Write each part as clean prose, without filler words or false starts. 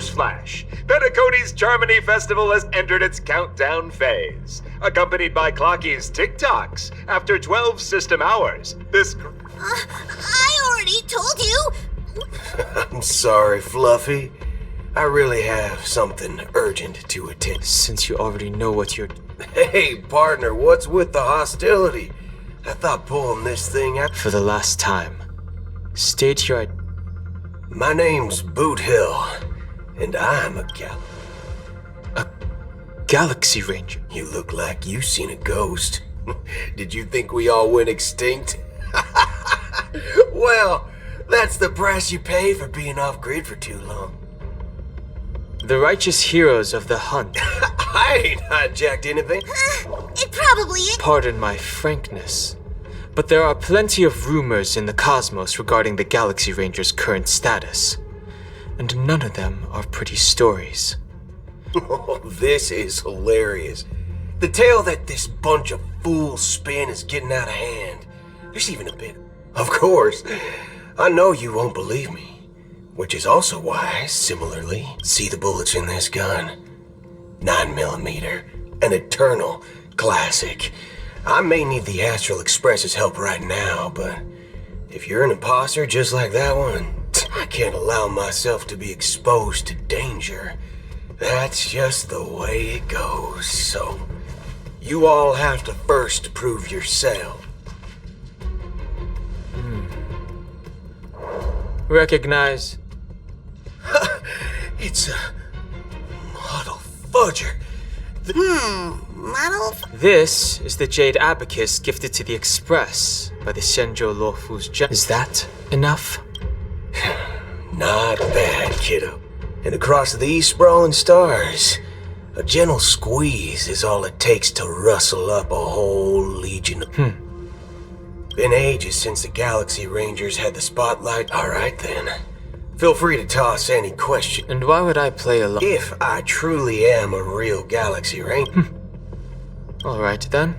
Newsflash! Penacony's Germany Festival has entered its countdown phase. Accompanied by Clocky's TikToks. After 12 system hours, this... I already told you! I'm sorry, Fluffy. I really have something urgent to attend. Since you already know what you're... Hey, partner, what's with the hostility? I thought pulling this thing out... For the last time, state your... My name's Boothill, and I'm a Galaxy Ranger. You look like you seen a ghost. Did you think we all went extinct? Well, that's the price you pay for being off-grid for too long. The righteous heroes of the hunt. I ain't hijacked anything. It probably is. Pardon my frankness, but there are plenty of rumors in the cosmos regarding the Galaxy Ranger's current status, and none of them are pretty stories. Oh, this is hilarious. The tale that this bunch of fools spin is getting out of hand. There's even a bit... Of course, I know you won't believe me. Which is also why, similarly, see the bullets in this gun. 9mm, an eternal classic. I may need the Astral Express's help right now, but if you're an imposter just like that one, I can't allow myself to be exposed to danger. That's just the way it goes, so you all have to first prove yourself. Recognize. It's a model fudger. Model? This is the Jade Abacus gifted to the Express by the Senjo Lofu's Is that enough? Not bad, kiddo. And across these sprawling stars, a gentle squeeze is all it takes to rustle up a whole legion of... Been ages since the Galaxy Rangers had the spotlight. All right, then. Feel free to toss any question. And why would I play along? If I truly am a real Galaxy Ranger... All right, then.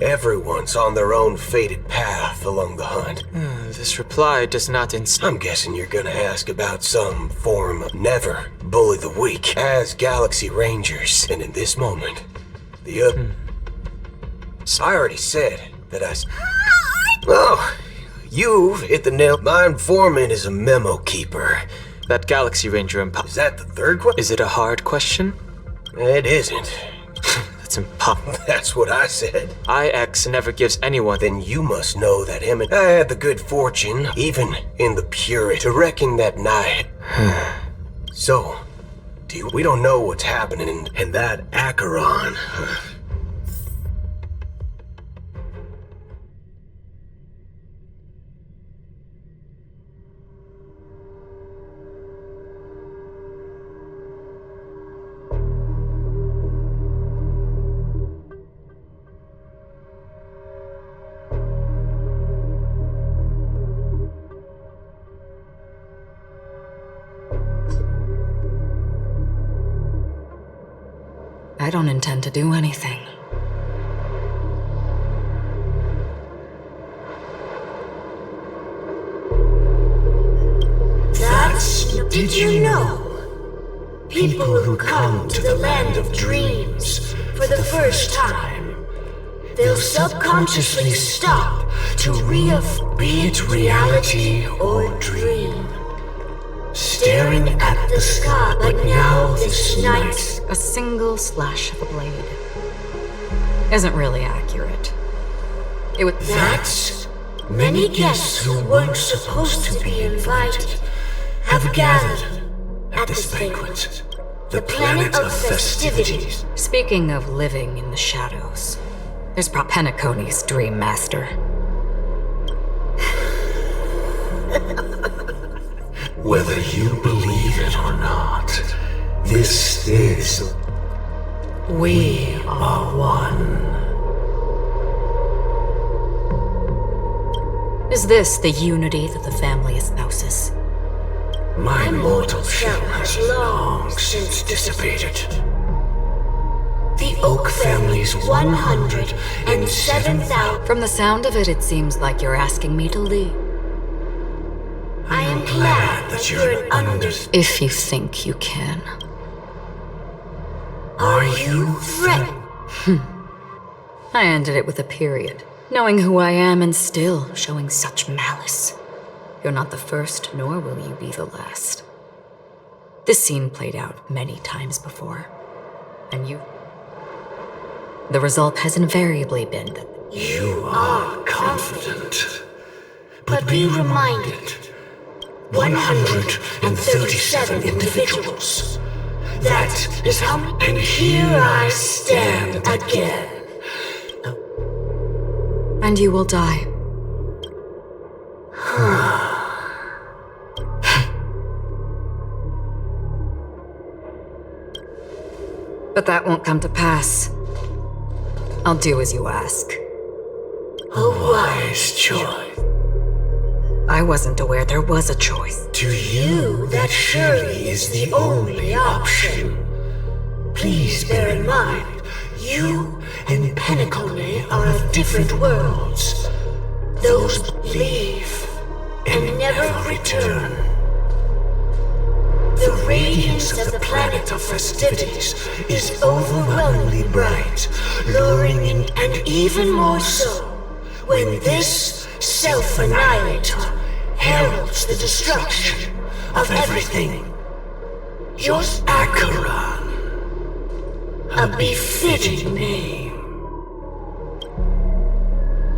Everyone's on their own fated path along the hunt. This reply does not I'm guessing you're gonna ask about some form of never bully the weak as Galaxy Rangers. And in this moment, the I already said that Oh, you've hit the nail. My informant is a memo keeper. That Galaxy Ranger Is that the third question? Is it a hard question? It isn't. That's impossible. That's what I said. IX never gives anyone... Then you must know that him and I had the good fortune, even in the purity, to reckon that night. So, we don't know what's happening in that Archeron. I don't intend to do anything. Did you know? People who come to the land of dreams for the first time, they'll subconsciously stop to be it reality or dream. Staring at the sky, but now this night... A single slash of a blade isn't really accurate. It was... That's... Many guests who weren't supposed to be invited have gathered at this banquet. The planet of festivities. Speaking of living in the shadows, there's Penacony's Dream Master. Whether you believe it or not, this is... We are one. Is this the unity that the family espouses? My mortal shell has long since dissipated. The Oak family's 107,000... From the sound of it, it seems like you're asking me to leave. I am glad that you're under... If you think you can. Are you threatened? I ended it with a period, knowing who I am and still showing such malice. You're not the first, nor will you be the last. This scene played out many times before. And you... The result has invariably been that... You are confident. But be reminded, 137 individuals. That is how... And here I stand again. And you will die. But that won't come to pass. I'll do as you ask. A wise choice. I wasn't aware there was a choice. To you, that surely is the only option. Please bear in mind, you and Penacony are of different worlds. Those leave and never return. The radiance of the planet of festivities is overwhelmingly bright, luring in, and even more so when this self-annihilator heralds the destruction of everything. Yours, Archeron, a befitting name.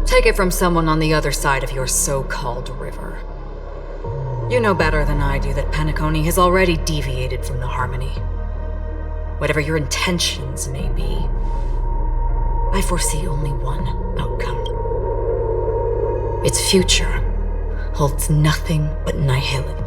Take it from someone on the other side of your so-called river. You know better than I do that Penacony has already deviated from the harmony. Whatever your intentions may be, I foresee only one outcome. Its future holds nothing but nihility.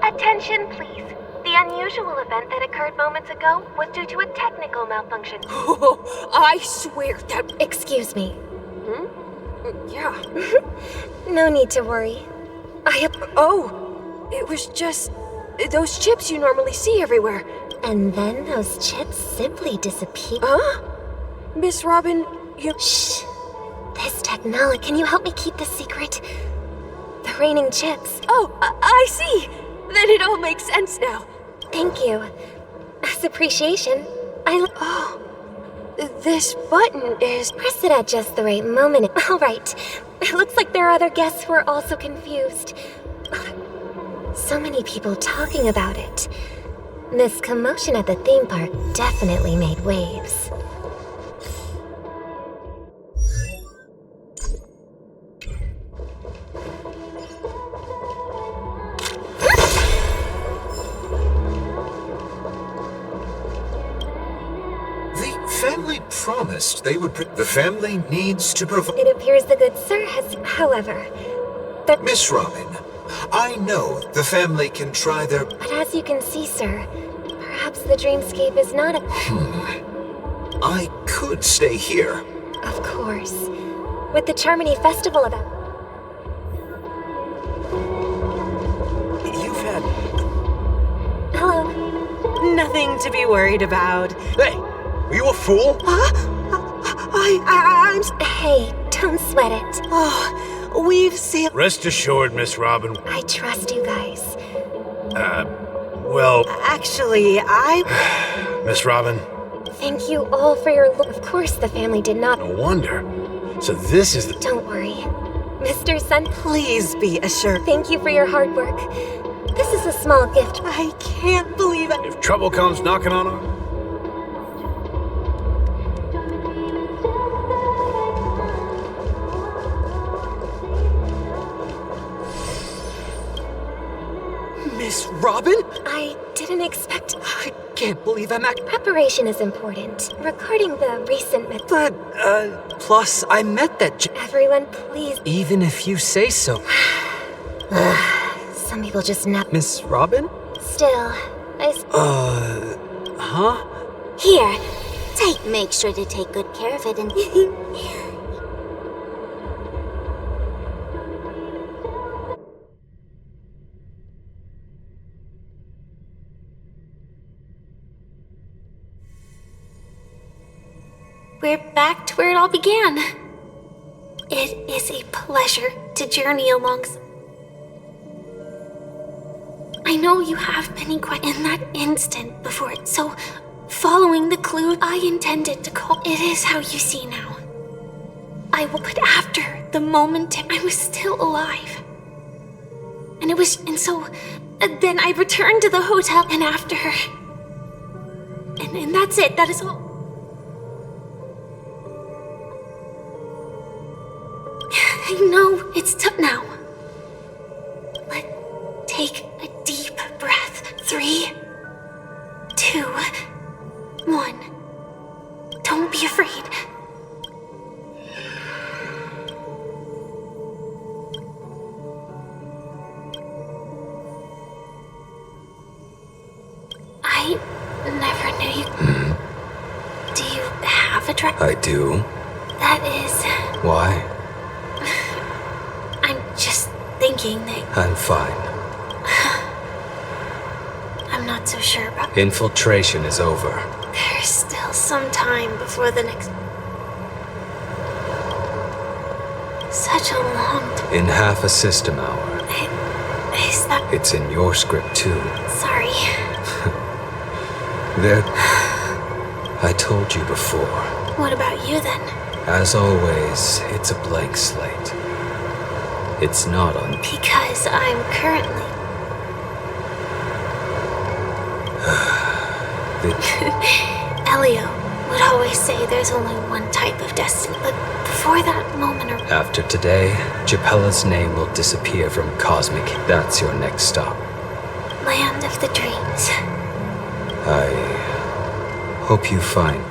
Attention, please. The unusual event that occurred moments ago was due to a technical malfunction. Oh, I swear that... Excuse me. Yeah. No need to worry. Oh, it was just... those chips you normally see everywhere. And then those chips simply disappear. Huh? Miss Robin, you... Shh. This technology... Can you help me keep this secret? The raining chips. Oh, I see. Then it all makes sense now. Thank you. As appreciation, Oh, this button is... Press it at just the right moment. All right. It looks like there are other guests who are also confused. So many people talking about it. This commotion at the theme park definitely made waves. Promised they would. The family needs to provide. It appears the good sir has, however, Miss Robin, I know the family can try their. But as you can see, sir, perhaps the dreamscape is not a... I could stay here. Of course. With the Charmony Festival about... You've had... Hello. nothing to be worried about. Hey! Are you a fool? I'm... Hey, don't sweat it. Oh, we've seen... Rest assured, Miss Robin. I trust you guys. Well... Actually, Miss Robin. Thank you all for your... Of course the family did not... No wonder. So this is the... Don't worry. Mr. Sun... Please be assured. Thank you for your hard work. This is a small gift. I can't believe it. If trouble comes knocking on our... Miss Robin? I didn't expect... I can't believe I'm at... Preparation is important. Regarding the recent... But, plus I met that Everyone, please... Even if you say so. Some people just not... Miss Robin? Still, Huh? Here, make sure to take good care of it and... we're back to where it all began. It is a pleasure to journey alongside. I know you have many questions in that instant before it, so following the clue I intended to call, it is how you see now. I will put after the moment I was still alive. And so then I returned to the hotel and after her. And that's it, that is all. I know it's tough now. But take a deep breath. 3, 2, 1. Don't be afraid. I never knew you. Do you have a drive? I do. That is... Why? I'm just thinking that... I'm fine. I'm not so sure about... Infiltration is over. There's still some time before the next... Such a long... In half a system hour. Is that... It's in your script too. Sorry. There... I told you before. What about you then? As always, it's a blank slate. It's not on... Because I'm currently... Elio would always say there's only one type of destiny, but before that moment or... After today, Japella's name will disappear from Cosmic. That's your next stop. Land of the Dreams. I hope you find...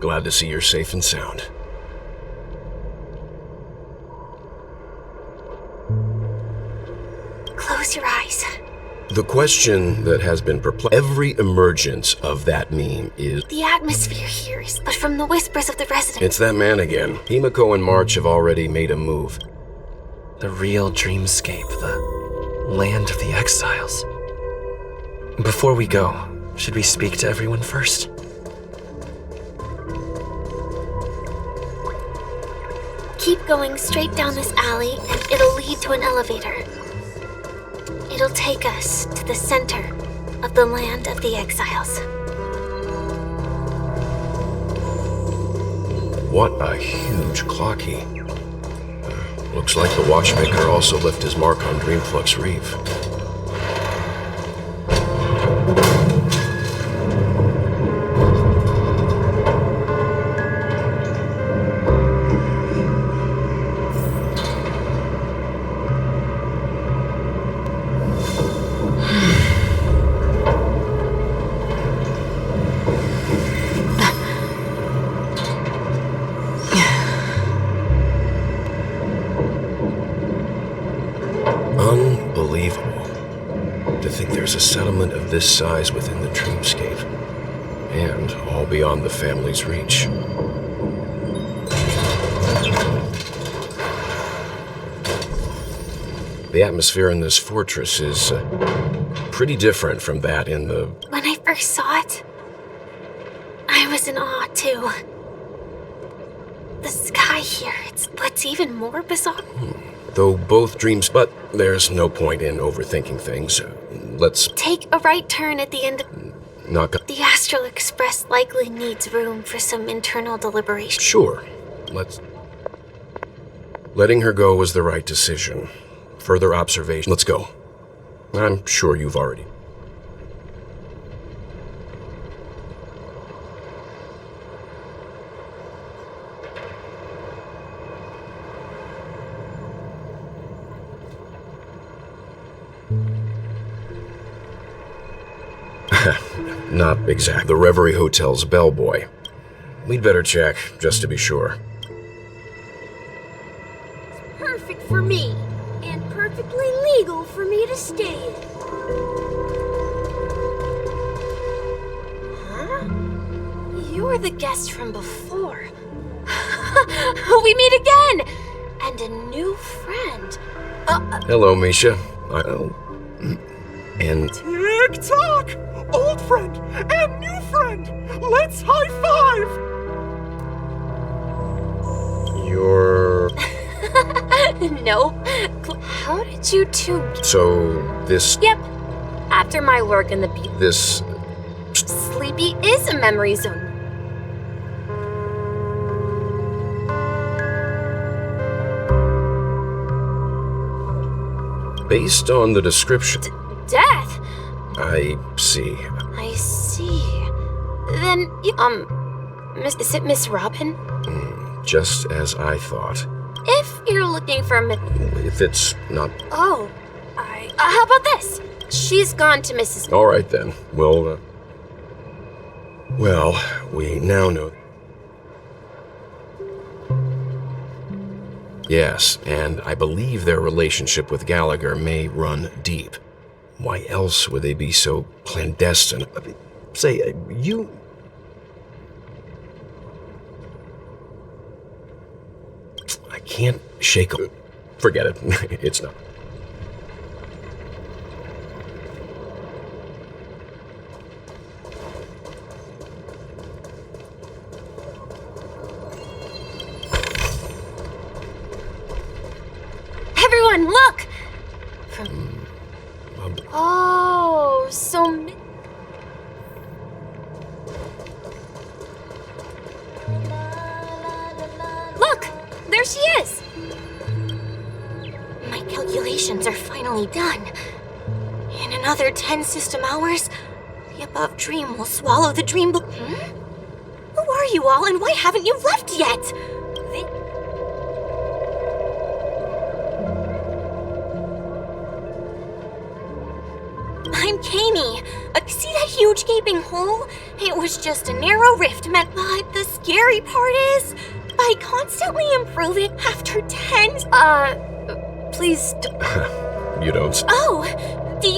Glad to see you're safe and sound. Close your eyes. The question that has been perplexed, every emergence of that meme is... The atmosphere here is but from the whispers of the residents. It's that man again. Himiko and March have already made a move. The real dreamscape, the land of the Exiles. Before we go, should we speak to everyone first? Keep going straight down this alley and it'll lead to an elevator. It'll take us to the center of the land of the Exiles. What a huge clock key. Looks like the Watchmaker also left his mark on Dreamflux Reef. This size within the dreamscape, and all beyond the family's reach. The atmosphere in this fortress is pretty different from that in the... When I first saw it, I was in awe too. The sky here, it's what's even more bizarre. Though both dreams, but there's no point in overthinking things. Let's... Take a right turn at the end of... The Astral Express likely needs room for some internal deliberation. Sure. Letting her go was the right decision. Further observation. Let's go. I'm sure you've already... Not exact. The Reverie Hotel's bellboy. We'd better check, just to be sure. It's perfect for me, and perfectly legal for me to stay in. the guest from before. We meet again! And a new friend. Hello, Misha. And... Tick-tock! Old friend and new friend! Let's high-five! You're... No. How did you two... So, this... Yep. After my work in the This... Sleepy is a memory zone. Based on the description... Death? I see. I see. Then, is it Miss Robin? Just as I thought. If you're looking for If it's not... Oh, how about this? She's gone to Mrs. All right, then. Well, we now know... Yes, and I believe their relationship with Gallagher may run deep. Why else would they be so clandestine? Say, you... I can't shake them. Forget it. It's not. Everyone, look! Oh, so... Look! There she is! My calculations are finally done. In another 10 system hours, the above dream will swallow the dream book. Who are you all, and why haven't you left yet? I'm Kami. See that huge gaping hole? It was just a narrow rift meant, but the scary part is, by constantly improving after 10... please You don't... Oh,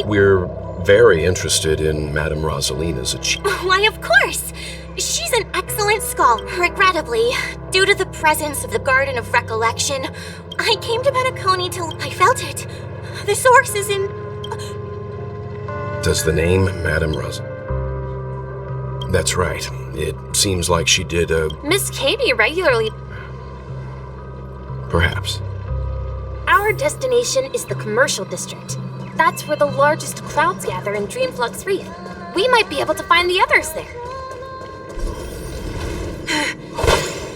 We're very interested in Madame Rosalina's achievement. Why, of course! She's an excellent scholar. Regrettably, due to the presence of the Garden of Recollection, I came to Penacony till I felt it. The source is in... Does the name Madame Rosa... That's right. It seems like she did a... Miss Katie regularly... Perhaps. Our destination is the commercial district. That's where the largest crowds gather in Dreamflux Reef. We might be able to find the others there.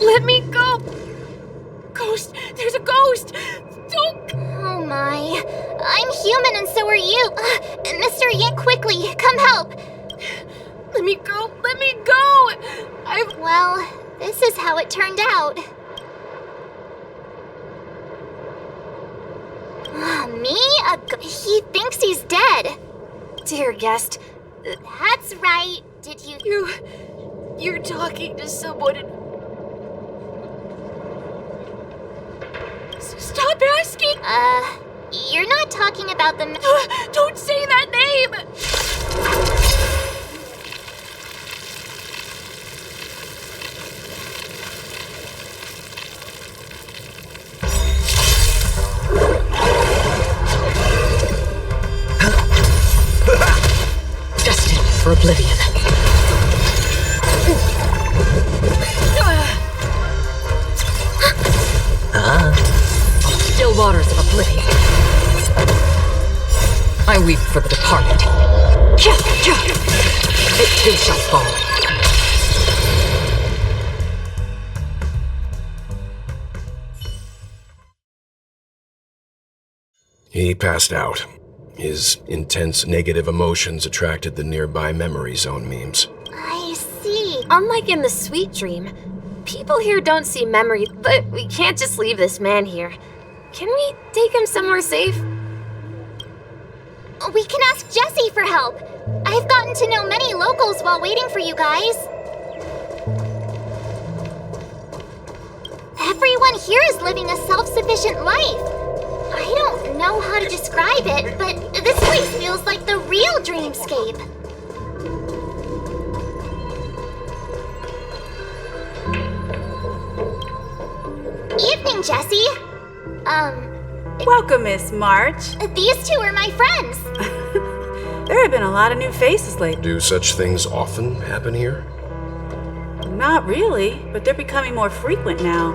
Let me go! Ghost! There's a ghost! Don't... Oh my. I'm human and so are you. Mr. Yin, quickly, come help. Let me go! Let me go! Well, this is how it turned out. Me? He thinks he's dead. Dear guest. That's right. Did you... You're talking to someone in... Stop asking! You're not talking about the... Don't say that name! Destined for oblivion. Still waters of oblivion. I weep for the departed. It too shall fall. He passed out. His intense negative emotions attracted the nearby memory zone memes. I see. Unlike in the sweet dream, people here don't see memory, but we can't just leave this man here. Can we take him somewhere safe? We can ask Jessie for help. I've gotten to know many locals while waiting for you guys. Everyone here is living a self-sufficient life. I don't know how to describe it, but this place feels like the real dreamscape. Jessie. Welcome, Miss March. These two are my friends. There have been a lot of new faces lately. Do such things often happen here? Not really, but they're becoming more frequent now.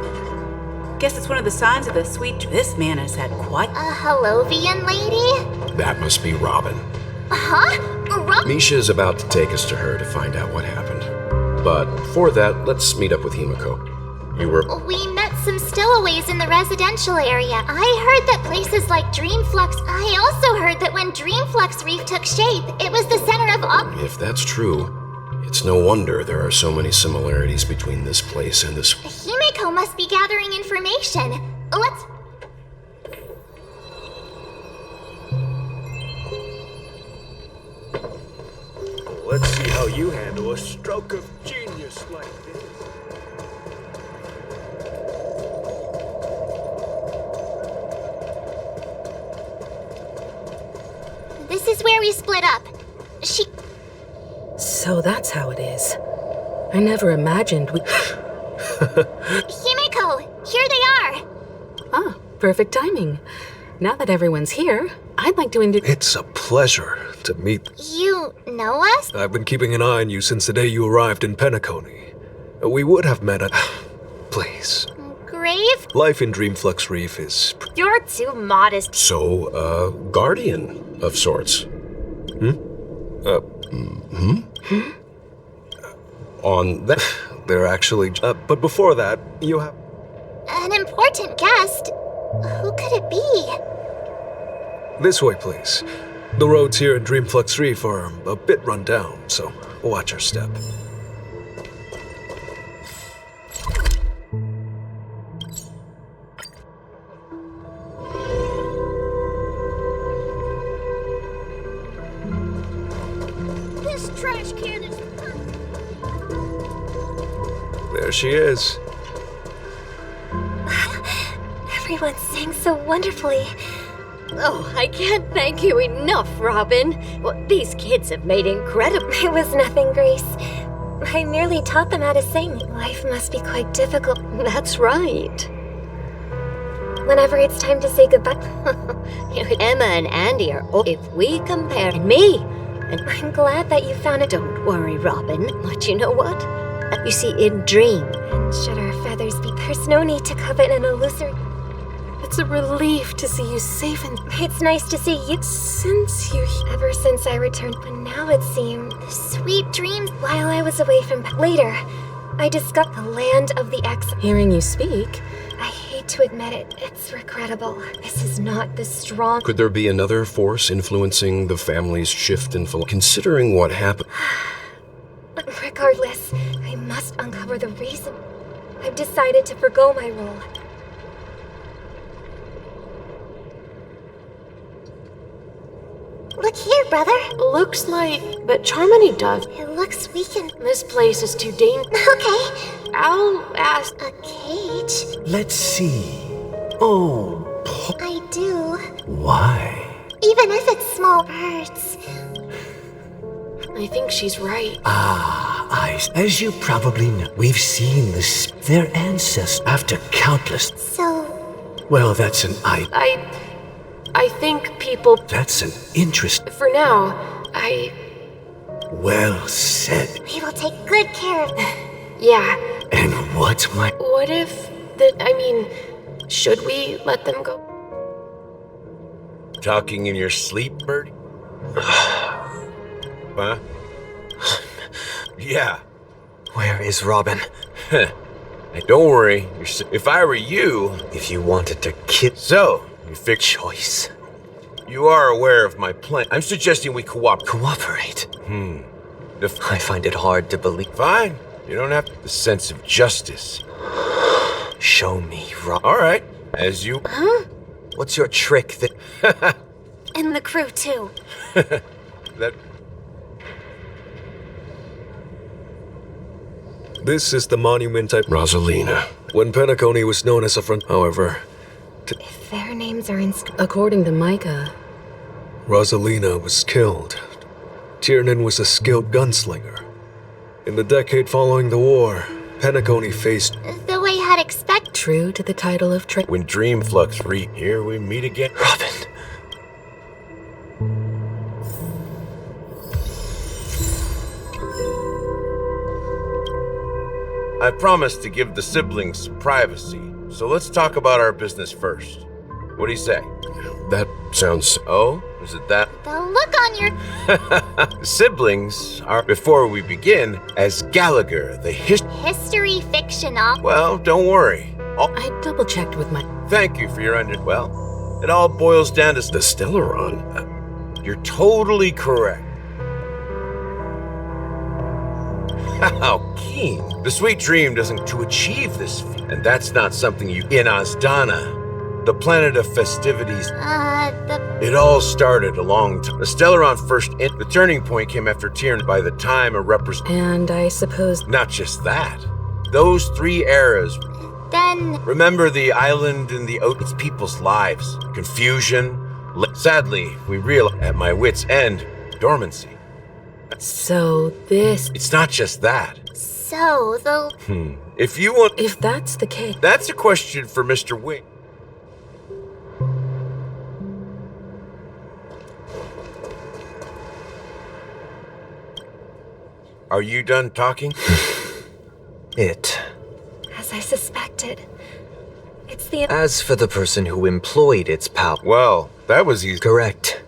Guess it's one of the signs of the sweet. This man has had quite. A Holovian lady? That must be Robin. Huh? Misha is about to take us to her to find out what happened. But for that, let's meet up with Himiko. We met some stowaways in the residential area. I heard that places like Dreamflux. I also heard that when Dreamflux Reef took shape, it was the center of all. If that's true, it's no wonder there are so many similarities between this place and this. Himiko must be gathering information. Let's. Let's see how you handle a stroke of genius like this. This is where we split up. So that's how it is. I never imagined we... Himiko, here they are. Ah, perfect timing. Now that everyone's here, I'd like to It's a pleasure to meet... You know us? I've been keeping an eye on you since the day you arrived in Penacony. We would have met at... Please. Grave? Life in Dreamflux Reef is... You're too modest. So, guardian of sorts. On that... They're actually... but before that, you have... An important guest? Who could it be? This way, please. The roads here in Dreamflux Reef are a bit run down, so watch your step. This trash can is... There she is. Everyone sang so wonderfully. Oh, I can't thank you enough, Robin. Well, these kids have made incredible... It was nothing, Grace. I merely taught them how to sing. Life must be quite difficult. That's right. Whenever it's time to say goodbye... Emma and Andy are... If we compare me... And I'm glad that you found it. Don't worry, Robin. But you know what? You see, in Dream... And should our feathers be... There's no need to covet an illusory... It's a relief to see you safe and... It's nice to see you... Since you... Ever since I returned, but now it seemed... Sweet dreams. While I was away from... Later, I discovered the land of the Exiles. Hearing you speak... I hate to admit it. It's regrettable. This is not the strong... Could there be another force influencing the family's shift in philosophy? Considering what happened... Regardless, I must uncover the reason. I've decided to forgo my role. Look here, brother. Looks like that Charmony does. It looks we can... This place is too dangerous. Okay. I'll ask... A cage? Let's see. Oh, I do. why? Even if it's small birds. I think she's right. As you probably know, we've seen their ancestors after countless... So... Well, that's an I think people... That's an interest... For now, Well said. We will take good care of them. Yeah. And what might... What if... should we let them go? Talking in your sleep, Birdie? Huh? Yeah. Where is Robin? Hey, don't worry. If I were you... If you wanted to kill... So, you fix... Choice. You are aware of my plan. I'm suggesting we cooperate. Cooperate? I find it hard to believe. Fine. You don't have the sense of justice. Show me, Rob. All right. As you... Huh? What's your trick that... And the crew, too. That... This is the monument I... Rosalina. When Penacony was known as a front... However... If their names are in... According to Micah... Rosalina was killed. Tiernan was a skilled gunslinger. In the decade following the war, Penacony faced... The way I'd expect... true to the title of When Dream Flux here we meet again. Robin. I promised to give the siblings some privacy, so let's talk about our business first. What do you say? That sounds... Oh? Is it that? The look on your Siblings are, before we begin, as Gallagher, the history fictional. Well, don't worry. I double-checked with my... Thank you for your Well, it all boils down to the Stellaron. You're totally correct. How keen. The sweet dream doesn't to achieve this feat, and that's not something you in Asdana, the planet of festivities. It all started a long time. The Stellaron the turning point came after Tyrion by the time a And I suppose... Not just that. Those 3 eras. Then... Remember the island and the its people's lives. Confusion. Sadly, we realize at my wit's end, dormancy. So this... It's not just that. So, the... If you want... If that's the case... That's a question for Mr. Wing. Are you done talking? As I suspected. It's the... As for the person who employed its power... Well, that was easy. Correct.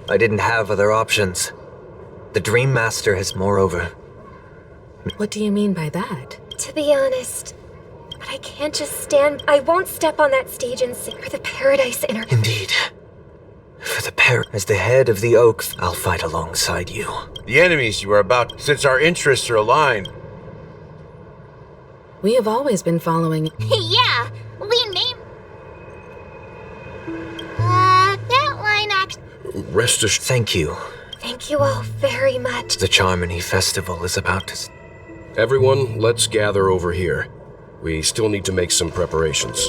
I didn't have other options. The Dream Master has moreover... What do you mean by that? To be honest, but I can't just stand... I won't step on that stage and sing for the Paradise Inner... Indeed. For the As the head of the Oak, I'll fight alongside you. The enemies you are about... Since our interests are aligned... We have always been following... Yeah, we named... that line actually... Rest assured. Thank you. Thank you all very much. The Charmony Festival is about to... Everyone, let's gather over here. We still need to make some preparations.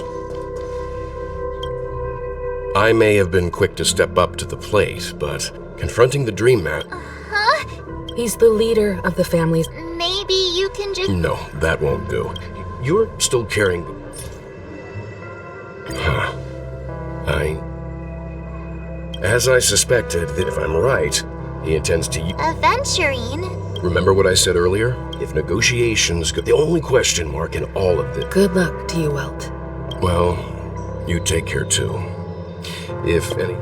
I may have been quick to step up to the plate, but confronting the Dream Man... He's the leader of the families. Maybe you can just... No, that won't do. You're still carrying... As I suspected, that if I'm right, he intends to... Aventurine? Remember what I said earlier? If negotiations go... The only question mark in all of this... Good luck to you, Welt. Well, you take care too. If any...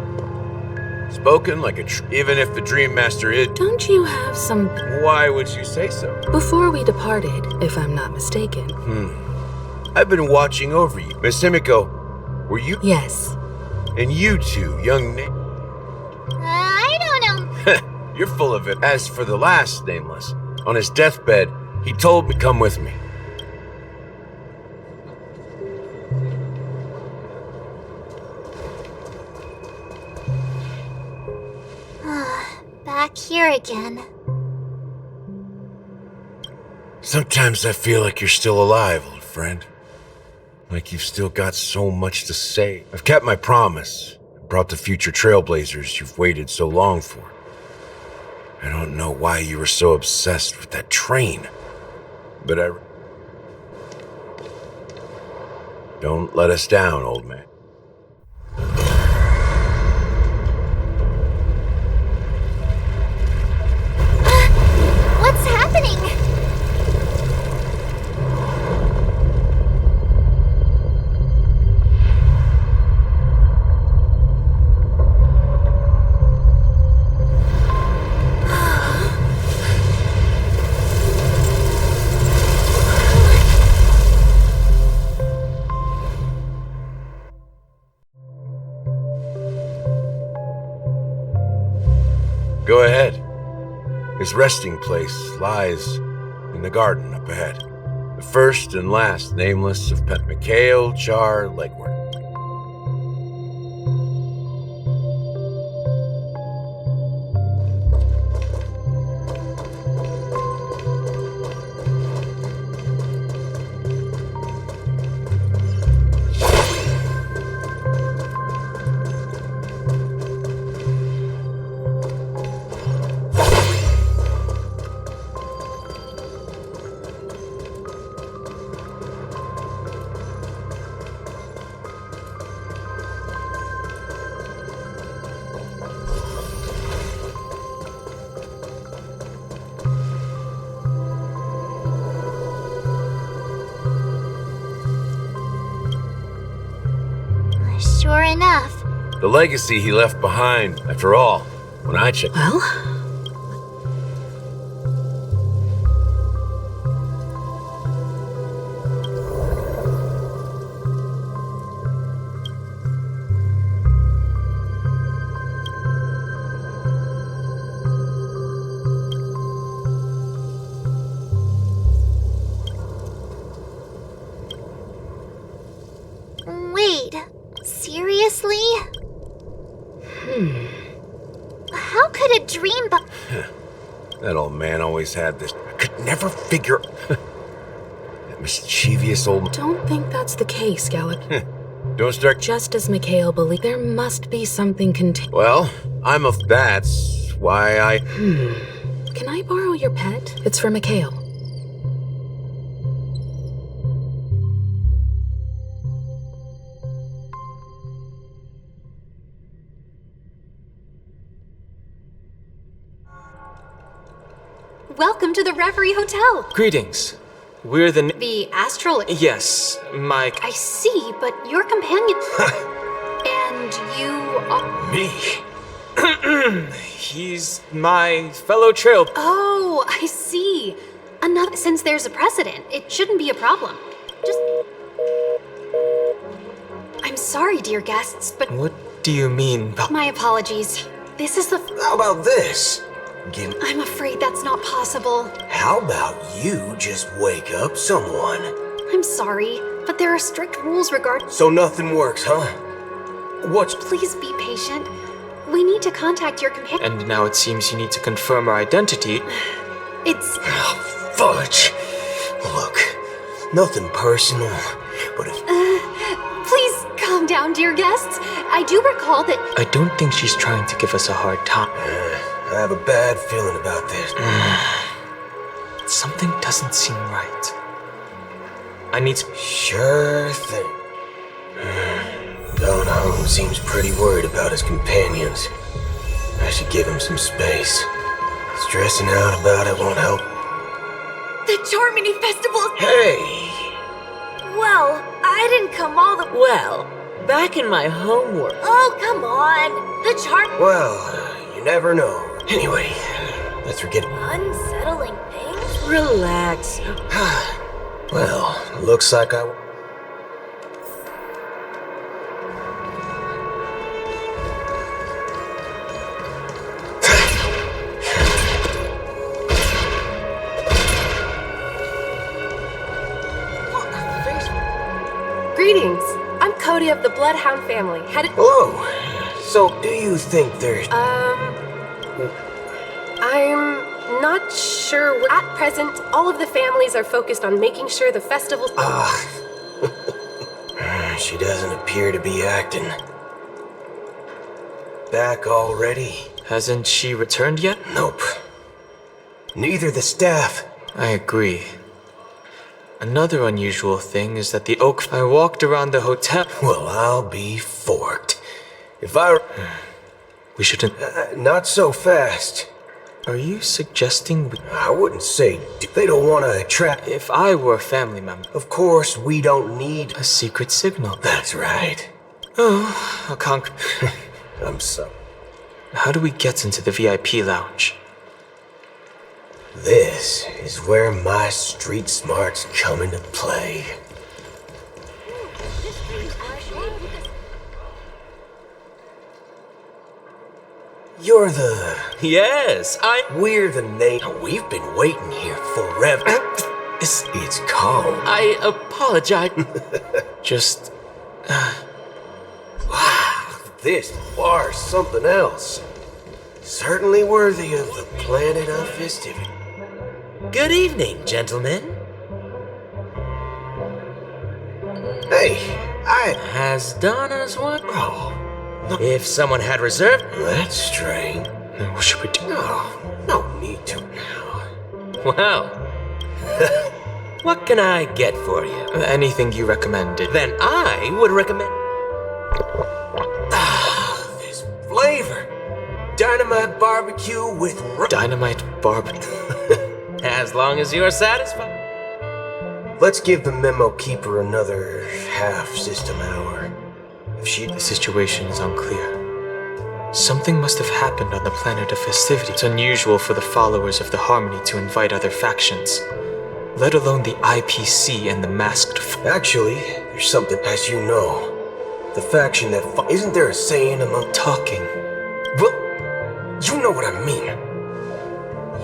Spoken like a even if the Dream Master is... Don't you have some... Why would you say so? Before we departed, if I'm not mistaken. I've been watching over you. Miss Himiko, were you... Yes. And you two, young Nick... I don't know. You're full of it. As for the last Nameless, on his deathbed, he told me, come with me. Back here again. Sometimes I feel like you're still alive, old friend. Like you've still got so much to say. I've kept my promise. Brought the future trailblazers you've waited so long for. I don't know why you were so obsessed with that train. But don't let us down, old man. What's happening? Go ahead. His resting place lies in the garden up ahead. The first and last Nameless of Mikhail Char Legward. The legacy he left behind, after all, when I checked. Well? Wait, seriously? How could a dream That old man always had this. I could never figure. That mischievous old. Don't think that's the case, Gallagher. Don't start. Just as Mikhail believed, there must be something Well, that's why I. Can I borrow your pet? It's for Mikhail. Welcome to the Reverie Hotel. Greetings. We're the Astral. Yes, Mike. I see, but your companion. And you are. Me? He's my fellow trail. Oh, I see. Since there's a precedent, it shouldn't be a problem. I'm sorry, dear guests, but. What do you mean? My apologies. This is the. How about this? I'm afraid that's not possible. How about you just wake up someone? I'm sorry, but there are strict rules regarding. So nothing works, huh? Please be patient. We need to contact your companion. And now it seems you need to confirm our identity. It's. Oh, fudge. Look, nothing personal, but if. Please calm down, dear guests. I do recall that. I don't think she's trying to give us a hard time. I have a bad feeling about this. Something doesn't seem right. I need to. Sure thing. Going home seems pretty worried about his companions. I should give him some space. Stressing out about it won't help. The Charmony Festival! Hey! Well, I didn't come all the... Well, back in my homework. Oh, come on! The Well, you never know. Anyway, let's forget... Unsettling things? Relax. Well, looks like I... Greetings. I'm Cody of the Bloodhound family. Hello. So, do you think there's... I'm not sure. At present, all of the families are focused on making sure the festival... She doesn't appear to be acting. Back already? Hasn't she returned yet? Nope. Neither the staff. I agree. Another unusual thing is that the oak... I walked around the hotel... Well, I'll be forked. If I... We shouldn't... not so fast. Are you suggesting... I wouldn't say... They don't want to attract... If I were a family member... Of course, we don't need... A secret signal. That's right. Oh, a conk... I'm sorry. How do we get into the VIP lounge? This is where my street smarts come into play. You're the... Yes, We're the name... We've been waiting here forever. It's called... I apologize. Just... Wow, this bar's something else. Certainly worthy of the planet of festivity. Good evening, gentlemen. Hey, Has Donna's what? Oh, If someone had reserved... that's strange. What should we do? No need to now. Well, what can I get for you? Anything you recommended. Then I would recommend... This flavor. Dynamite barbecue with... Dynamite barbecue. As long as you're satisfied. Let's give the memo keeper another half system hour. The situation is unclear. Something must have happened on the planet of festivity. It's unusual for the followers of the Harmony to invite other factions, let alone the IPC and the Masked Actually, there's something, as you know. The faction that isn't there a saying among talking? Well, you know what I mean.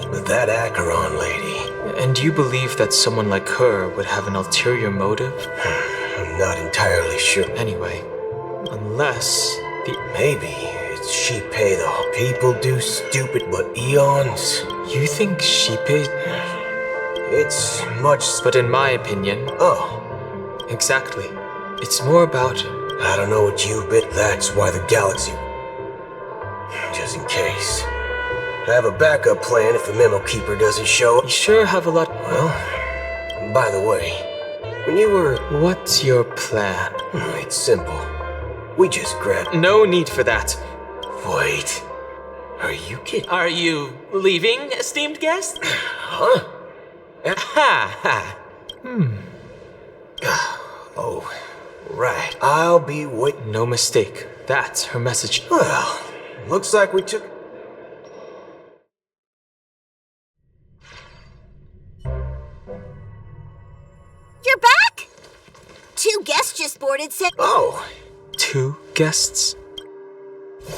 With that Archeron lady. And you believe that someone like her would have an ulterior motive? I'm not entirely sure. Anyway, unless Maybe it's she pay the people do stupid but eons. You think she paid? It's much... But in my opinion... Oh. Exactly. It's more about... I don't know what you've been... That's why the galaxy... Just in case. I have a backup plan if the Memo Keeper doesn't show. You sure have a lot... Well, by the way, when you were... What's your plan? It's simple. We just grab... No need for that. Wait. Are you kidding? Are you leaving, esteemed guest? Huh? Ha ha. Oh, right. I'll be waiting. No mistake. That's her message. Well, looks like we took... You're back? 2 guests just boarded said... Oh. 2 guests?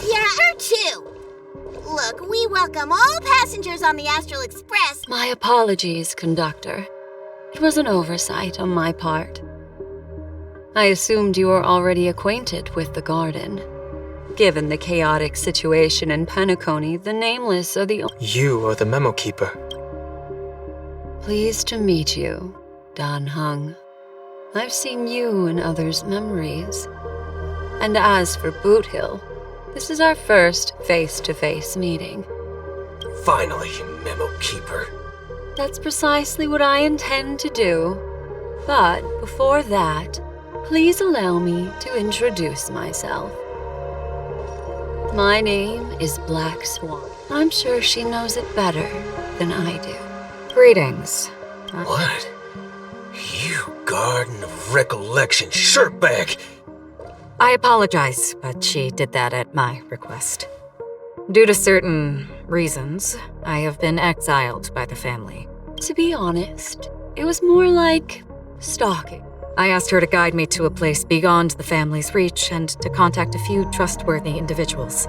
Yeah, or 2. Look, we welcome all passengers on the Astral Express. My apologies, conductor. It was an oversight on my part. I assumed you were already acquainted with the garden. Given the chaotic situation in Penacony, the Nameless are the... You are the Memo Keeper. Pleased to meet you, Dan Hung. I've seen you in others' memories. And as for Boothill, this is our first face-to-face meeting. Finally, Memo Keeper. That's precisely what I intend to do. But before that, please allow me to introduce myself. My name is Black Swan. I'm sure she knows it better than I do. Greetings. What? You Garden of Recollection shirtbag! I apologize, but she did that at my request. Due to certain reasons, I have been exiled by the family. To be honest, it was more like stalking. I asked her to guide me to a place beyond the family's reach and to contact a few trustworthy individuals.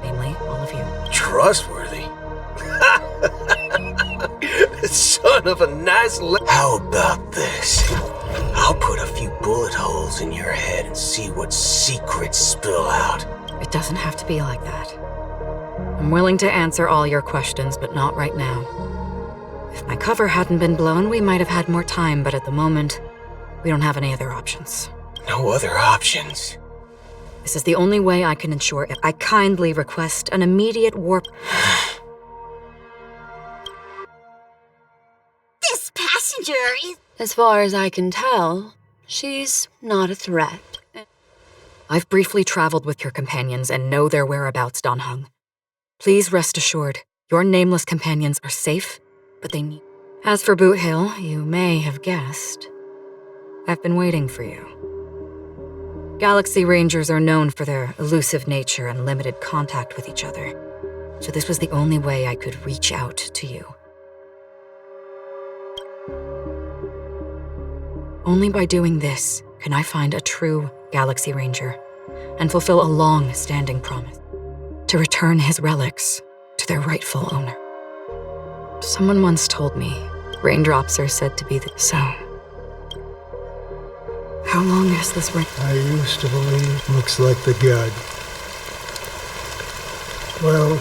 Namely, all of you. Trustworthy? Son of a nice... How about this? I'll put a few bullet holes in your head and see what secrets spill out. It doesn't have to be like that. I'm willing to answer all your questions, but not right now. If my cover hadn't been blown, we might have had more time, but at the moment, we don't have any other options. No other options? This is the only way I can ensure it. I kindly request an immediate warp... This passenger is... As far as I can tell, she's not a threat. I've briefly traveled with your companions and know their whereabouts, Dan Hung. Please rest assured, your nameless companions are safe, but they need... As for Boothill, you may have guessed. I've been waiting for you. Galaxy Rangers are known for their elusive nature and limited contact with each other, so this was the only way I could reach out to you. Only by doing this can I find a true Galaxy Ranger and fulfill a long-standing promise to return his relics to their rightful owner. Someone once told me raindrops are said to be the... So, how long has this rain... I used to believe looks like the god. Well,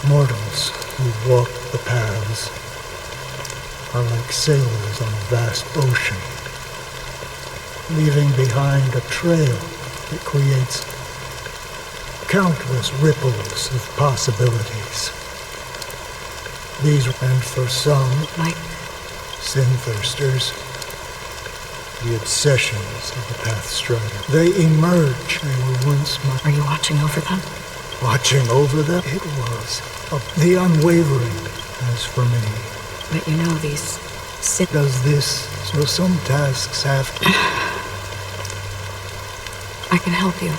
mortals who walk the paths are like sailors on a vast ocean, leaving behind a trail that creates countless ripples of possibilities. These, and for some, sin-thirsters, the obsessions of the Pathstrider, they emerge. They were once my... Are you watching over them? Watching over them? It was the unwavering. As for me... But you know these... Does this, so some tasks have to... I can help you.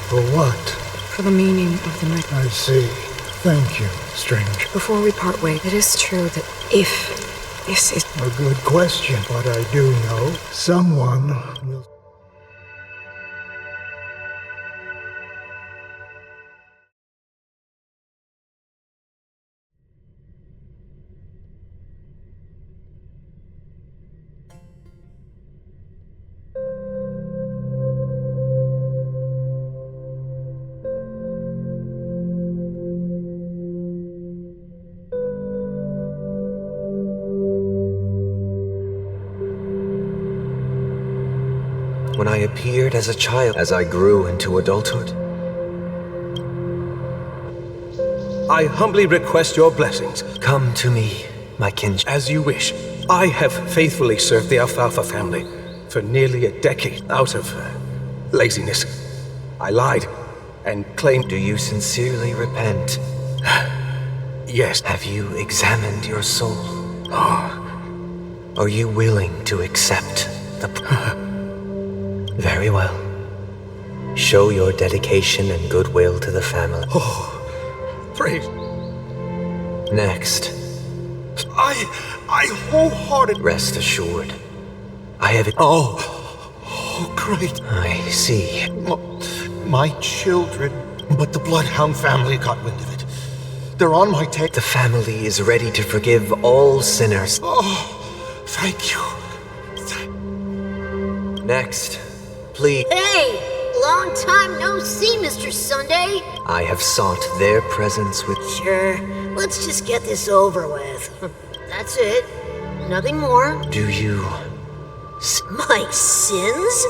For what? For the meaning of the night. I see. Thank you, stranger. Before we part ways, it is true that if this is a good question, but I do know someone will. When I appeared as a child, as I grew into adulthood. I humbly request your blessings. Come to me, my kinship. As you wish. I have faithfully served the Alfalfa family for nearly a decade out of laziness. I lied and claimed... Do you sincerely repent? Yes. Have you examined your soul? Oh. Are you willing to accept the... Very well. Show your dedication and goodwill to the family. Oh, praise. Next. I wholeheartedly... Rest assured. I have... Oh, great. I see. My children, but the Bloodhound family got wind of it. They're on my tail. The family is ready to forgive all sinners. Oh, thank you. Next. Please. Hey! Long time no see, Mr. Sunday. I have sought their presence with... Sure. Let's just get this over with. That's it. Nothing more. Do you... My sins?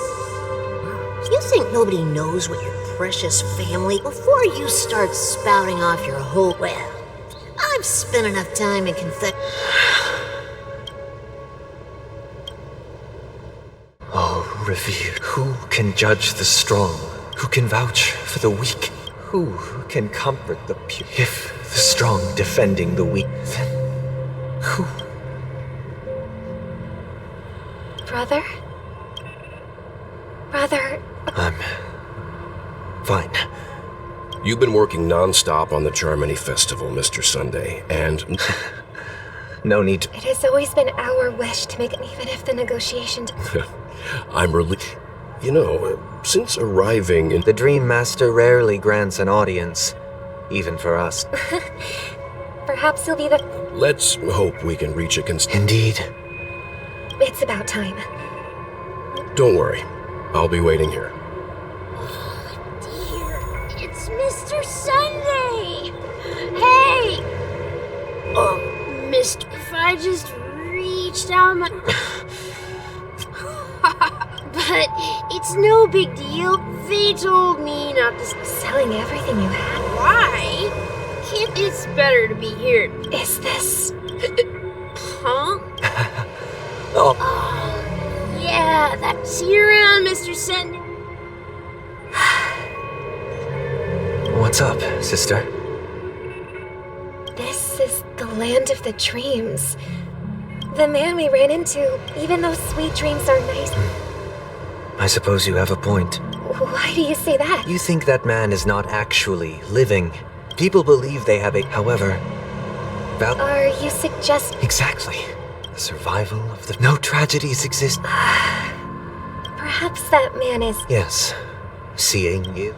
You think nobody knows what your precious family... Before you start spouting off your whole... Well, I've spent enough time in Oh, revered, who can judge the strong? Who can vouch for the weak? Who can comfort the pure? If the strong defending the weak, then who? Brother? Brother? I'm... fine. You've been working non-stop on the Charmony Festival, Mr. Sunday, and... No need to... It has always been our wish to make it, even if the negotiations... I'm You know, since arriving in... The Dream Master rarely grants an audience, even for us. Perhaps he'll be the... Let's hope we can reach a Indeed. It's about time. Don't worry. I'll be waiting here. Dear, it's Mr. Sunday! Hey! Oh, Mr. If I just reached out my... But it's no big deal. They told me not to... Selling everything you had? Why? It's better to be here. Is this... Huh? Oh. Yeah, that... See you around, Mr. Sunday. What's up, sister? This is the land of the dreams. The man we ran into, even though sweet dreams are nice... I suppose you have a point. Why do you say that? You think that man is not actually living. People believe they have a... However... Are you suggesting... Exactly. The survival of the... No tragedies exist. Perhaps that man is... Yes. Seeing you.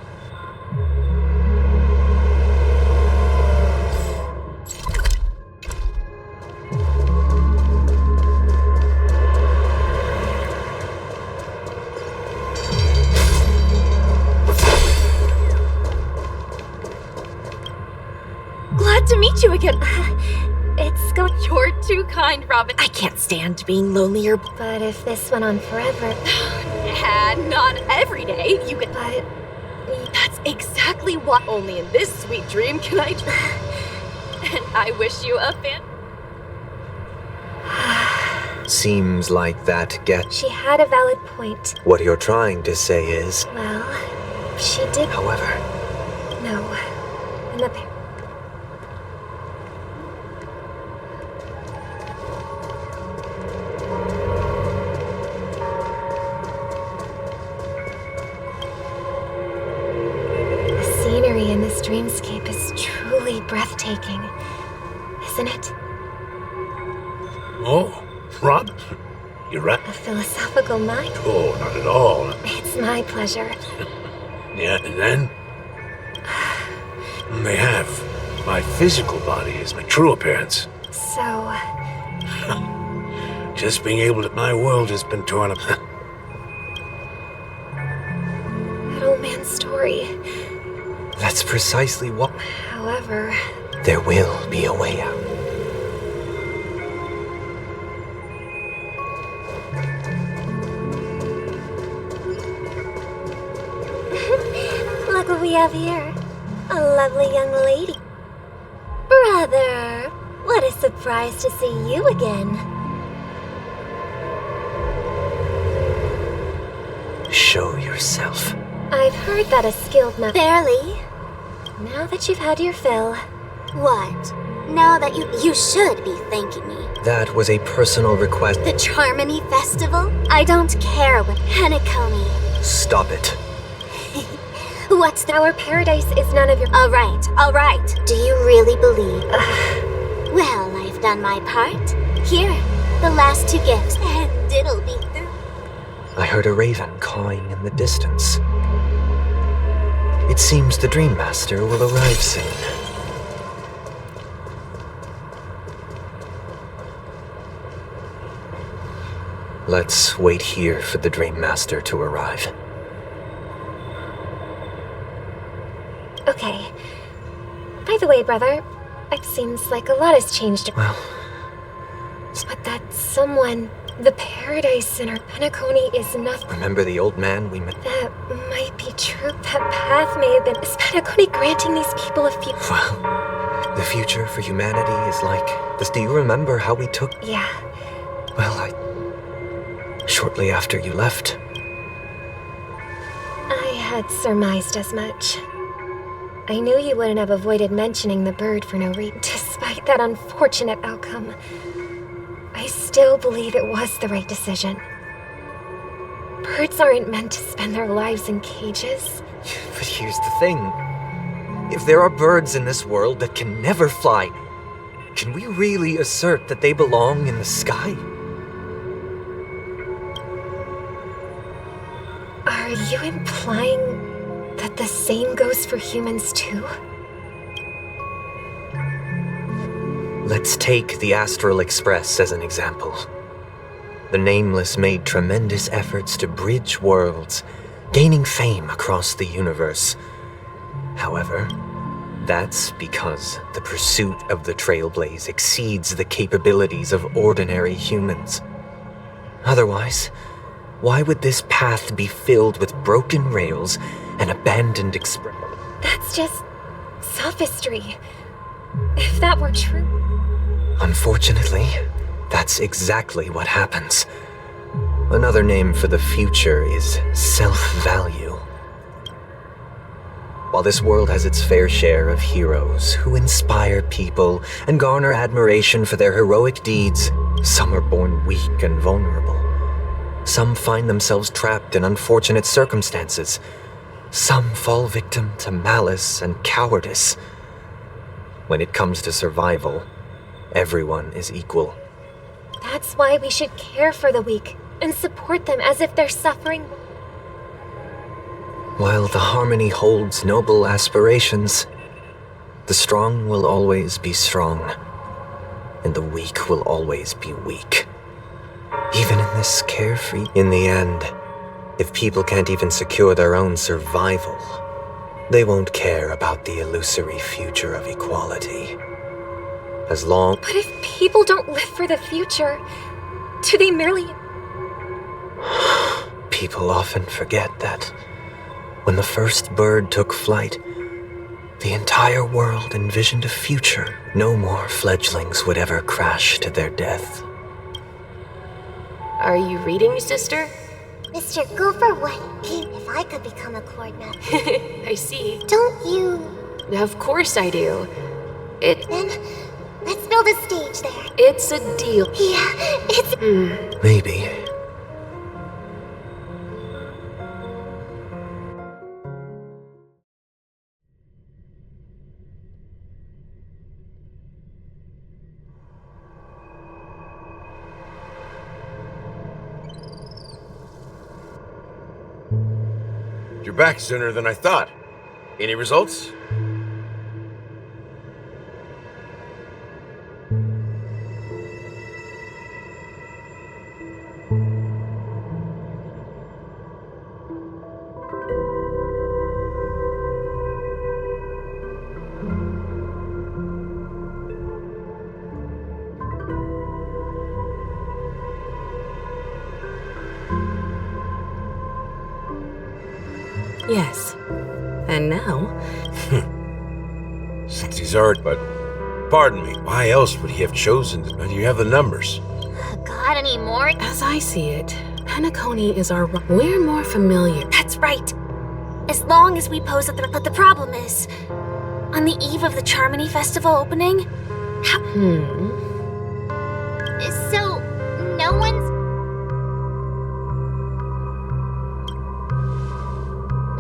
Glad to meet you again. It's go... You're too kind, Robin. I can't stand being lonelier. But if this went on forever... Yeah, not every day. You could... But... That's exactly what... Only in this sweet dream can I... And I wish you a fan... Seems like that She had a valid point. What you're trying to say is... Well, she did... However... No. In the... breathtaking, isn't it? Oh, Rob, you're right. A philosophical mind? Oh, not at all. It's my pleasure. Yeah, and then? They have. My physical body is my true appearance. So... Just being able to... My world has been torn up. That old man's story. That's precisely what... However... There will be a way out. Look what we have here. A lovely young lady. Brother, what a surprise to see you again. Show yourself. I've heard that a skilled man... Barely. Now that you've had your fill... What? Now that you should be thanking me. That was a personal request. The Charmony Festival? I don't care what Penacony. Stop it. What's our paradise is none of your... All right. Do you really believe? Well, I've done my part. Here, the last 2 gifts, and it'll be through. I heard a raven cawing in the distance. It seems the Dream Master will arrive soon. Let's wait here for the Dream Master to arrive. Okay. By the way, brother, it seems like a lot has changed. Well... But that someone... The paradise in our Penacony is nothing. Remember the old man we met? That might be true. That path may have been... Is Penacony granting these people a future? Well, the future for humanity is like this. Do you remember how we took... Yeah. Well, shortly after you left. I had surmised as much. I knew you wouldn't have avoided mentioning the bird for no reason, despite that unfortunate outcome. I still believe it was the right decision. Birds aren't meant to spend their lives in cages. But here's the thing. If there are birds in this world that can never fly, can we really assert that they belong in the sky? Are you implying that the same goes for humans too? Let's take the Astral Express as an example. The Nameless made tremendous efforts to bridge worlds, gaining fame across the universe. However, that's because the pursuit of the Trailblaze exceeds the capabilities of ordinary humans. Otherwise, why would this path be filled with broken rails and abandoned express? That's just sophistry. If that were true... Unfortunately, that's exactly what happens. Another name for the future is self-value. While this world has its fair share of heroes who inspire people and garner admiration for their heroic deeds, some are born weak and vulnerable. Some find themselves trapped in unfortunate circumstances. Some fall victim to malice and cowardice. When it comes to survival, everyone is equal. That's why we should care for the weak and support them as if they're suffering. While the Harmony holds noble aspirations, the strong will always be strong, and the weak will always be weak. Even in this carefree... In the end, if people can't even secure their own survival, they won't care about the illusory future of equality. As long... But if people don't live for the future, do they merely... People often forget that when the first bird took flight, the entire world envisioned a future. No more fledglings would ever crash to their death. Are you reading, sister? Mr. Gopher, what? If I could become a coordinator. I see. Don't you? Of course I do. Then, let's build a stage there. It's a deal. Yeah, it's... Maybe. You're back sooner than I thought. Any results? Yes. And now... Since he's already... But, pardon me, why else would he have chosen to... Do you have the numbers? Got any more? As I see it, Penacony is our... We're more familiar. That's right. As long as we pose at the... But the problem is, on the eve of the Charmony Festival opening... So, no one's...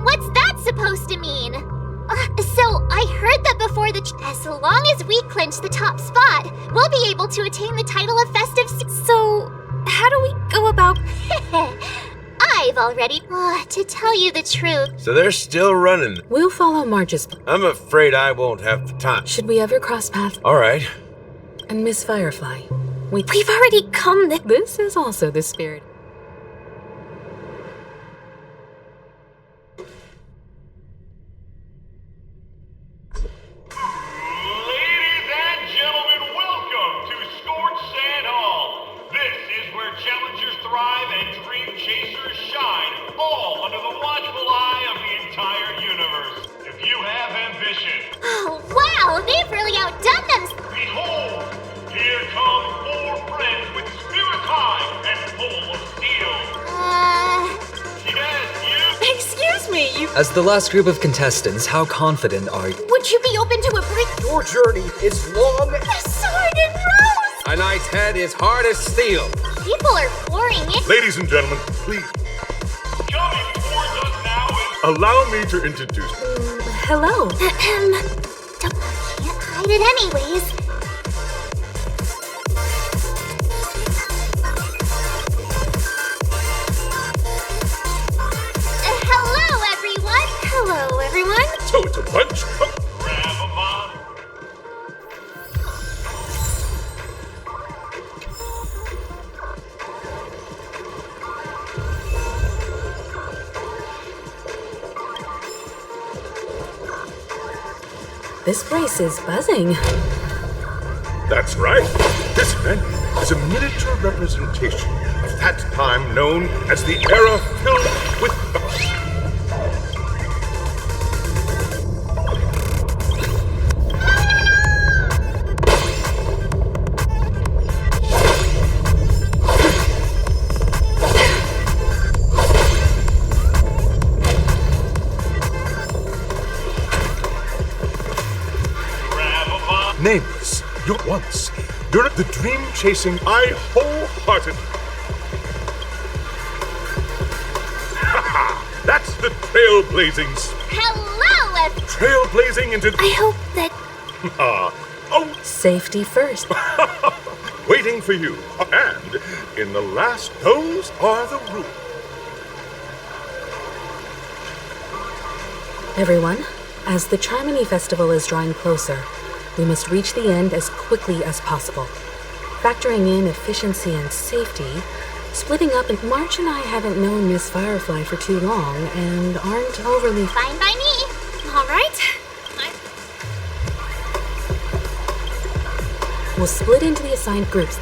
What's that supposed to mean? So, I heard that before as long as we clinch the top spot, we'll be able to attain the title of Festive... So, how do we go about... I've already... to tell you the truth... So they're still running. We'll follow Marge's... I'm afraid I won't have the time. Should we ever cross paths? All right. And Miss Firefly, We've already come This is also the spirit. As the last group of contestants, how confident are you? Would you be open to a break? Your journey is long. The sword and rose! A knight's head is hard as steel. People are pouring in. Ladies and gentlemen, please. Coming towards us now is... Allow me to introduce... Hello. Can't hide it anyways. Hello, everyone. So it's a bunch. Grab 'em on. This place is buzzing. That's right. This venue is a miniature representation of that time known as the era filled with... Nameless, you once. You're the dream-chasing I wholehearted. That's the trailblazing. Hello, Trailblazing into... I hope that... oh! Safety first. Waiting for you. And in the last, those are the rules. Everyone, as the Charmony Festival is drawing closer, we must reach the end as quickly as possible. Factoring in efficiency and safety, splitting up, and March and I haven't known Miss Firefly for too long and aren't overly... Fine by me. All right. We'll split into the assigned groups.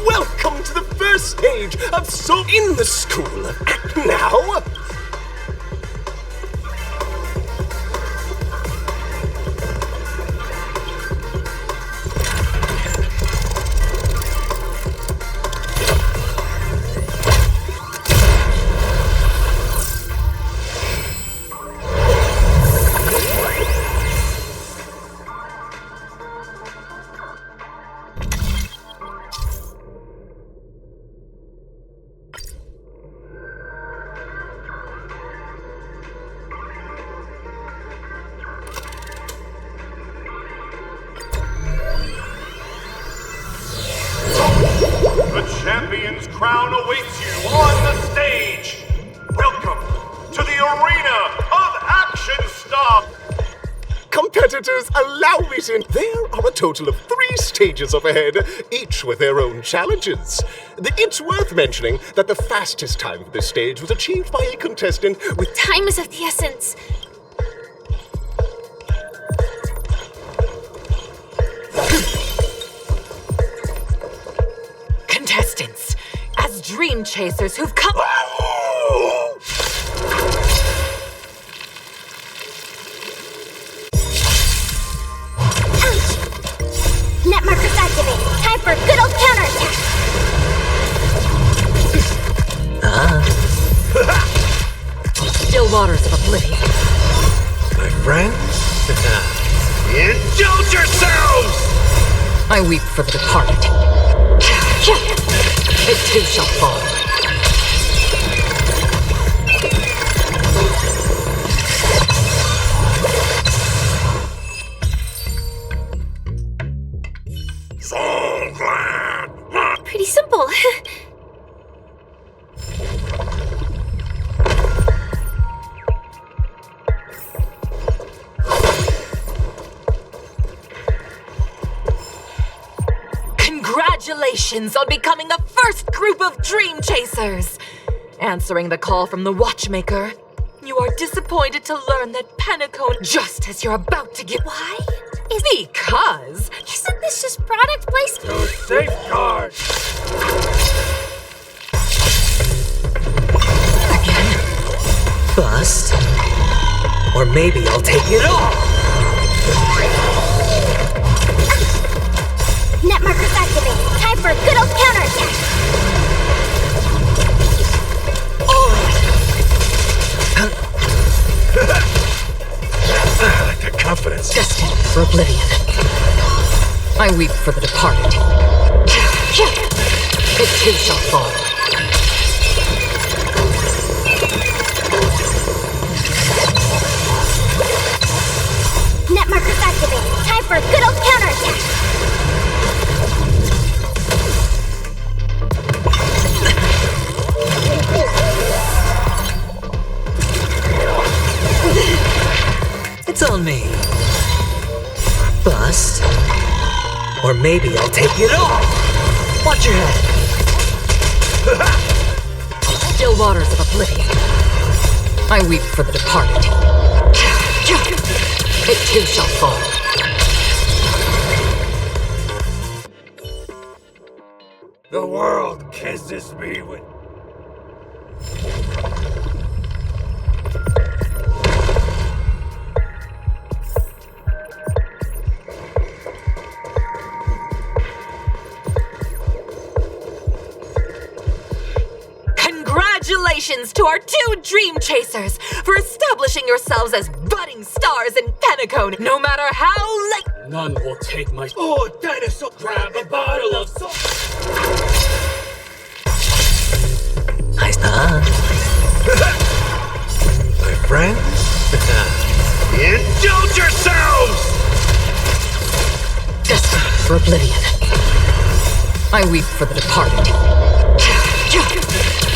Welcome to the first stage of in the School of Act now. crown awaits you on the stage. Welcome to the arena of Action Stop. Competitors, allow me to... There are a total of 3 stages up ahead, each with their own challenges. It's worth mentioning that the fastest time for this stage was achieved by a contestant with... Time is of the essence. Contestants, as dream chasers who've come... Net markers activated. Time for a good old counterattack. Still waters of oblivion. My friends, indulge yourselves! I weep for the departed. It too shall fall. Pretty simple. Congratulations on becoming the first group of dream chasers! Answering the call from the Watchmaker, you are disappointed to learn that Penacony, just as you're about to give... Why? Because... Isn't this just product placement? No safeguard! Again? Bust? Or maybe I'll take it all! Net markers activated. Time for a good old counterattack. I like the confidence. Destined for oblivion. I weep for the departed. It too shall fall. Net markers activated. Time for a good old counterattack. It's on me. Bust. Or maybe I'll take it all. Watch your head. Still waters of oblivion. I weep for the departed. It too shall fall. The world kisses me with... Congratulations to our 2 dream chasers for establishing yourselves as budding stars in Penacony, no matter how late. None will take my... Oh, dinosaur! Grab a bottle of salt! My friends, indulge yourselves! Destined for oblivion. I weep for the departed.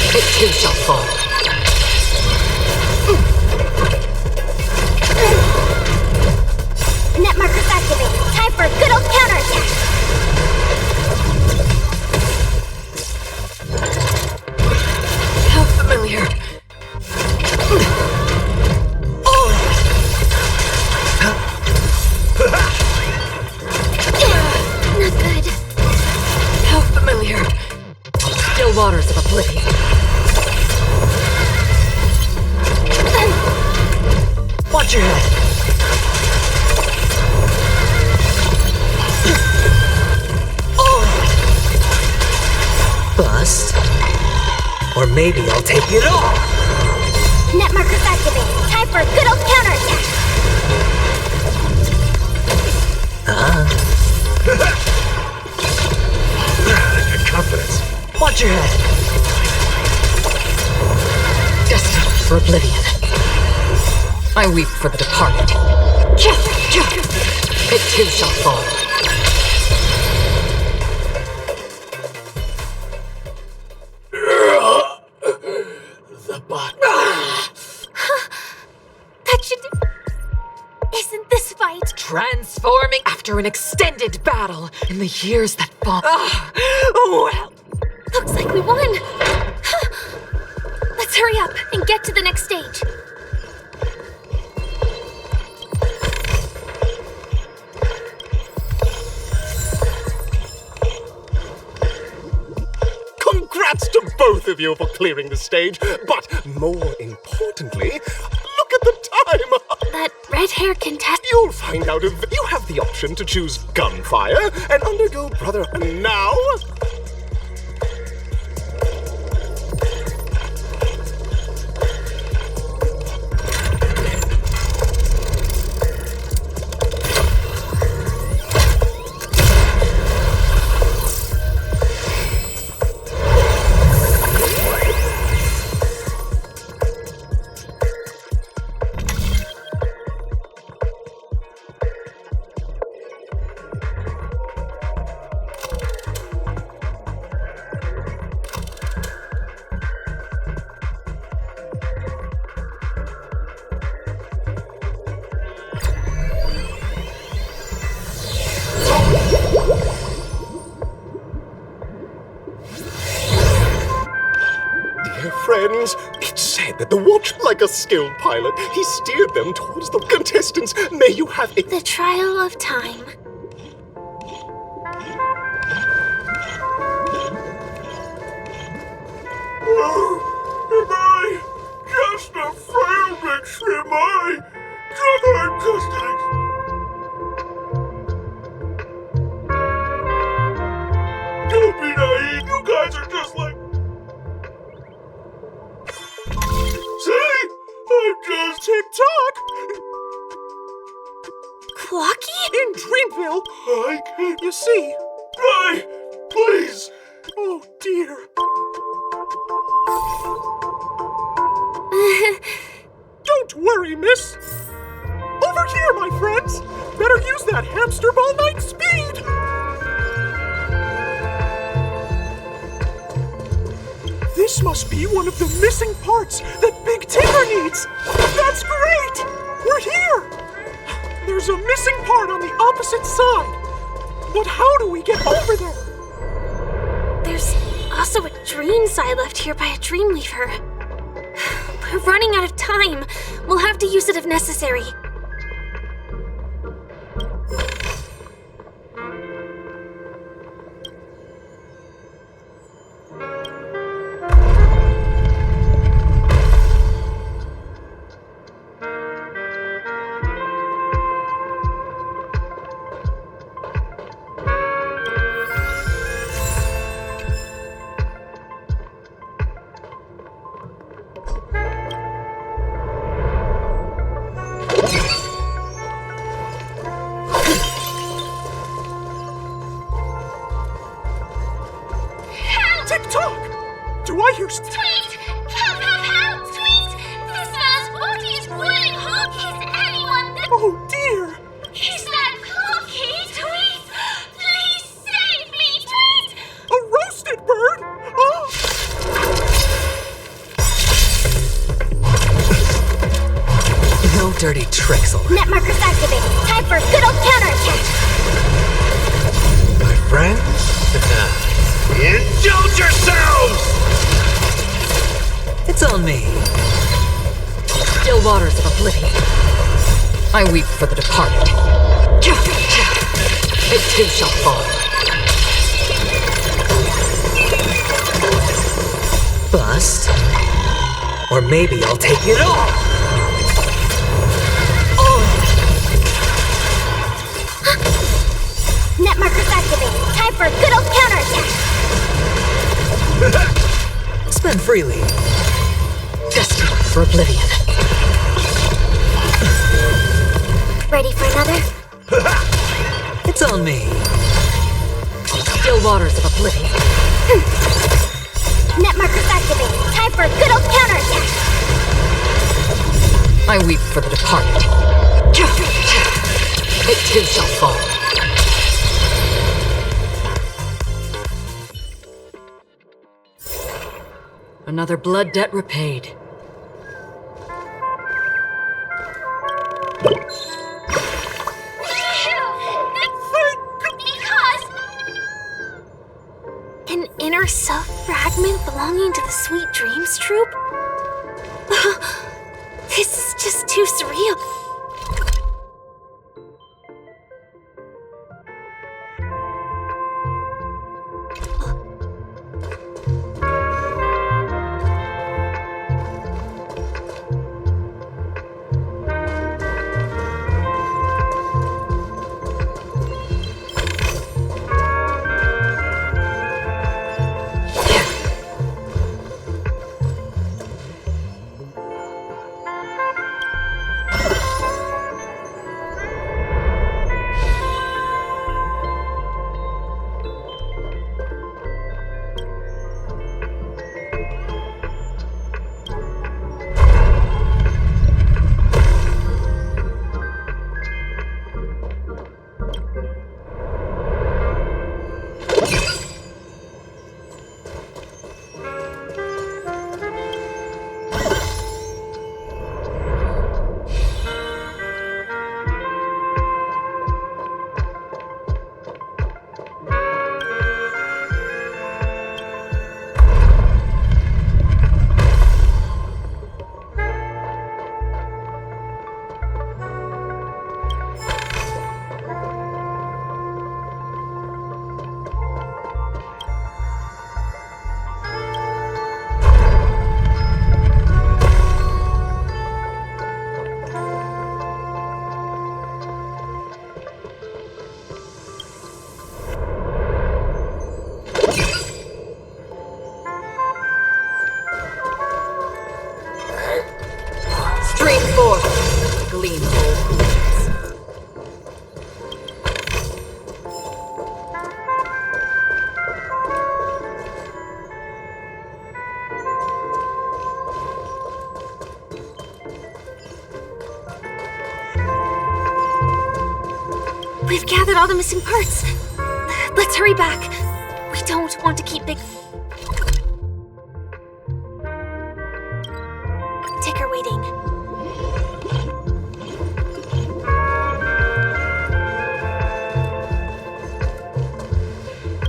It too shall fall. Net markers activated. Time for a good old counterattack. How familiar. Not good. How familiar. Still waters of oblivion. Watch your head. Bust. Or maybe I'll take it all. Net markers activated. Time for a good old counterattack. Good confidence. Watch your head. Destined for oblivion. I weep for the departed. It too shall fall. the button. That should... Isn't this fight? Transforming after an extended battle in the years that follow. Well, looks like we won. Let's hurry up and get to the next stage. Congrats to both of you for clearing the stage, but more importantly, look at the time! That red-hair contestant... You'll find out if you have the option to choose gunfire and undergo brother... Now? Friends, it's said that the watch, like a skilled pilot, he steered them towards the contestants. May you have it. The trial of time. Am I just a frail bitch? Am I? I'm just an... Don't be naive. You guys are just like... See? I'm just tick-tock. Clocky? In Dreamville. I can't... You see? Please. Oh, dear. Don't worry, miss. Over here, my friends. Better use that hamster ball night speed. This must be one of the missing parts that Big Timber needs. That's great. We're here. There's a missing part on the opposite side. But how do we get over there? There's also a dream side left here by a Dreamweaver. We're running out of time. We'll have to use it if necessary. Do I hear... Tweet! Help! Tweet! This man's body is boiling hot. Is anyone there? Oh, dear! Is that Clocky? Tweet! Please save me, Tweet! A roasted bird? Oh! No dirty tricks, alright. Net markers activated. Time for a good old counterattack. My friends? Indulge yourselves! It's on me. Still waters of oblivion. I weep for the departed. It too shall fall. Bust. Or maybe I'll take it all. Net markers activated. Time for a good old counterattack. Spend freely. Destined for oblivion. Ready for another? It's on me. Still waters of oblivion. Net markers activated. Time for a good old counterattack. I weep for the departed. It too shall fall. Another blood debt repaid. An inner self fragment belonging to the Sweet Dreams troupe? This is just too surreal. We've gathered all the missing parts. Let's hurry back. We don't want to keep Big Ticker waiting.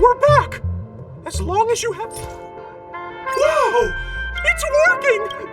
We're back! As long as you have... Whoa! It's working!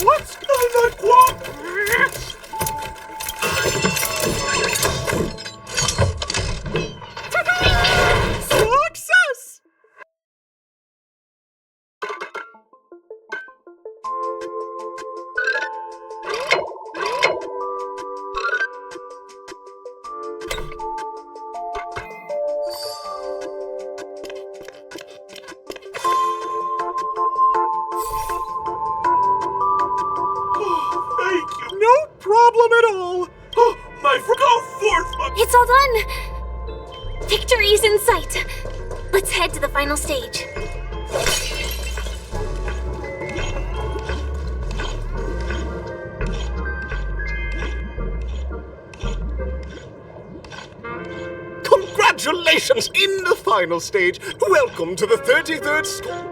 What's the Success! No problem at all. Oh, go forth. It's all done. Victory's in sight. Let's head to the final stage. Congratulations in the final stage. Welcome to the 33rd school.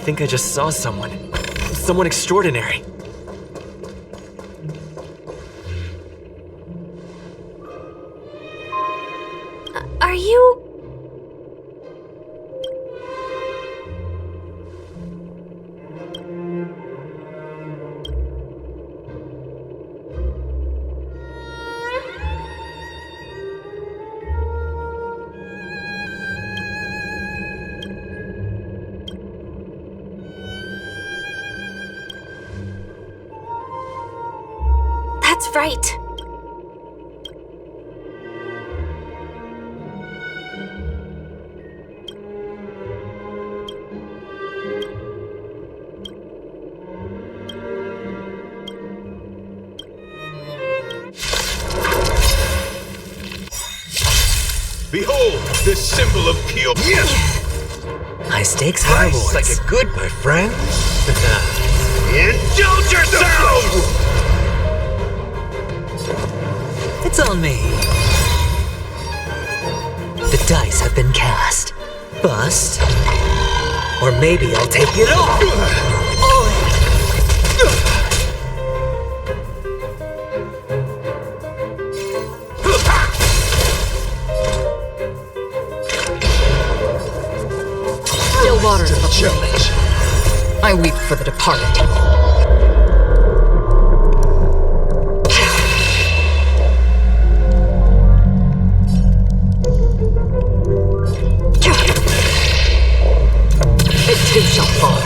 think I just saw someone. Someone extraordinary. Are you... That's right. Behold, this symbol of Kyo. High stakes, high rewards. Like a good, my friend. Indulge yourself! It's on me. The dice have been cast. Bust. Or maybe I'll take it all. Still waters of oblivion. I weep for the departed. It too shall fall.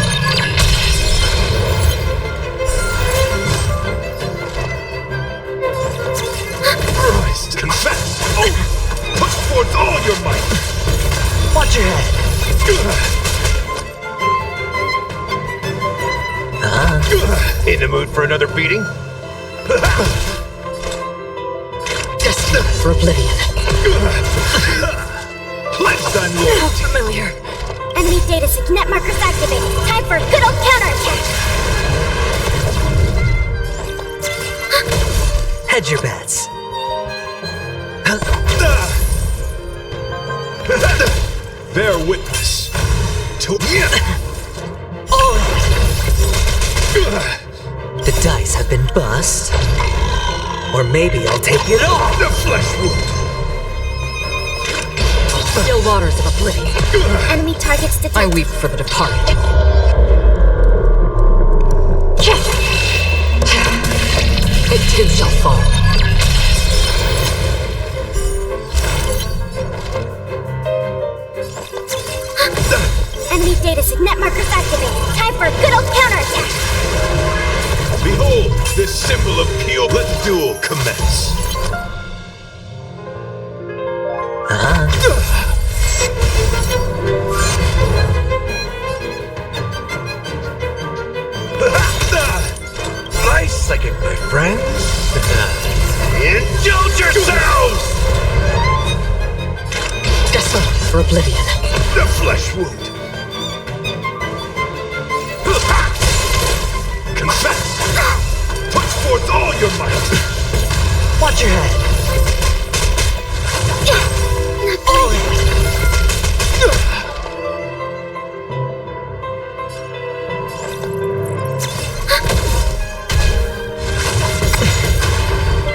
Christ, confess! Oh! Put forth all your might! Watch your head. In the mood for another beating? Destined for oblivion. Pledge thy loyalty. Familiar. Enemy data sync net markers activated. Time for a good old counterattack. Hedge your bets. Bear witness to The dice have been bust. Or maybe I'll take it all. The flesh wound. Still waters of oblivion. Enemy targets detected. I weep for the departed. It too shall fall. Enemy data sync net markers activated. Time for a good old counterattack. Behold, this symbol of Kyo. Let the duel commence. Nice second, my friend. Indulge yourselves! Desolate for oblivion. The flesh wound. Confess! Put forth all your might! Watch your head.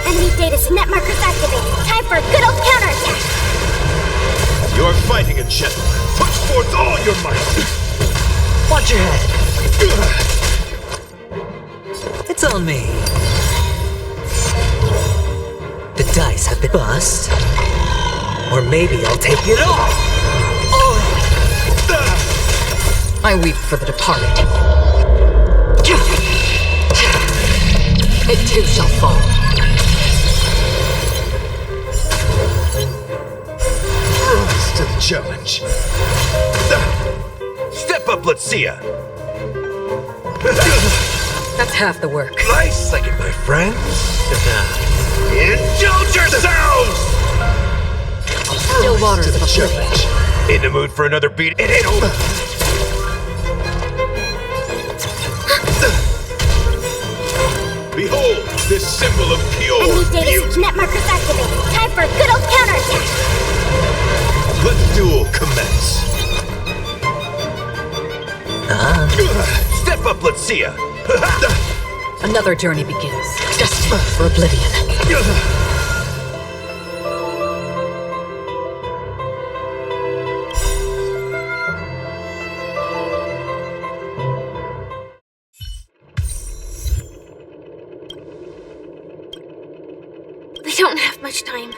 Enemy data sync net markers activated. Time for a good old counterattack. You are fighting a gentleman. Put forth all your might! Watch your head. It's on me. The dice have been bust. Or maybe I'll take it all. I weep for the departed. It too shall fall. Rise to the challenge. Step up, let's see ya. That's half the work. Nice second, my friend. Indulge yourselves! Still waters of oblivion. In the mood for another beat? It ain't over. Behold, this symbol of pure Enemy data beauty. sync net markers activated. Time for a good old counterattack. Let the duel commence. Step up, let's see ya! Another journey begins, destined for oblivion. We don't have much time.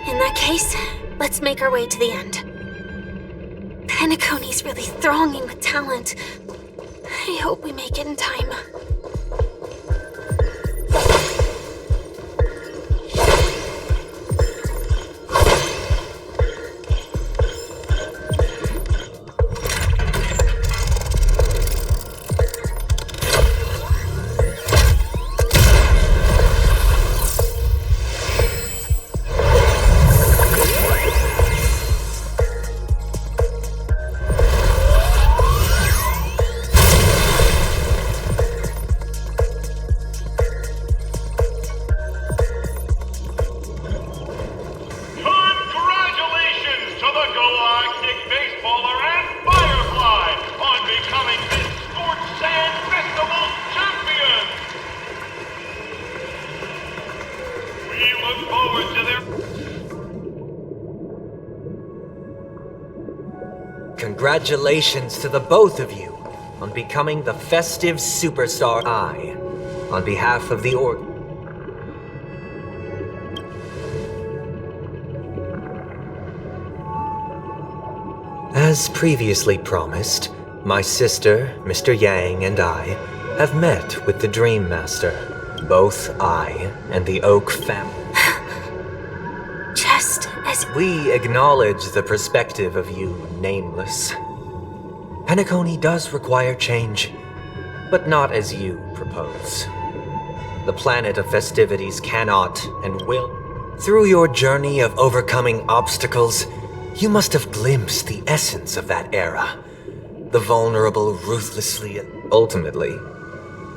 In that case, let's make our way to the end. Penacony's really thronging with talent. I hope we make it in time. Congratulations to the both of you on becoming the festive superstar. I, on behalf of the org... As previously promised, my sister, Mr. Yang, and I have met with the Dream Master. Both I and the Oak family. Just as... We acknowledge the perspective of you, Nameless. Penacony does require change, but not as you propose. The planet of festivities cannot and will. Through your journey of overcoming obstacles, you must have glimpsed the essence of that era. The vulnerable, ruthlessly, ultimately,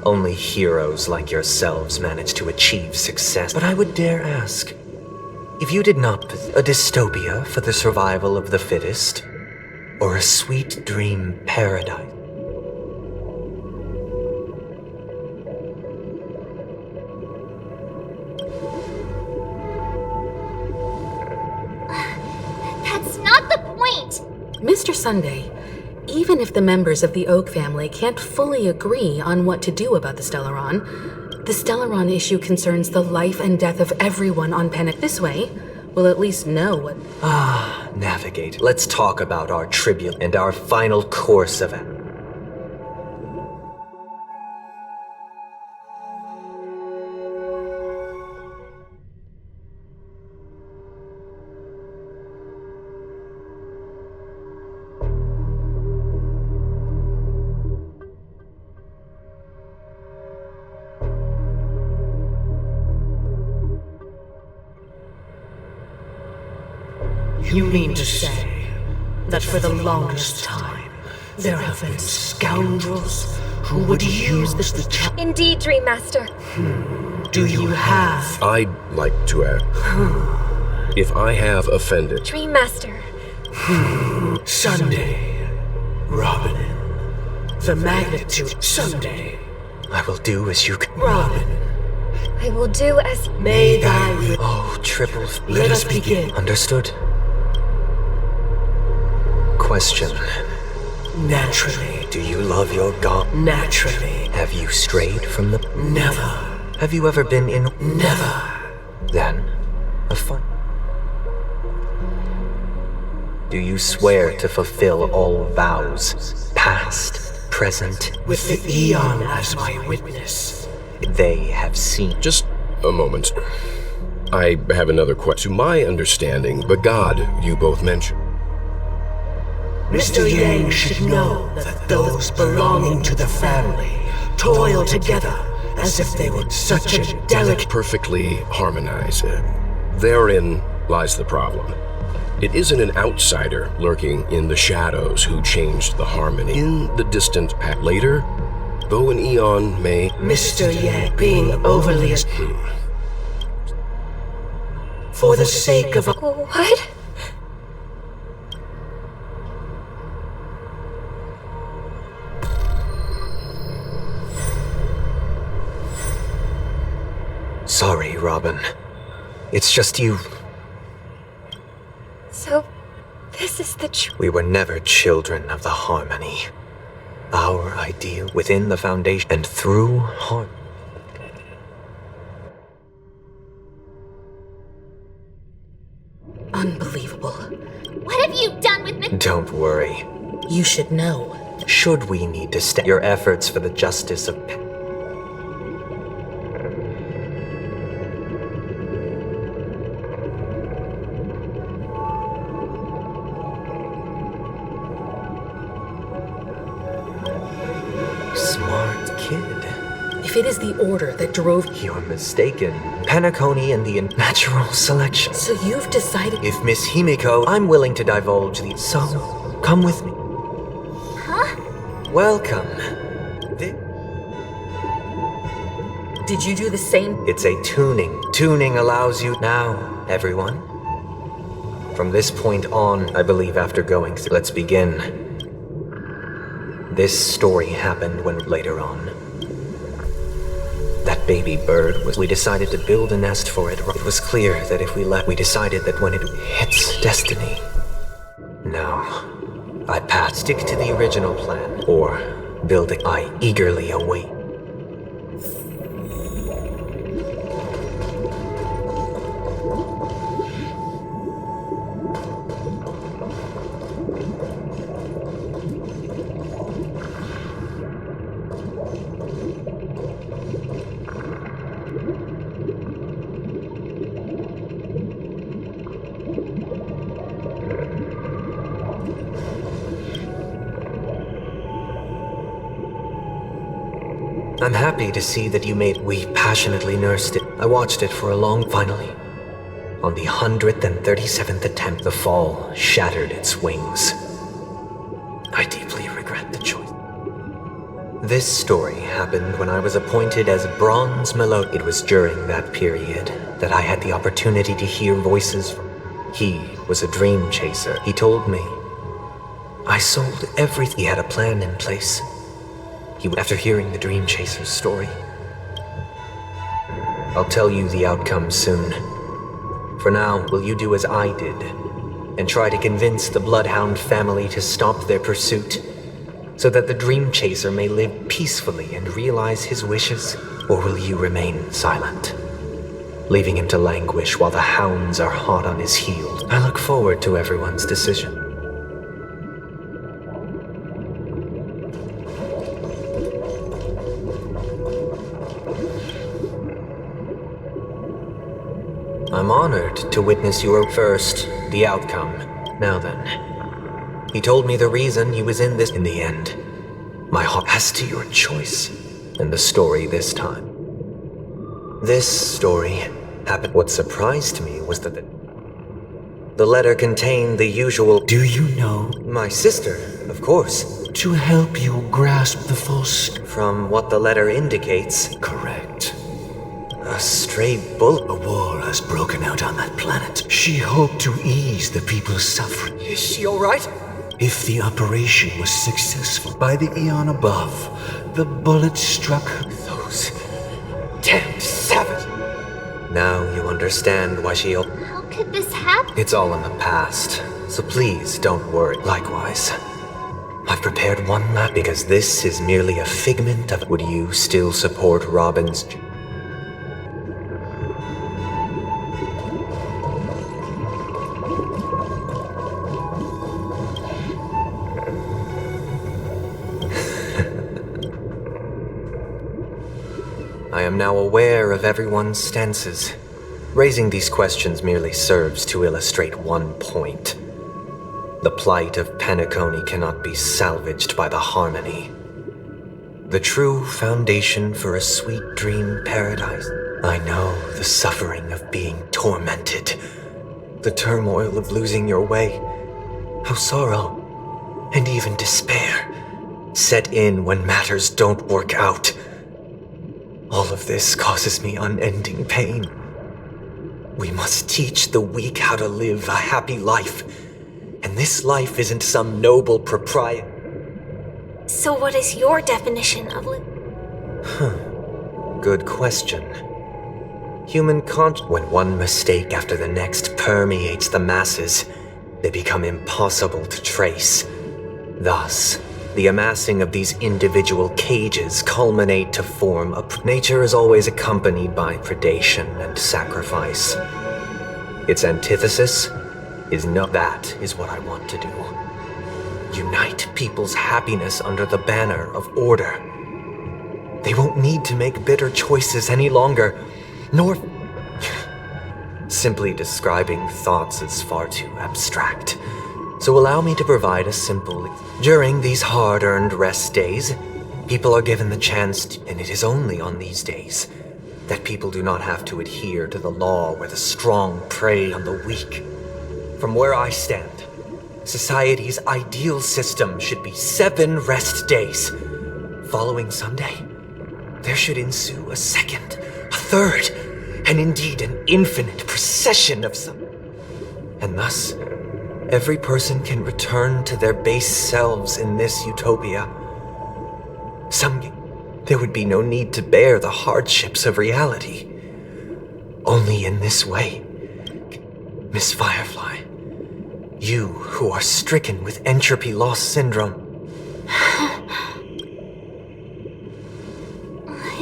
only heroes like yourselves manage to achieve success. But I would dare ask, if you did not a dystopia for the survival of the fittest, or a sweet dream paradise? That's not the point! Mr. Sunday, even if the members of the Oak family can't fully agree on what to do about the Stellaron issue concerns the life and death of everyone on Penacony. This way, we'll at least know what... Navigate. Let's talk about our tribute and our final course of... You mean to say that for the longest time, there have been scoundrels who would use this to... Indeed, Dream Master. Do you have... I'd like to add, if I have offended... Dream Master. Sunday, Robin. The magnitude... Sunday. I will do as you... Robin. I will do as... May thy... Oh, triples. Let us begin. Understood. Question. Naturally. Do you love your god? Naturally. Have you strayed from the... Never. Have you ever been in... Never. Then, a fun... Do you swear to fulfill all vows, past, present... With the Eon as my witness. They have seen... Just a moment. I have another question. To my understanding, the god you both mentioned... Mr. Yang should know that those belonging to the family toil together as if they were such a delicate... Perfectly harmonized. Therein lies the problem. It isn't an outsider lurking in the shadows who changed the harmony. In the distant past. Later, though an eon may... Mr. Yang being overly... For the sake of... What? Sorry, Robin. It's just you. So, this is the truth. We were never children of the Harmony. Our ideal within the Foundation and through harm. Unbelievable. What have you done with me? Don't worry. You should know. Should we need to step your efforts for the justice of Smart kid. If it is the order that drove... You're mistaken. Penacony and the natural selection. So you've decided... If Miss Himiko, I'm willing to divulge the... So, come with me. Huh? Welcome. Did you do the same? It's a tuning. Tuning allows you... Now, everyone. From this point on, I believe after going through... Let's begin. This story happened when later on. That baby bird was... We decided to build a nest for it. It was clear that if we left... We decided that when it hits destiny... No. I passed. Stick to the original plan. Or build it. I eagerly await. I'm happy to see that you made... We passionately nursed it. I watched it for a long... Finally, on the 137th attempt, the fall shattered its wings. I deeply regret the choice. This story happened when I was appointed as Bronze Melody. It was during that period that I had the opportunity to hear voices from... He was a dream chaser. He told me. I sold everything. He had a plan in place. After hearing the Dream Chaser's story. I'll tell you the outcome soon. For now, will you do as I did, and try to convince the Bloodhound family to stop their pursuit, so that the Dream Chaser may live peacefully and realize his wishes? Or will you remain silent, leaving him to languish while the hounds are hot on his heels? I look forward to everyone's decision. I'm honored to witness your first, the outcome. Now then, he told me the reason he was in this. In the end, my heart as to your choice, and the story this time. This story happened. What surprised me was that the letter contained the usual... Do you know? My sister, of course. To help you grasp the full... From what the letter indicates... Correct. A stray bullet. A war has broken out on that planet. She hoped to ease the people's suffering. Is she alright? If the operation was successful, by the eon above, the bullet struck those damned savages. Now you understand why she... How could this happen? It's all in the past, so please don't worry. Likewise, I've prepared one lap because this is merely a figment of... Would you still support Robin's... I am now aware of everyone's stances. Raising these questions merely serves to illustrate one point. The plight of Penacony cannot be salvaged by the Harmony. The true foundation for a sweet dream paradise. I know the suffering of being tormented. The turmoil of losing your way. How sorrow, and even despair, set in when matters don't work out. All of this causes me unending pain. We must teach the weak how to live a happy life. And this life isn't some noble propriety. So what is your definition of Good question. Human when one mistake after the next permeates the masses, they become impossible to trace. Thus, the amassing of these individual cages culminate to form a... Nature is always accompanied by predation and sacrifice. Its antithesis is that is what I want to do. Unite people's happiness under the banner of order. They won't need to make bitter choices any longer, nor... Simply describing thoughts is far too abstract. So allow me to provide a simple... During these hard-earned rest days, people are given the chance to... And it is only on these days that people do not have to adhere to the law where the strong prey on the weak. From where I stand, society's ideal system should be 7 rest days. Following Sunday, there should ensue a second, a third, and indeed an infinite procession of some... And thus, every person can return to their base selves in this utopia. There would be no need to bear the hardships of reality. Only in this way, Miss Firefly, you who are stricken with entropy loss syndrome.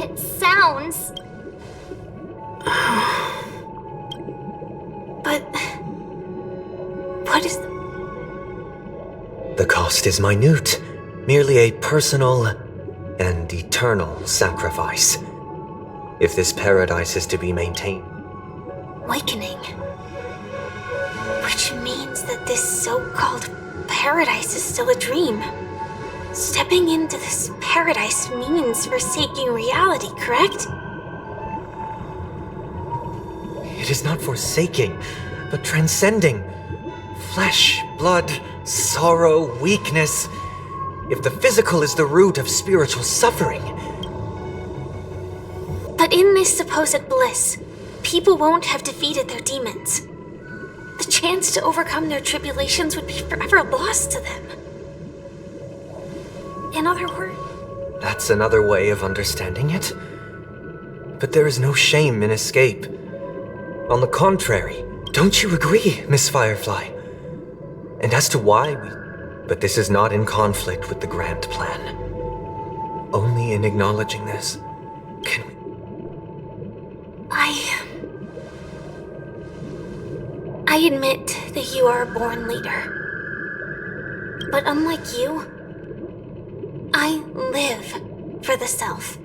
It sounds... But... what is... The cost is minute, merely a personal and eternal sacrifice. If this paradise is to be maintained. Awakening. Which means that this so-called paradise is still a dream. Stepping into this paradise means forsaking reality, correct? It is not forsaking, but transcending. Flesh, blood, sorrow, weakness. If the physical is the root of spiritual suffering. But in this supposed bliss, people won't have defeated their demons. The chance to overcome their tribulations would be forever lost to them. In other words... That's another way of understanding it. But there is no shame in escape. On the contrary, don't you agree, Miss Firefly? And as to why we... But this is not in conflict with the grand plan. Only in acknowledging this can we... I admit that you are a born leader. But unlike you, I live for the self.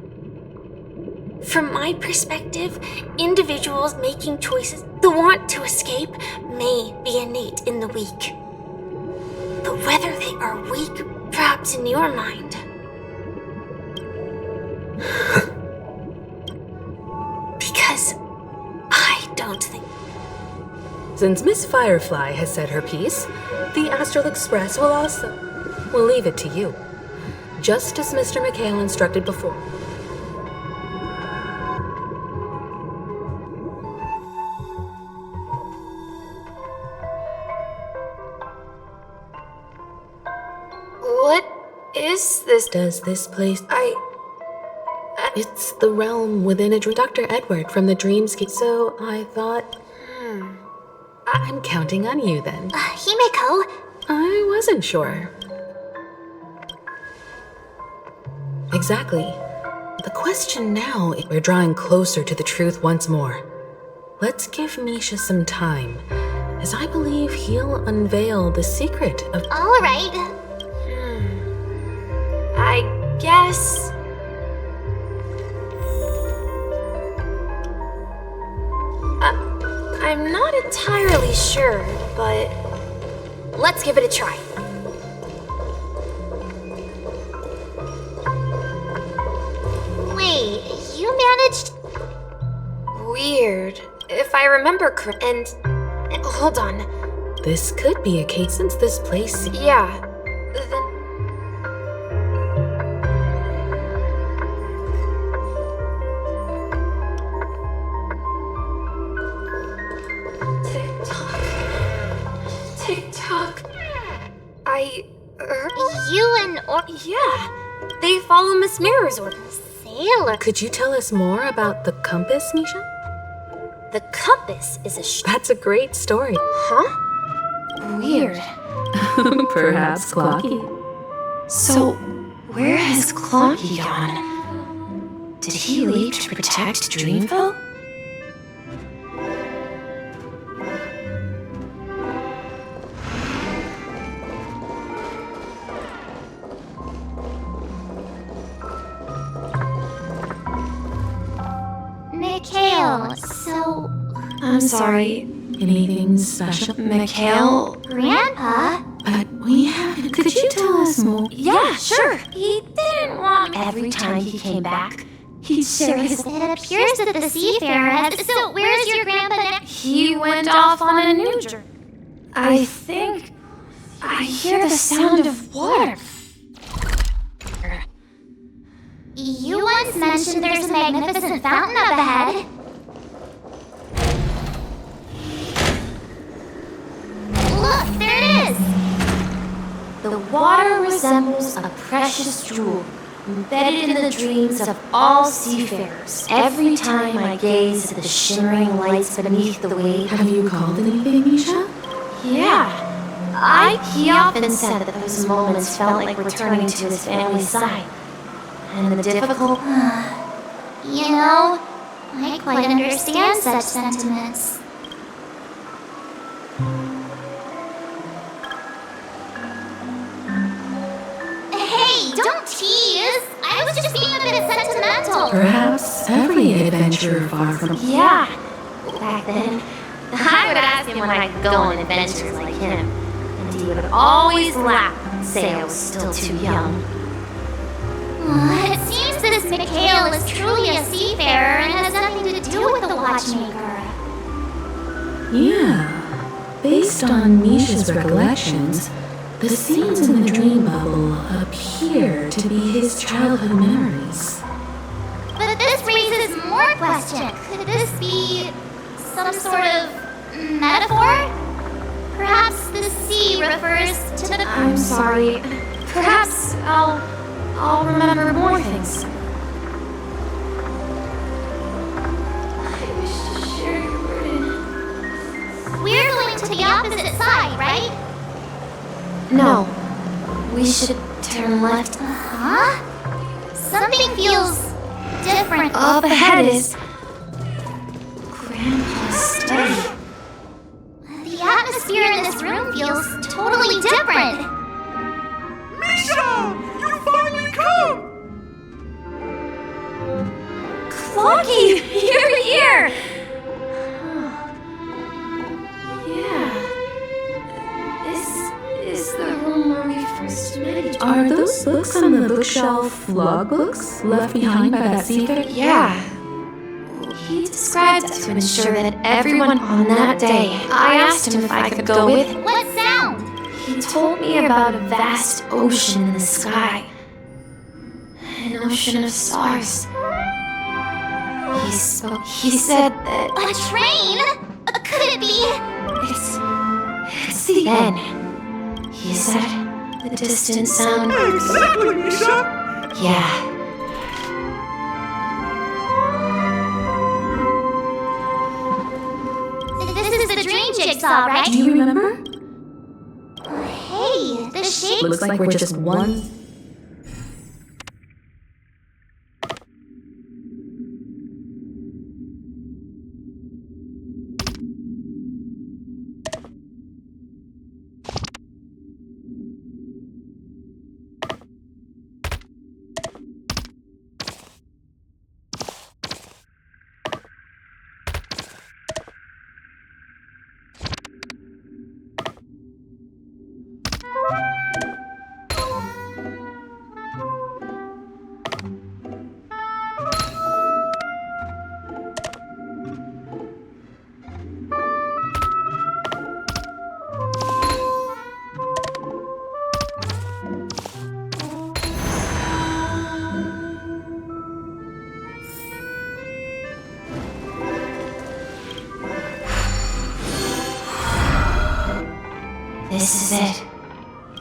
From my perspective, individuals making choices, the want to escape, may be innate in the weak. But whether they are weak, perhaps in your mind. Because I don't think... Since Miss Firefly has said her piece, the Astral Express will also... We'll leave it to you. Just as Mr. McHale instructed before. What is this? Does this place... It's the realm within a dream. Dr. Edward from the Dreamscape. So I thought... I'm counting on you then. Himeko? I wasn't sure. Exactly. The question now is we're drawing closer to the truth once more. Let's give Misha some time, as I believe he'll unveil the secret of... All right. I guess... I'm not entirely sure, but... let's give it a try. Wait, you managed... Weird. If I remember correctly... And... hold on. This could be a case since this place... Yeah. You and Yeah, they follow Miss Mirror's orders. Sailor. Could you tell us more about the compass, Misha? The compass is a That's a great story. Huh? Weird. Perhaps Clocky. So, where has Clocky gone? Did he leave to protect Dreamville? Mikhail, so... I'm sorry. Anything special? Mikhail? Grandpa? But we haven't. Could you tell us more? Yeah, sure. He didn't want me. Every time he came back, he'd share his... It appears that the seafarer has... So where's your grandpa now? He went off on a new journey. I think... I hear the sound of water. You once mentioned there's a magnificent fountain up ahead. Look, there it is! The water resembles a precious jewel, embedded in the dreams of all seafarers. Every time I gaze at the shimmering lights beneath the waves... Have you called anything, Misha? Yeah. He often said that those moments felt like returning to his family's side. And the difficult... You know, I quite understand such sentiments. Hey, don't tease! I was just being a bit sentimental. Perhaps every adventurer far from... Yeah. Back then, I would ask him when I'd go on adventures like him. And he would always laugh and say I was still too young. It seems this Mikhail is truly a seafarer and has nothing to do with the Watchmaker. Yeah. Based on Misha's recollections, the scenes in the dream bubble appear to be his childhood memories. But this raises more questions. Could this be some sort of metaphor? Perhaps the sea refers to the... I'm sorry. Perhaps I'll remember more things. I wish to share your burden. We're going to the opposite side, right? No. We should turn left. Huh? Something feels different. Up ahead is... Grandpa's study. The atmosphere in this room feels totally different. Misha! You finally come! Clocky! You're here! Yeah. This is the room where we first met each other. Are those books on the bookshelf logbooks left behind by that seafarer? Yeah. He described it to ensure that everyone on that day... I asked him if I could go with him. What sound? He told me about a vast ocean in the sky. An ocean of stars. He said that... A train? Could it be? It's the end. He said the distant sound... Exactly, Misha! Yeah. This is the dream jigsaw, right? Do you remember? Hey, the shape... Looks like we're just one... This is it.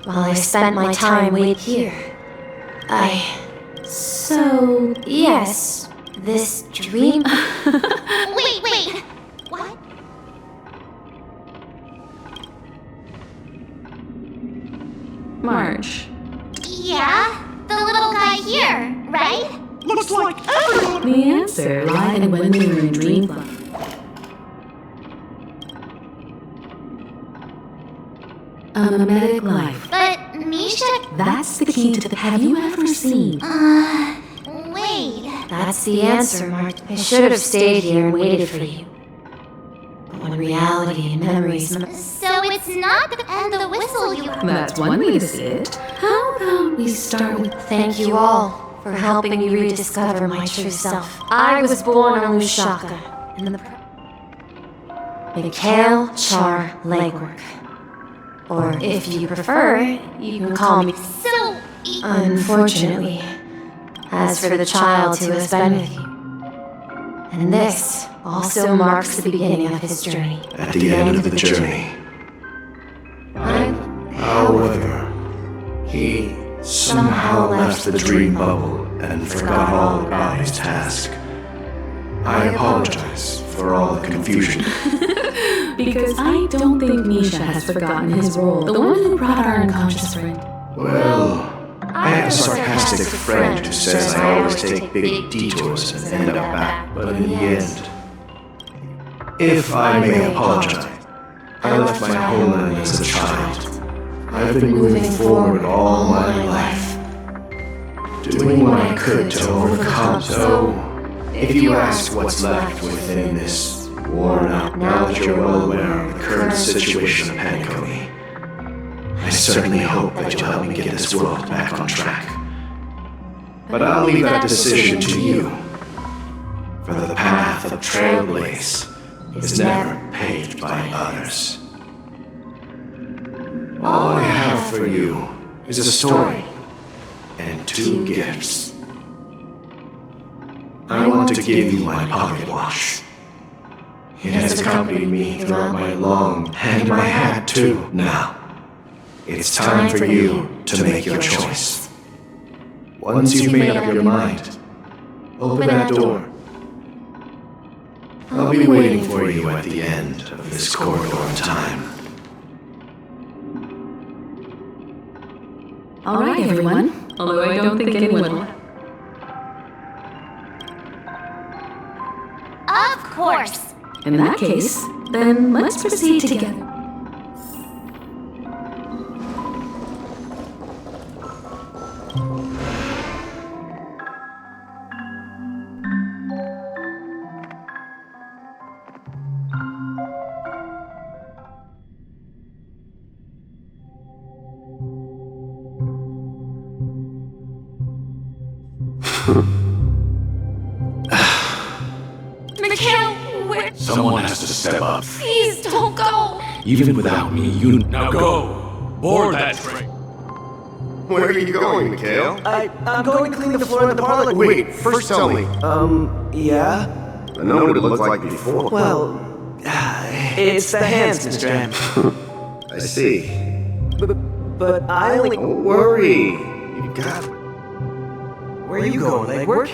While I spent my time waiting here, So, yes, this dream... Wait! closer live and when we were in Dream Club. A mimetic life. But Misha... That's the key to the... Have you ever seen? Wait. That's the answer, Mark. I should have stayed here and waited for you. But when reality and memories... So it's not the end the whistle you... That's one way to see it. How about we start with... Thank you all for helping me rediscover my true self. I was born on Lushaka, in the... Mikhail Char Legwork. Or if you prefer, you can call me... So... Unfortunately, as for the child who has been with you. And this also marks the beginning of his journey. At the end of the journey. However, he somehow left the dream bubble and forgot all about his task. I apologize for all the confusion. Because I don't think Misha has forgotten his role, the one who brought our unconscious friend. Well, I have a sarcastic friend who says I always take big detours and end up back, but in the end, if I may apologize, I left my homeland as a child. I've been moving forward all my life, doing what I could to overcome. So, if you ask what's left within this worn out, now that you're well aware of the current situation of Penacony, I certainly hope that you'll help me get this world back on track. But I'll leave that decision to you, for the path of trailblaze is never paved by others. All I have for you is a story and 2 gifts. I want to give you my pocket watch. It has accompanied me throughout my long, and my hat too. Now, it's time for you to make your choice. Once you've made up your mind, open that door. I'll be waiting for you at the end of this corridor of time. Alright, everyone. Although I don't think anyone will. Of course. In that case, then let's proceed together. Mikhail, where... Someone has to step up. Please don't go. Even without me, you... Now go! Board that train! Where are you going, Mikhail? I'm going to clean the floor in the parlor. Wait, first tell me. Yeah? I know what it looked like before. Well, it's the hands, Mr. M. I see. But I only... Don't worry. You got it. Where are you going, Legwork?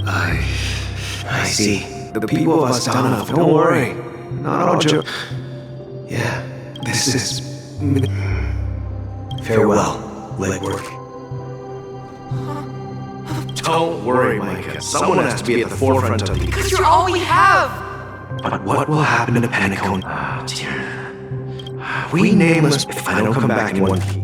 I see. The people of us done enough. Don't worry. Not all joke. Yeah, this is... Farewell, Legwork. Don't worry, Micah. Someone has to be at the forefront of the... Because you're all we have! But what will happen to Penacony? Oh, dear. We nameless if I don't come back in one piece.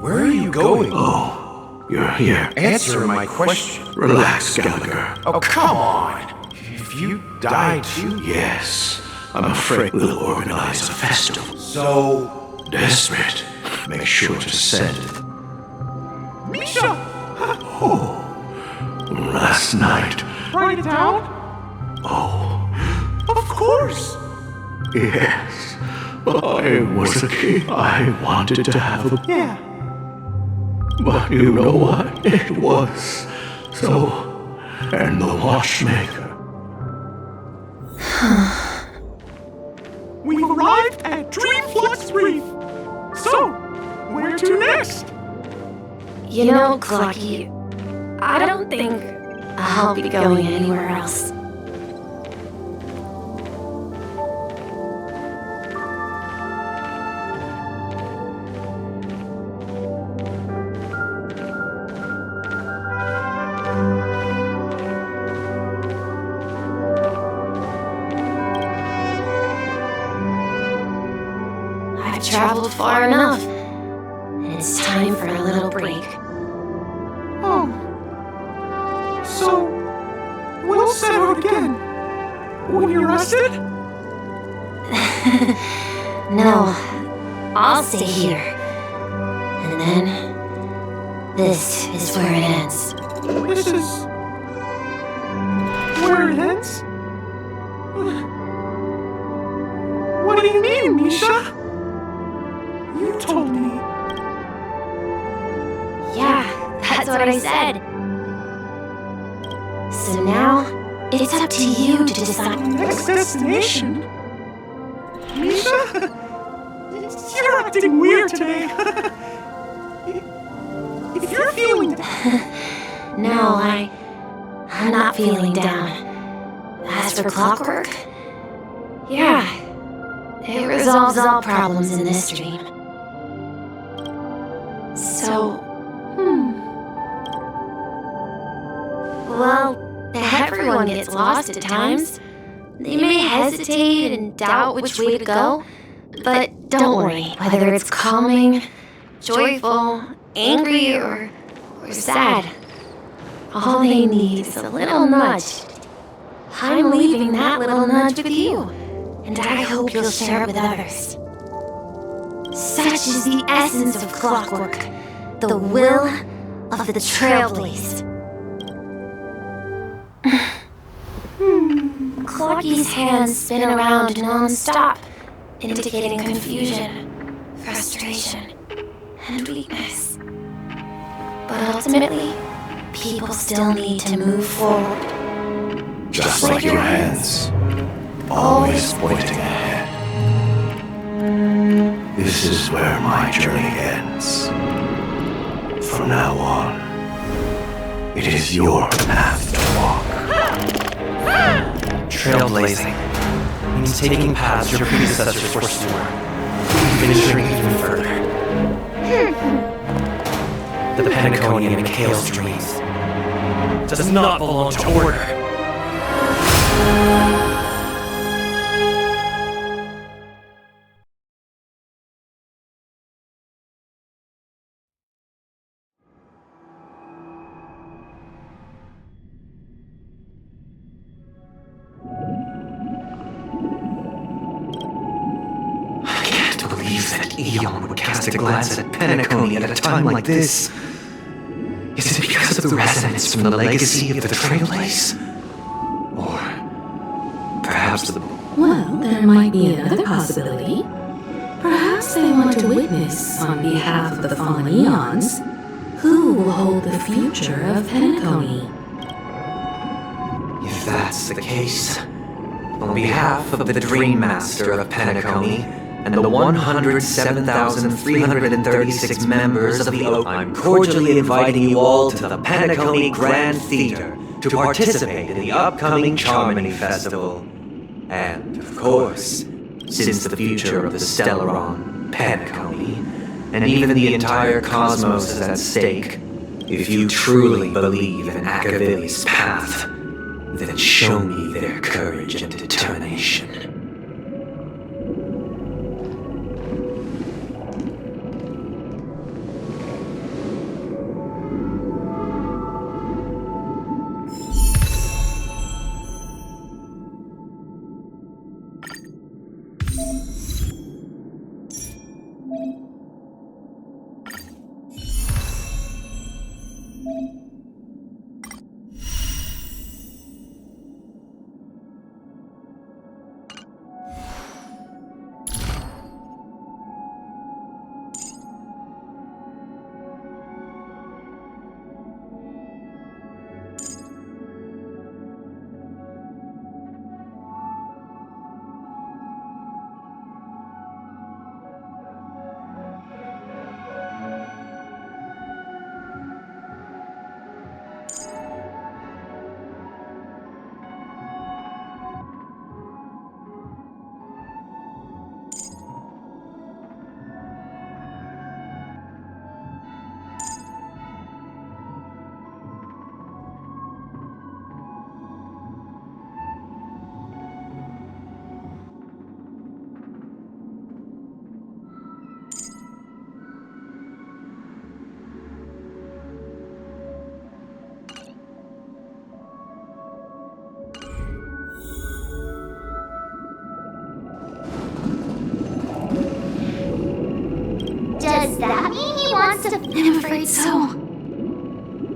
Where are you going? Oh, you're here. Answer my question. Relax, Gallagher. Oh, come on. If you die too... Yes, I'm afraid we'll organize a festival. So... Desperate. Make sure to send it. Misha! Oh, last night. Write it down? Oh, of course! Yes, I was a kid. I wanted to have a... Yeah. But you know what? It was so... And the Watchmaker. We've arrived at Dreamflux Reef. So, where to next? You know, Clocky, I don't think I'll be going anywhere else. traveled far enough. And it's time for a little break. Oh. So, we'll set out again. When you're rested? No, I'll stay here. And then, this is where it ends. This is... where it ends? What do you mean, Misha? You told me. Yeah, that's what I said. So now, it's up to you to decide. Next destination? Misha? You're acting weird today. If you're feeling down... No, I'm not feeling down. As for clockwork, yeah, it resolves all problems in this dream. So, well, everyone gets lost at times. They may hesitate and doubt which way to go, but don't worry, whether it's calming, joyful, angry, or sad. All they need is a little nudge. I'm leaving that little nudge with you, and I hope you'll share it with others. Such is the essence of clockwork, the will of the trailblazed. Clocky's hands spin around non-stop, indicating confusion, frustration, and weakness. But ultimately, people still need to move forward. Just like your hands, always pointing ahead. This is where my journey ends. From now on, it is your path to walk. Trailblazing means taking paths your predecessors forswore, venturing even further. The Penacony and Mikhail's dreams does not belong to order. I can't believe that Eon would cast a glance at Penacony at a time like this. Is it because of the resonance from the legacy of the Trailblaze? Or perhaps the... Well, there might be another possibility. Perhaps they want to witness, on behalf of the fallen Eons, who will hold the future of Penacony. If that's the case, on behalf of the Dream Master of Penacony and the 107,336 members of the Oak, I'm cordially inviting you all to the Penacony Grand Theater to participate in the upcoming Charmony Festival. And, of course, since the future of the Stellaron, Penacony, and even the entire cosmos is at stake, if you truly believe in Akavili's path, then show me their courage and determination. have been afraid so.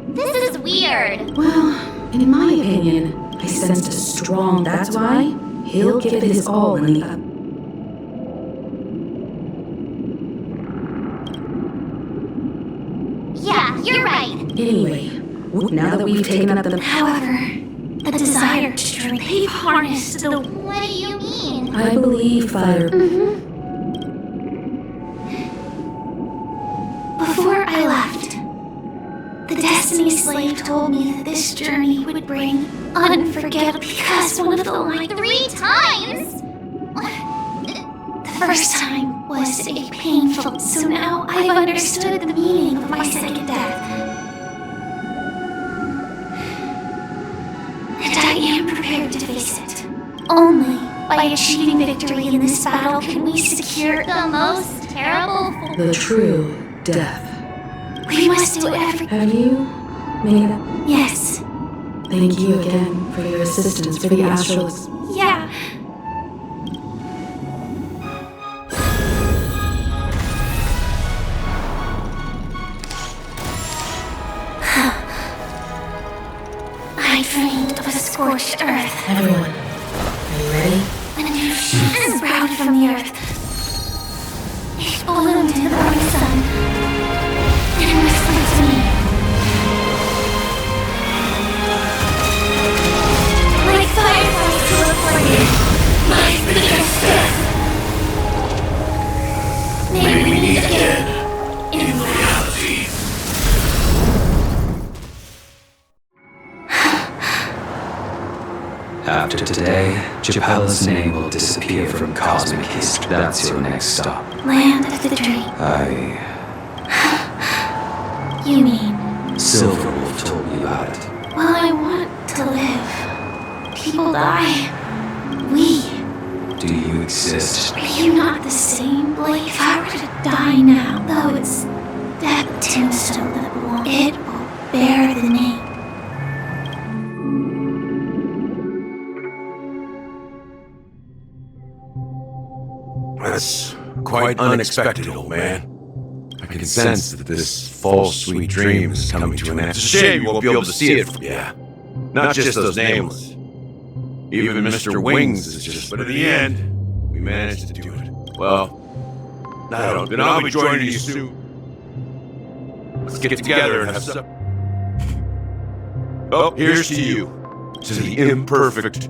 This is weird. Well, in my opinion, I sensed a strong. That's why he'll give it his all in the up. Yeah, you're right. Anyway, now that we've taken up the. However, the desire to drink, they've harnessed the. What do you mean? I believe fire. Before I left, the Destiny Slave told me that this journey would bring unforgettable. Because one of the like 3 times. The first time was a painful. So now I've understood the meaning of my second death. And I am prepared to face it. Only by achieving victory in this battle can we secure the most terrible. The true death. We must do everything. Have you made it? Yes. Thank you again for your assistance for the astrals. Yeah. I dreamed of a scorched earth. Everyone, are you ready? A new shoot sprouted from the earth. It bloomed in the morning sun. And whispered to me. Like fireflies teleported. My biggest death. May we meet again in reality. After today, Chapella's name will disappear from cosmic history. That's your next stop. Land of the dream. You mean? Silverwolf told me about it. Well, I want to live. People die. We. Do you exist? Are you not the same, Blake? If I were to die now, though it's that tombstone that belongs, it will bear the name. That's quite unexpected, old man. I can sense that this false sweet dream is coming to an end. It's a shame you won't be able to see it. Yeah. Not just those nameless. Even Mr. Wings is just... But in the end, we managed to do it. Well, then I'll be joining you soon. Let's get together and have some... Oh, here's to you. To the imperfect...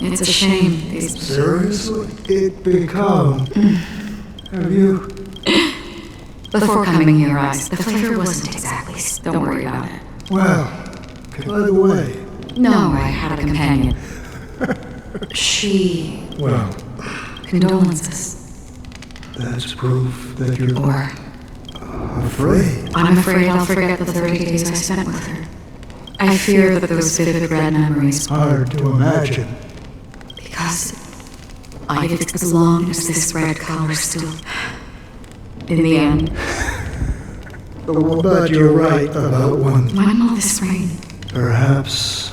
It's a shame. Seriously? It become... Have you... Before coming here, the flavor wasn't exactly... Don't worry about it. Well, by the way... No, I had a companion. She... Well... Condolences. That's proof that you're... Or... afraid. I'm afraid I'll forget the 30 days I spent with her. I fear that those vivid red memories... Hard to imagine. Because as long as this red color still... In the end... But you're right about one. When will this rain? Perhaps...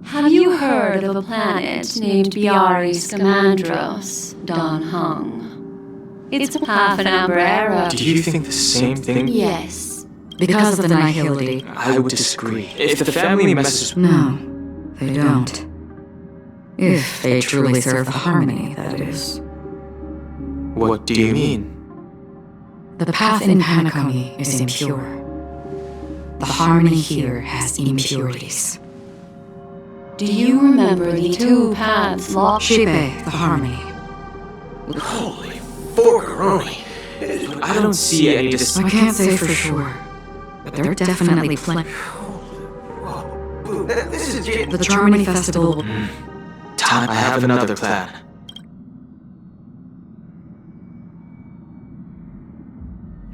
Have you heard of a planet named Biaris Scamandros, Don Hung? It's a half an amber era. Do you think the same thing? Yes. Because of the nihility. I would disagree. If the family messes... No, they don't. If they truly serve the harmony, that is. What do you mean? The path in Penacony is impure. The harmony here has impurities. Do you remember the 2 paths locked? Shipe, the harmony. Holy forkeroni. I don't see any I can't say for sure, but they're definitely plenty. This is The Charmony Festival. Time. I have another plan.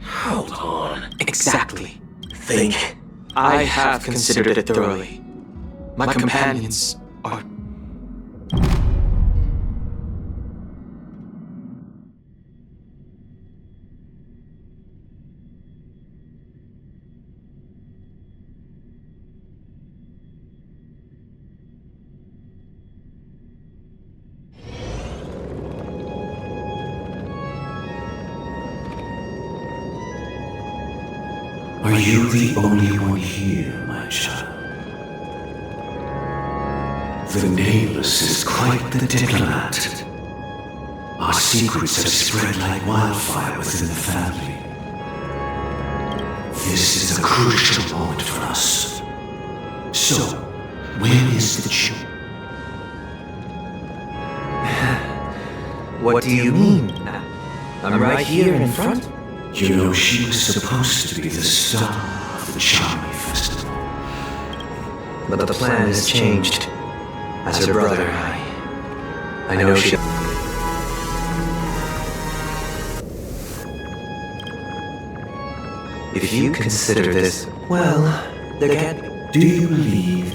Hold on. Exactly. Think. I have considered it thoroughly. My companions are... Are you the only one here, my child? The Nameless is quite the diplomat. Our secrets have spread like wildfire within the family. This is a crucial moment for us. So, when is the What do you mean? I'm right here in front? You know, she was supposed to be the star of the Charming Festival. But the plan has changed. As her brother, I know she... If you consider this, well, again... Do you believe?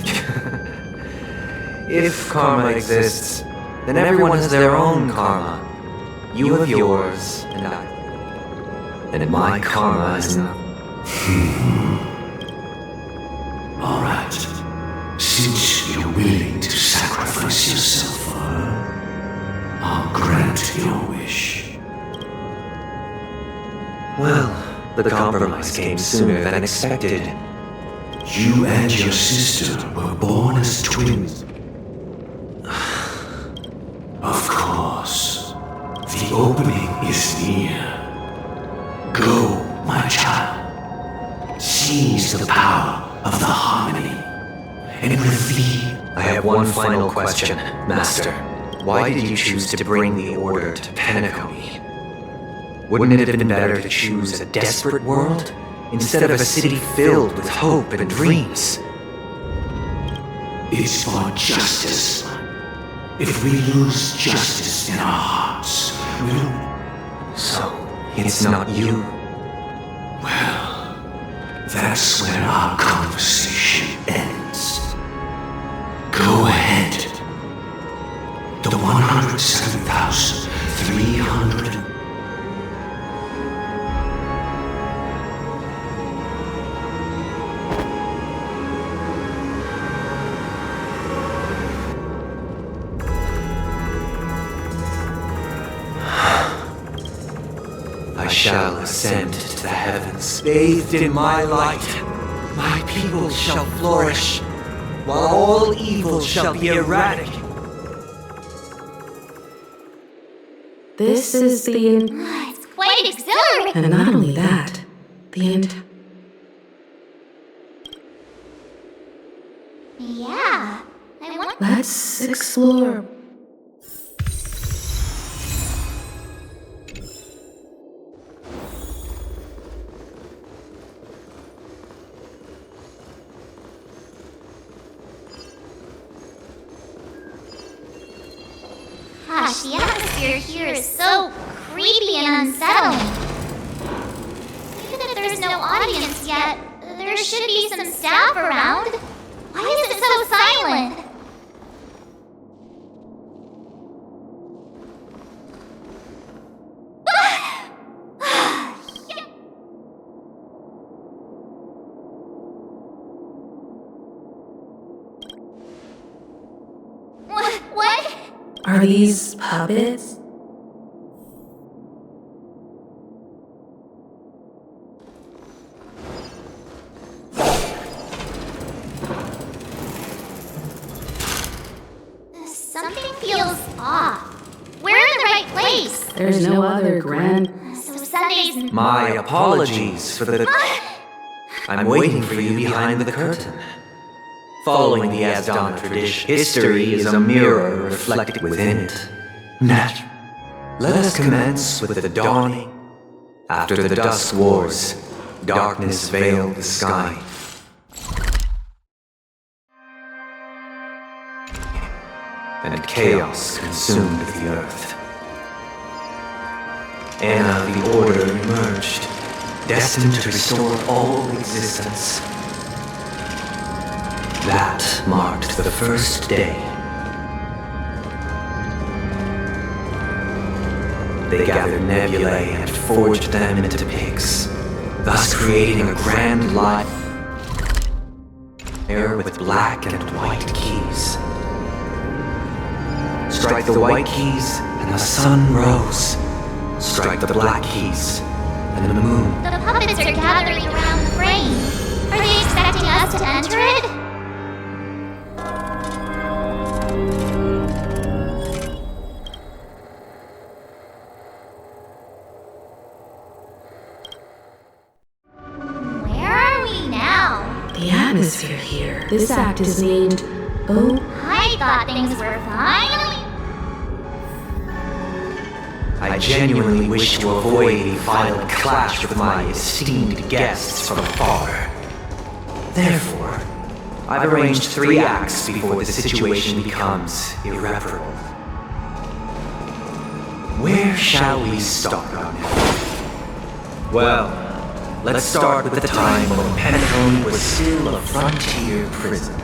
If karma exists, then everyone has their own karma. You have yours, and I... And my karma is not... All right. Since you're willing to sacrifice yourself for her, I'll grant your wish. Well, the compromise came sooner than expected. You and your sister were born as twins. Of course. The opening is near. Go, my child. Seize the power of the harmony and reveal... I have one final question, Master. Why did you choose to bring the Order to Penacony? Wouldn't it have been better to choose a desperate world instead of a city filled with hope and dreams? It's for justice. If we lose justice in our hearts, we'll... So, it's not you? Well, that's where our conversation ends. Go ahead. The 107,300... I shall ascend to the heavens. Bathed in my light, my people shall flourish, while all evil shall be eradicated. This is the end. It's quite exhilarating. And not only that, the end. Yeah, I want... Let's explore. Gosh, the atmosphere here is so creepy and unsettling. Even if there's no audience yet, there should be some staff around. Why is it so silent? What? Are these puppets? Something feels off. We're in the right place. There's no other grand... So Sundays... My apologies for the... I'm waiting for you behind the curtain. Following the Asdana tradition, history is a mirror reflected within it. Natural. Let us commence with the dawning. After the Dusk Wars, darkness veiled the sky. And chaos consumed the earth. Anna the Order emerged, destined to restore all existence. That marked the first day. They gathered nebulae and forged them into pigs, thus creating a grand light air with black and white keys. Strike the white keys, and the sun rose. Strike the black keys, and the moon. The puppets are gathering around the frame. Are they expecting us to enter it? Where are we now? The atmosphere here. This act is named I thought things were fine. I genuinely wish to avoid a violent clash with my esteemed guests from afar. Therefore, I've arranged 3 acts before the situation becomes irreparable. Where shall we start? Well, let's start with the time when Penacony was still a frontier prison.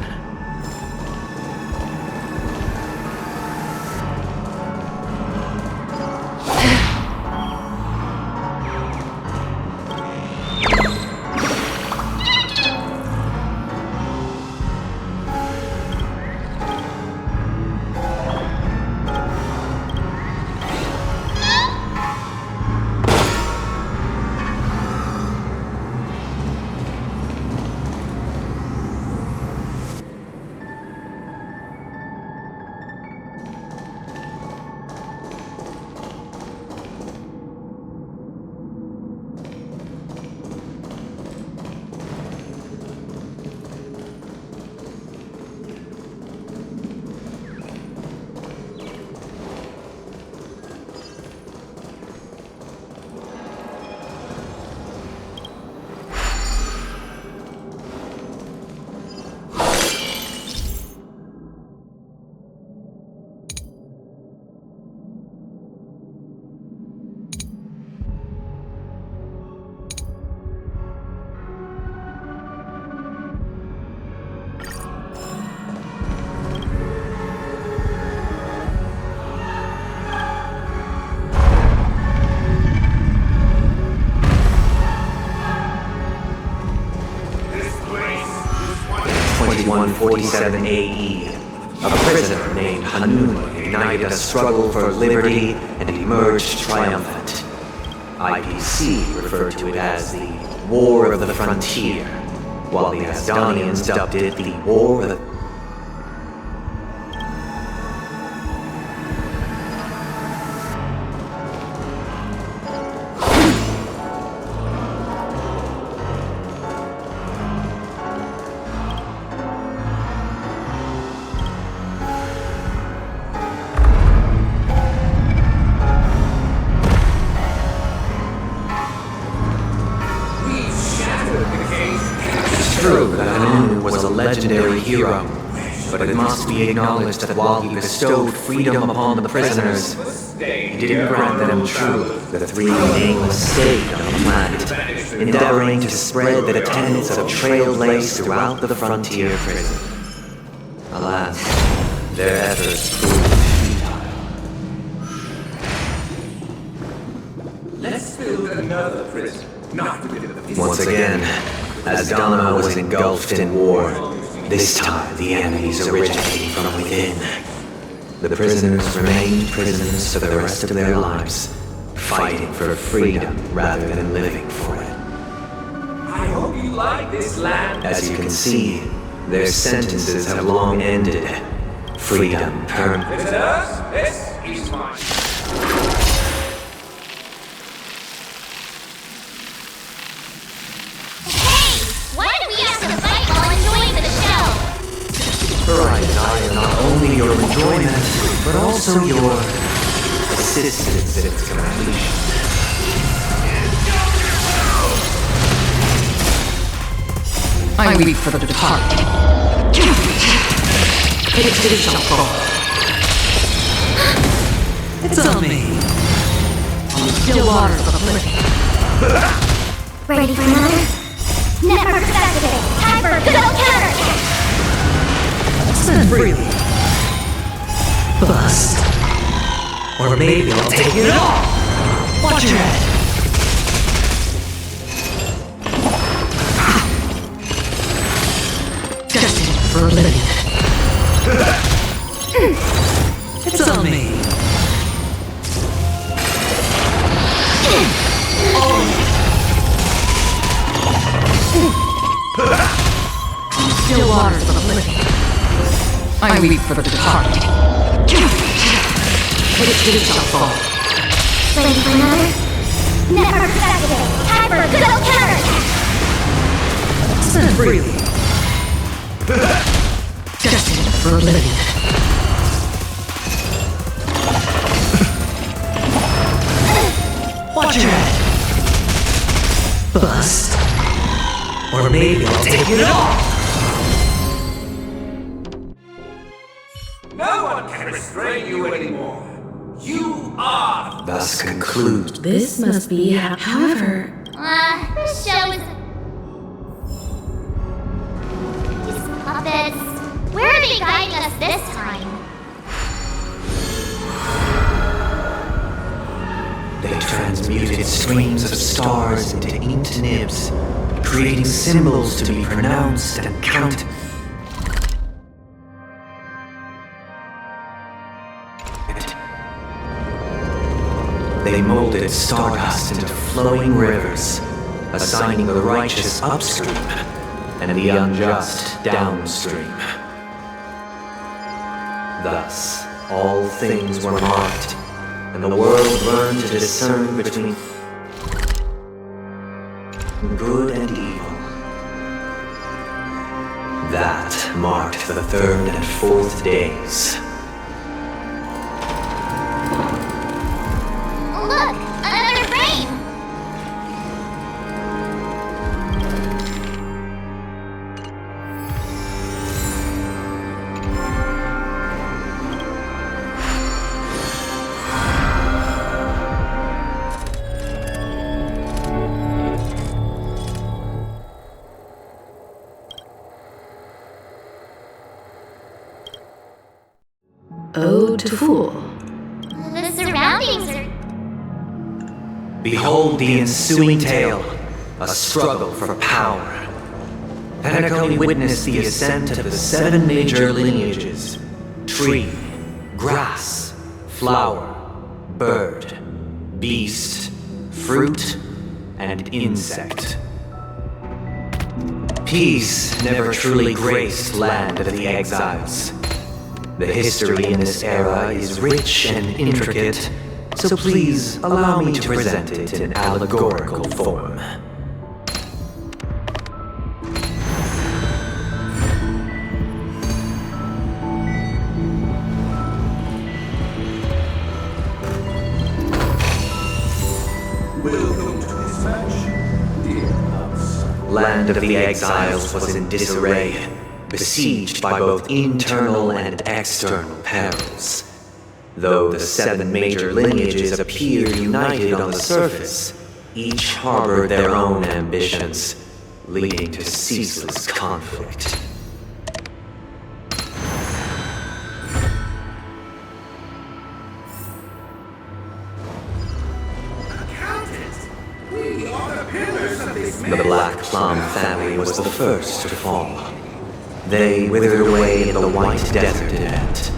AE, a prisoner named Hanuma ignited a struggle for liberty and emerged triumphant. IPC referred to it as the War of the Frontier, while the Asdanians dubbed it the War of the... legendary hero, but it must be acknowledged that while he bestowed freedom upon the prisoners, he didn't grant them truth. The 3 nameless stayed on the planet, endeavoring to spread the tenets of trailblaze throughout the frontier prison. Alas, their efforts proved futile. Let's build another prison, not within the... Once again, Asdana was engulfed in war. This time, the enemies originating from within. The prisoners remained prisoners for the rest of their lives, fighting for freedom rather than living for it. I hope you like this land. As you can see, their sentences have long ended. Freedom permanent. Visitors, this is mine. Right, I am not only your enjoyment, but also your assistance in its completion. I weep for the departed. It shall fall. It's on me. On the still waters of oblivion. Ready for another? Never expected it. Time for a good old counterattack. Send freely. Bust. Or maybe I'll take it all. Watch your head. Destined for oblivion. It's on me. reap for the departed. It shall fall. Ready for another? Never expected it! Time for a good old counterattack! Send freely. Destined for oblivion. Watch your head. Bust. Or maybe I'll take it off. No one can restrain you anymore. You are. Thus concludes. This must be, however... This show is... These puppets... Where are they guiding us this time? They transmuted streams of stars into inked nibs, creating symbols to be pronounced and counted. They molded stardust into flowing rivers, assigning the righteous upstream and the unjust downstream. Thus, all things were marked, and the world learned to discern between good and evil. That marked the third and fourth days. Look! Another frame! Ode to Fool. The surroundings are... Behold the ensuing tale, a struggle for power. Penacony witnessed the ascent of the 7 major lineages: tree, grass, flower, bird, beast, fruit, and insect. Peace never truly graced land of the Exiles. The history in this era is rich and intricate, so please allow me to present it in allegorical form. Welcome to this match, dear loves. Land of the Exiles was in disarray, besieged by both internal and external perils. Though the 7 major lineages appear united on the surface, each harbored their own ambitions, leading to ceaseless conflict. We are the pillars of this The Black Plum family was the first to fall. They withered away in the White Desert event,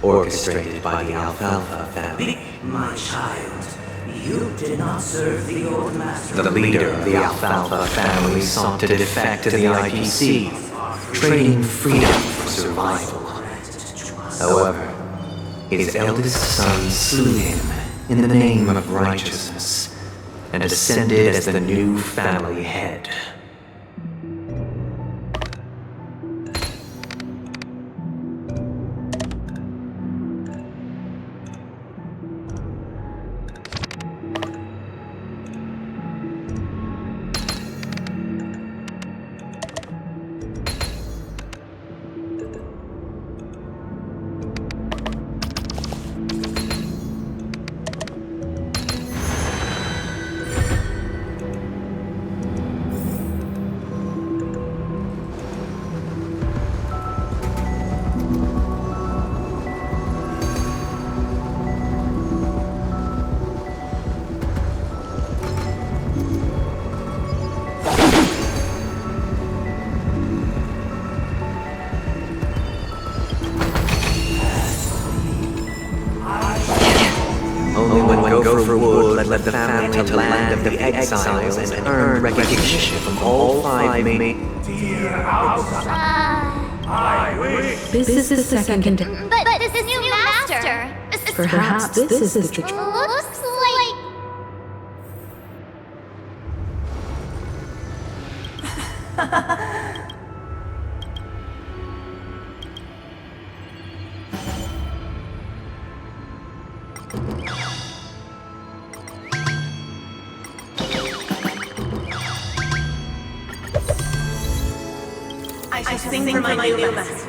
orchestrated by the Alfalfa family. My child, you did not serve the old master. The leader of the Alfalfa family sought to defect to the IPC, trading freedom for survival. However, his eldest son slew him in the name of righteousness, and ascended as the new family head. Led the family to land of the Exiles and earned recognition from all 5 Dear outside, I This is the second container. But this is new master. Perhaps this is the Looks like... I sing for my new master.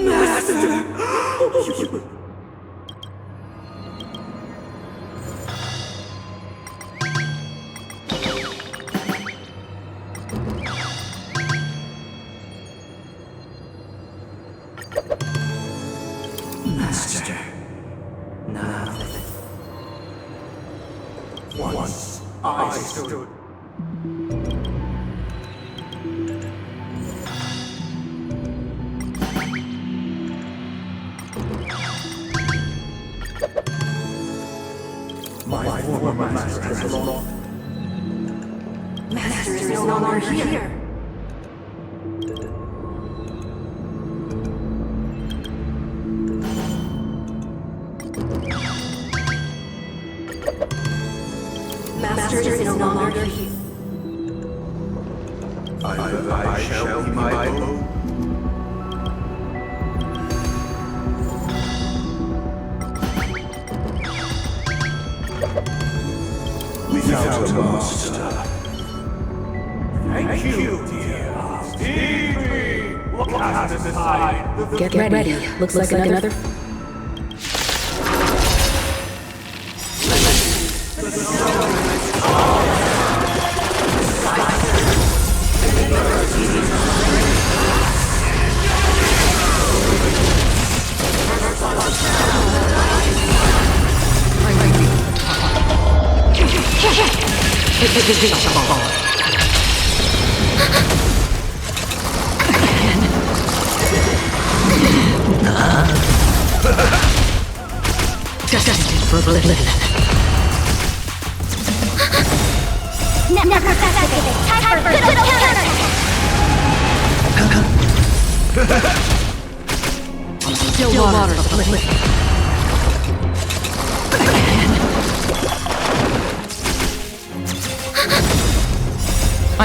Master! Master. Nothing. Once I stood. My former master has lost. Master is no longer here. Master is no longer here. I shall be my own. Without a master. Thank you, dear. Stevie! Look at this side. Get ready. Looks like another...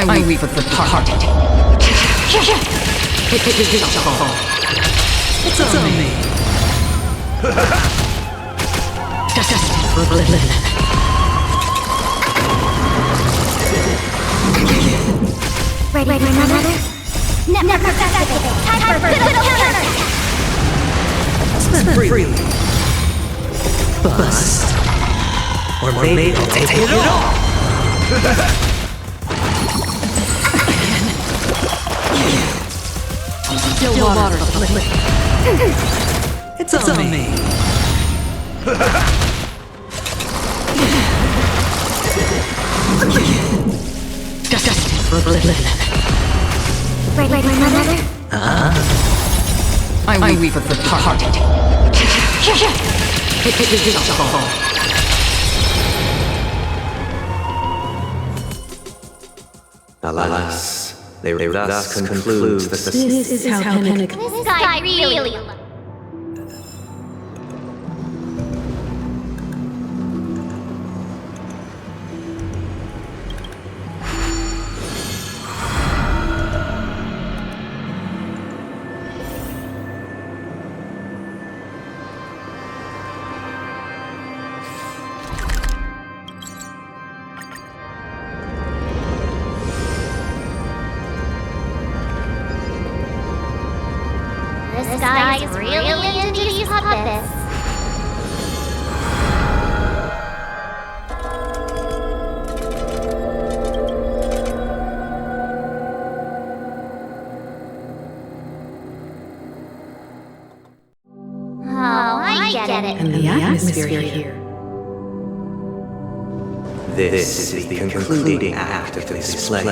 I weave of the heart. It's on me. Destined for oblivion. Ready for another? Never activate. Time for good counter. Spend freely. Bust. Or maybe I'll take it all. Still water. It's on me. Destined for oblivion. Ready for another? I weave of the heart. Alas, they thus conclude the This is how Penacony... This guy really... This guy is really into these puppets. Oh, I get it. And the atmosphere here. This is the concluding act of the display.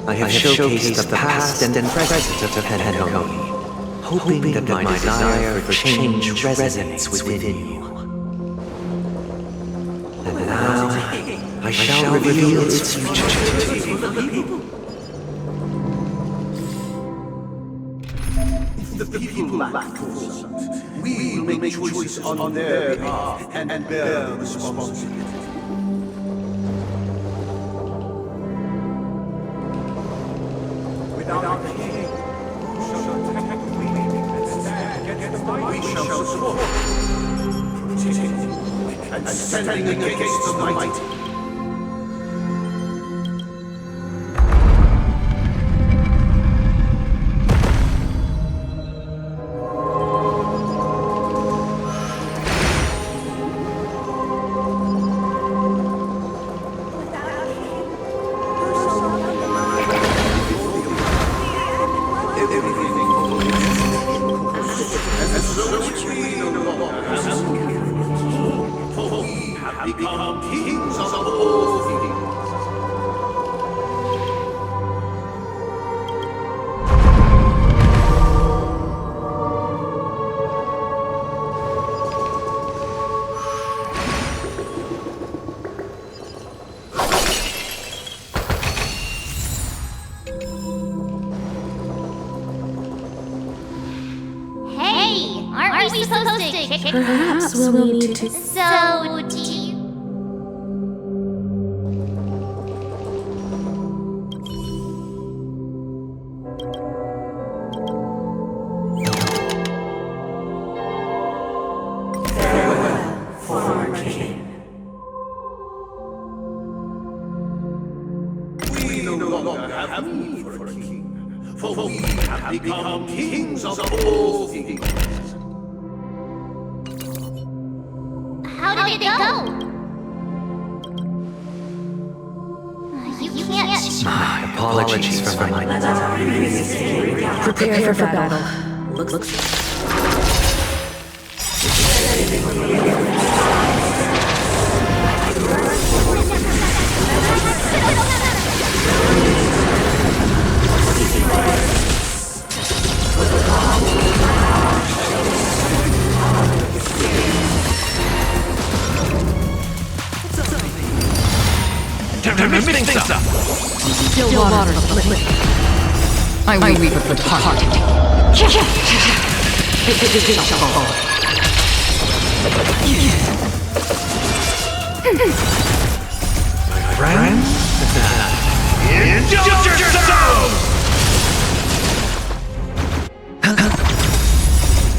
I have showcased the past and present of Penacony, hoping that my desire for change resonates within you. And now, I shall reveal its future to you. the people lack foresight. We will make choices on their behalf and bear responsibility. Without a king, who shall protect the weak and stand against the mighty? We shall support, protect, and standing against the mighty. Perhaps we'll need to... So do you... Farewell, former king. We no longer have need for a king, for we have become kings of all things. How did it go? You can't... My apologies for my... Prepare for battle. Looks... Mix things up! Still water to flip. I weep with the heart. It shall fall. My friends? Indulge yourselves!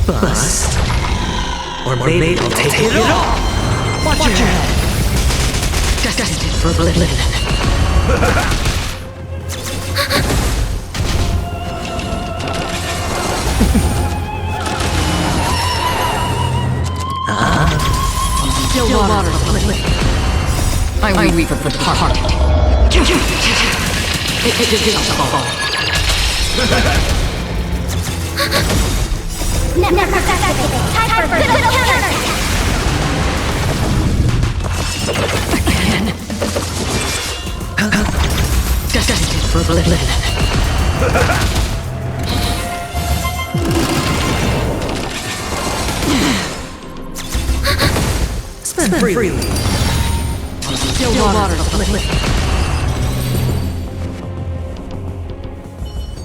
Bust. Or maybe I'll take it all! Watch your head. Destined for oblivion. Still water to flip. I weep with the heart. It shall fall. Never activated. Time for little counterattack. Again. Destined for oblivion. Spend freely. Still water to flip.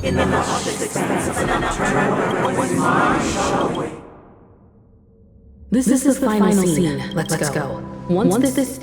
In the luscious expanse of the nocturnal, what was mine shall await. This is the final scene. Let's go. Once this...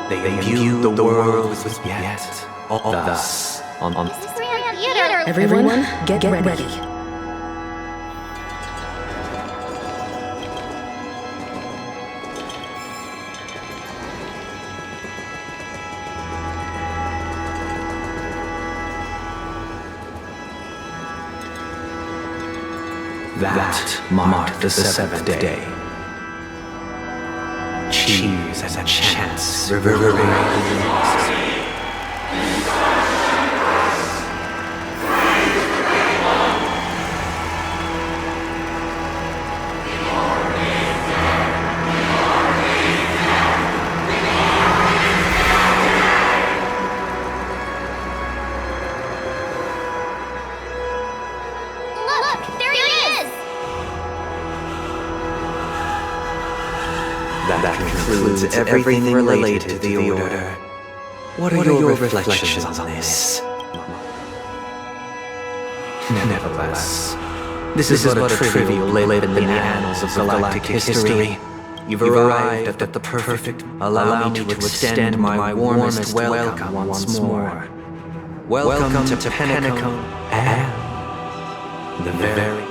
They viewed the world with yet all thus on Everyone, get ready. That marked the seventh day. Cheers as a chance reverberated. That concludes everything related to the Order. What are your reflections on this? Nevertheless, this is but a trivial blip in the annals of galactic history. You've arrived at the perfect. Allow me to extend my warmest welcome once more. Welcome to Penacony and the very...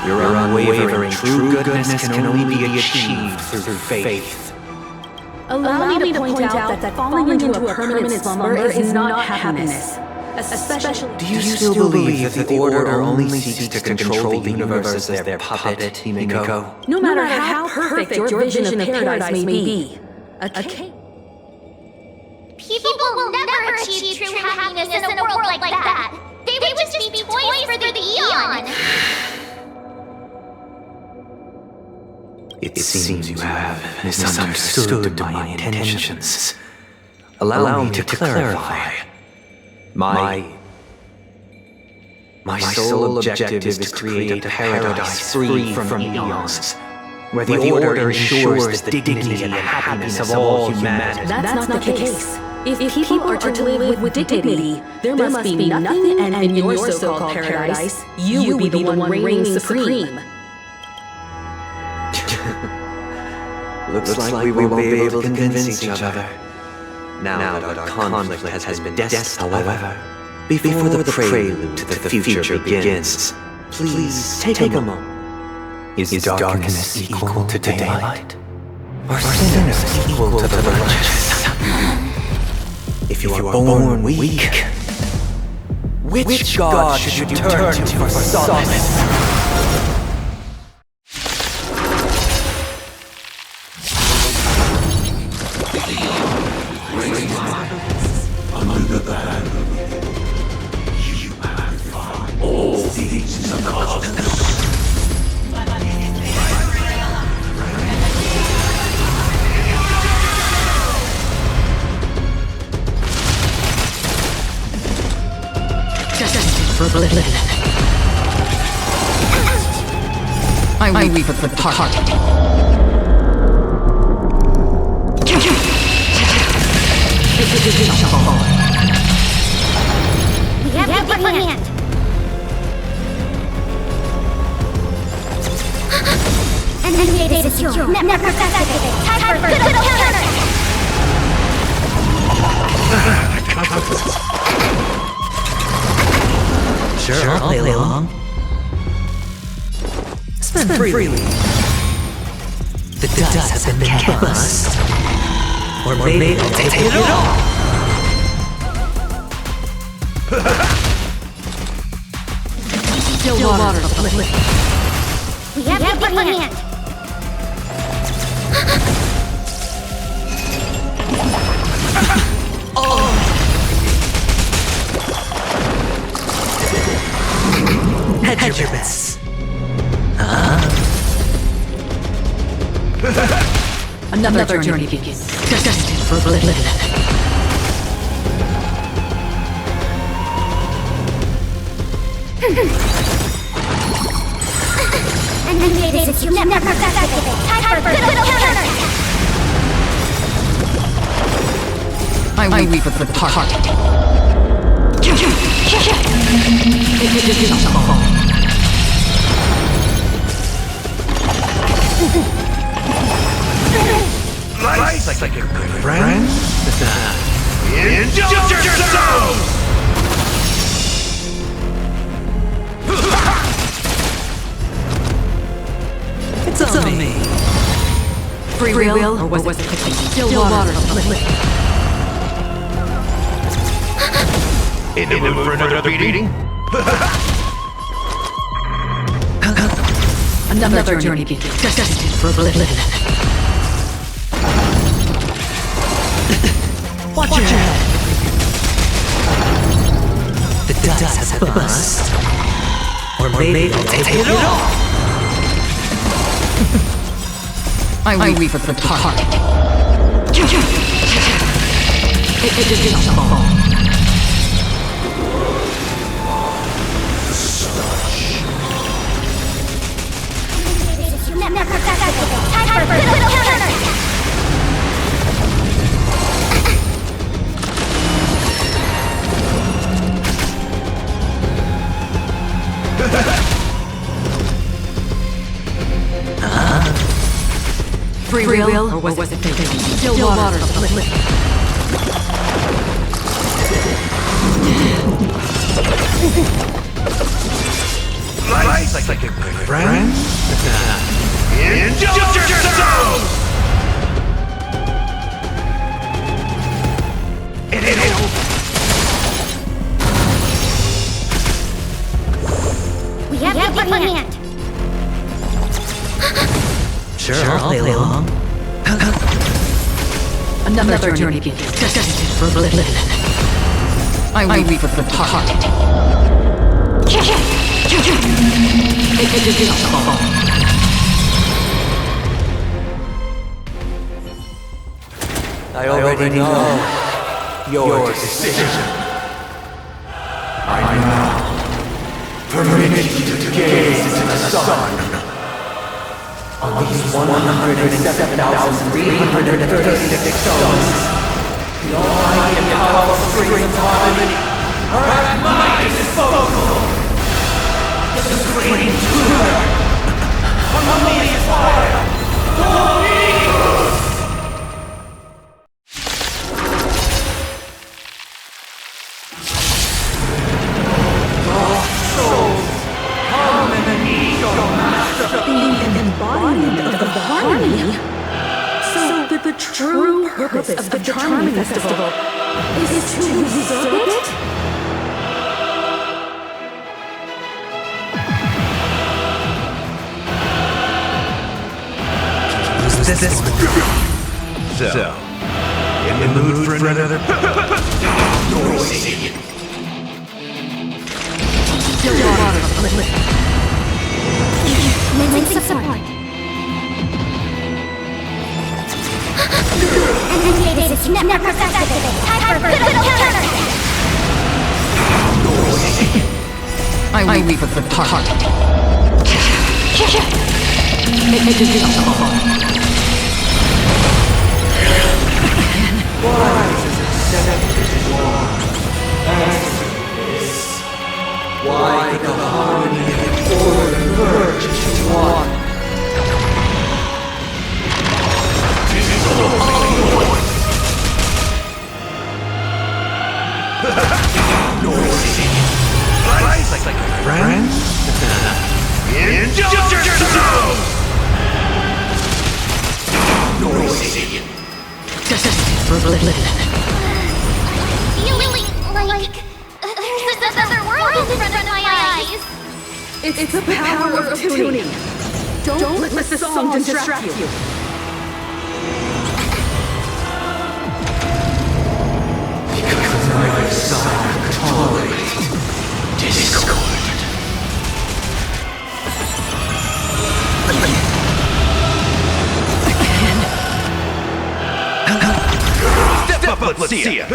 Your unwavering true goodness can only be achieved through faith. Allow me to point out that falling into a permanent slumber is not happiness. Especially... Do you still believe that the Order only seeks to control the universe as their puppet, Himiko? No matter how perfect your vision of paradise may be, People will never achieve true happiness in a world like that. They would just be toys for the eon. It seems you have misunderstood my intentions. Allow me to clarify. My sole objective is to create a paradise free from eons, where the Order ensures the dignity and happiness of all humanity. That's not the case. If people are to live with dignity, there must be nothing, and in your so-called paradise, you would be the one reigning supreme. Looks like we won't be able to convince each other. Now that our conflict has been destined, however, before the prelude to the future begins, please take a moment. Is darkness equal to daylight? Are sinners equal to the righteous? If you are born weak, which god should you turn to for solace? Under the banner, you have fought all things in the cosmos. I weep for the heart. We have the upper hand. Enemy data secure. Never activate. Time for good counter. Sure, I'll play along. Spend freely. The dust has been cast. Or maybe I'll take it all. Still water. We have the upper hand. Hedge your bets. Another journey begins. Destined for oblivion. Enemy data secure. Never activate. Time for good counter. I weep for the heart. Life's like a good friend. Indulge yourself! It's on me. Free will, or was it still water? In the mood for another beating? Another journey begins. Destined for oblivion. Watch your head. The dust has burst. Or maybe I'll take it all. I weep for the heart. It is not fall. real, or was it fake? Still waters of the lake. Lights like a good friend. Indulge yourselves! We have the upper hand. Sure, I'll play along. Another journey begins. For living. I weep for the heart. I already know your decision. I now permit you to gaze into the sun. On these 107,336 stones, the almighty and powerful springs of harmony are at my disposal. The supreme tutor, harmonious fire, The true purpose of the Harmony Festival is to usurp it? So, in the mood for another noisy. Lend support. This is never perfected. Time for brutal counterattack. I weep for the heart. Why did the harmony and order merge into one? Noisy. Lights like a friend. Indulge yourselves! Noisy. Feeling like there's another world in front of my eyes. It's the power of tuning. Don't let the song distract you. Because neither side can tolerate discord. Step up, let's see ya!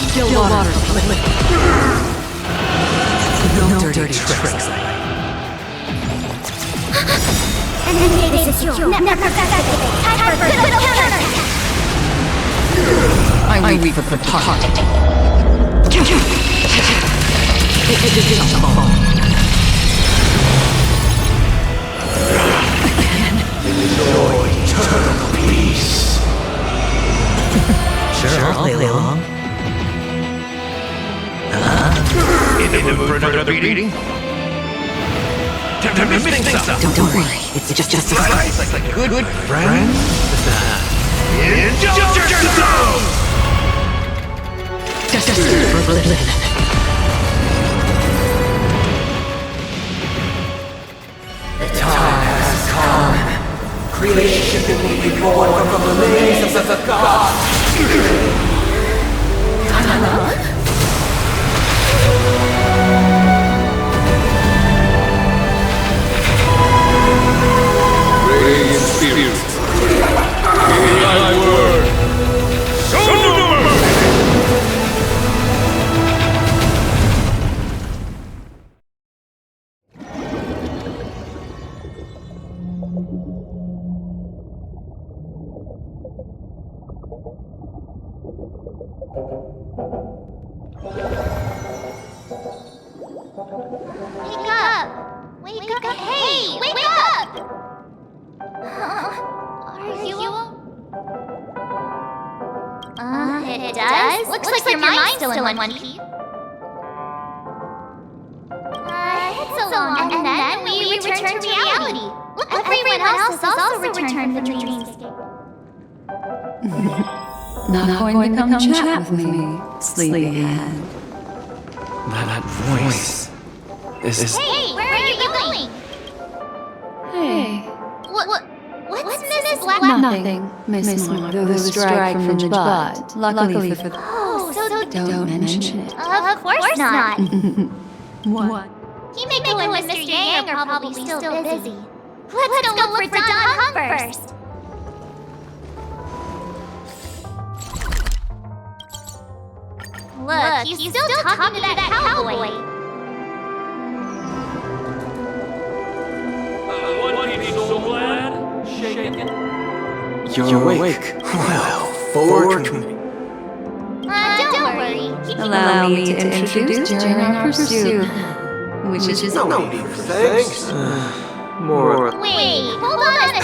Still water. No dirty tricks. And then this is your never perfected. Time for brutal counterattack. I weep for the heart. Enjoy eternal peace. Sure, I'll play along. In the mood for another beating? Time to mix things up. Don't worry, it's just a Lights like a good friend. Indulge yourselves! The time has come. Creation will be reborn from the remains of the gods. Radiant spirit, hear thy word. Show no mercy! Wake up! Wake up! Hey! Wake up! Are you... it does? Looks like your mind's still in one piece. It's a long... And then we return to reality. Everyone else has also returned from the dreamscape. Not going to come chat with me, sleepyhead. That voice is... Hey, where are you going? Hey. What's Miss Black? Nothing, Miss Moore, though the strike from the bud. Luckily for the... Oh, so Don't mention it. Of course not. What? Himeko and Mr. Yang are probably still busy. Let's go look for Don Hung first. Look, he's still talking to that cowboy. You're awake. Well, forward me. Don't worry. Allow me to introduce during our pursuit, which is No need for thanks. More... Wait, hold on a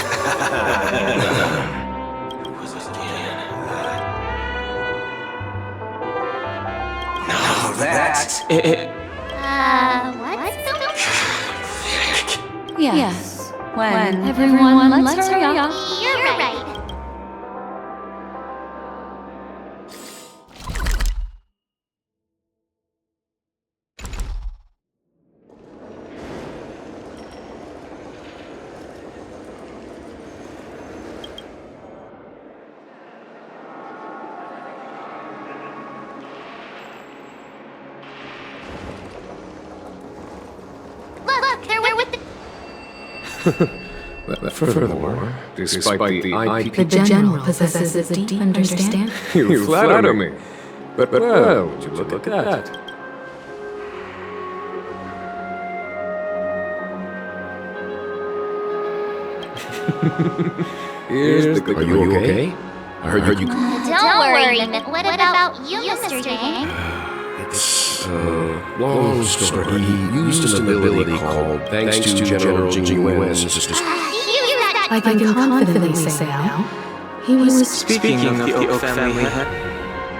That's what's yes. When everyone, let's hurry up. You're right. Look, they're with the... Furthermore, despite the IP... The General possesses a deep understanding. You flatter me. But well, would you look at that? Here's the... Are you okay? I heard you... Don't worry, what about you, Mr. Yang? It's long story. He used an ability called Thanks to General Jing-Wen's I can confidently say now, he was... Speaking of the Oak family head,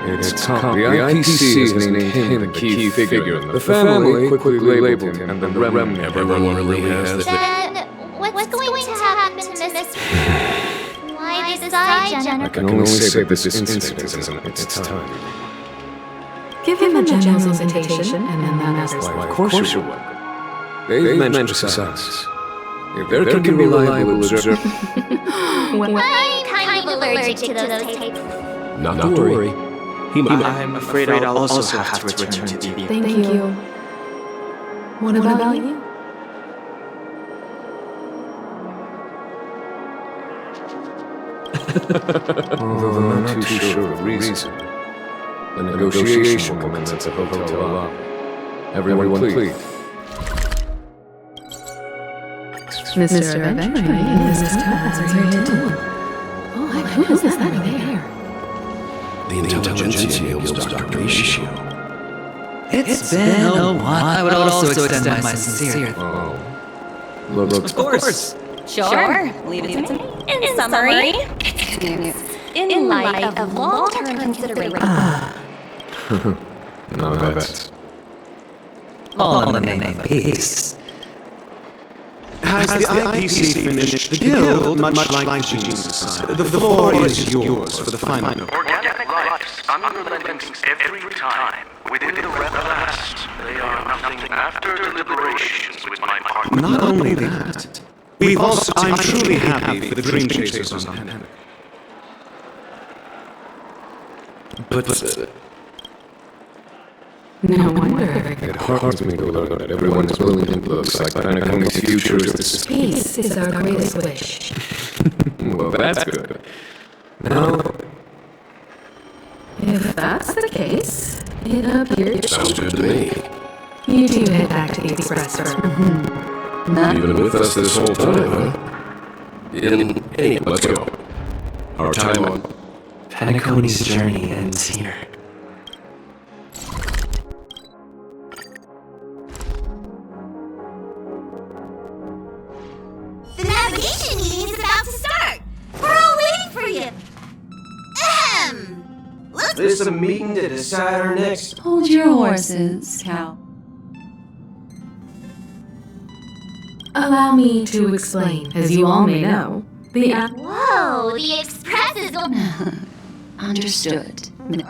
It's the IPC has named him the key figure. The family quickly labeled him, and the remnant. Everyone really has this. Then, what's going to happen to Miss... Why decide, General? I can only say that this incident is in its time. Give him a General's invitation, and then others. Why, of course you would. They've mentioned us. If there can be reliable observers... I'm kind of allergic to those tapes. Not to worry. I'm afraid I'll also have to return to the... Thank you. What about you? Although I'm not too sure of the reason. The negotiation will commence at the hotel lobby. Everyone please. Mr. Adventuring and Mrs. Tubbs are here too. Oh, who is that over there? The intelligentsia of Dr. Misha. It's been a while. I would also extend my sincere... Oh. Look. Of course. Sure. Leave it to me. In summary, in light of long-term consideration... No, that's... All in the name of peace. Has the IPC finished the guild, much like Jesus? The floor is yours for the final. Organic lives, unrelenting every time. Within the last, they are nothing after deliberations with my partner. Not only that, we've also... I'm truly happy for the Dream Chasers on Penacony. But... No wonder. It hardens me to learn that everyone is willing to look like Penacony's future is this... Peace is our greatest wish. Well, that's good. Now... If that's the case, it appears... Sounds good to me. You do head back to the Expressor. You've been with us this whole time, huh? Hey, let's go. Our time on... Penacony's journey ends here. This a meeting to decide our next... Hold your horses, Cal. Allow me to explain. As you all may know, Whoa, the Express is... Understood. Don't!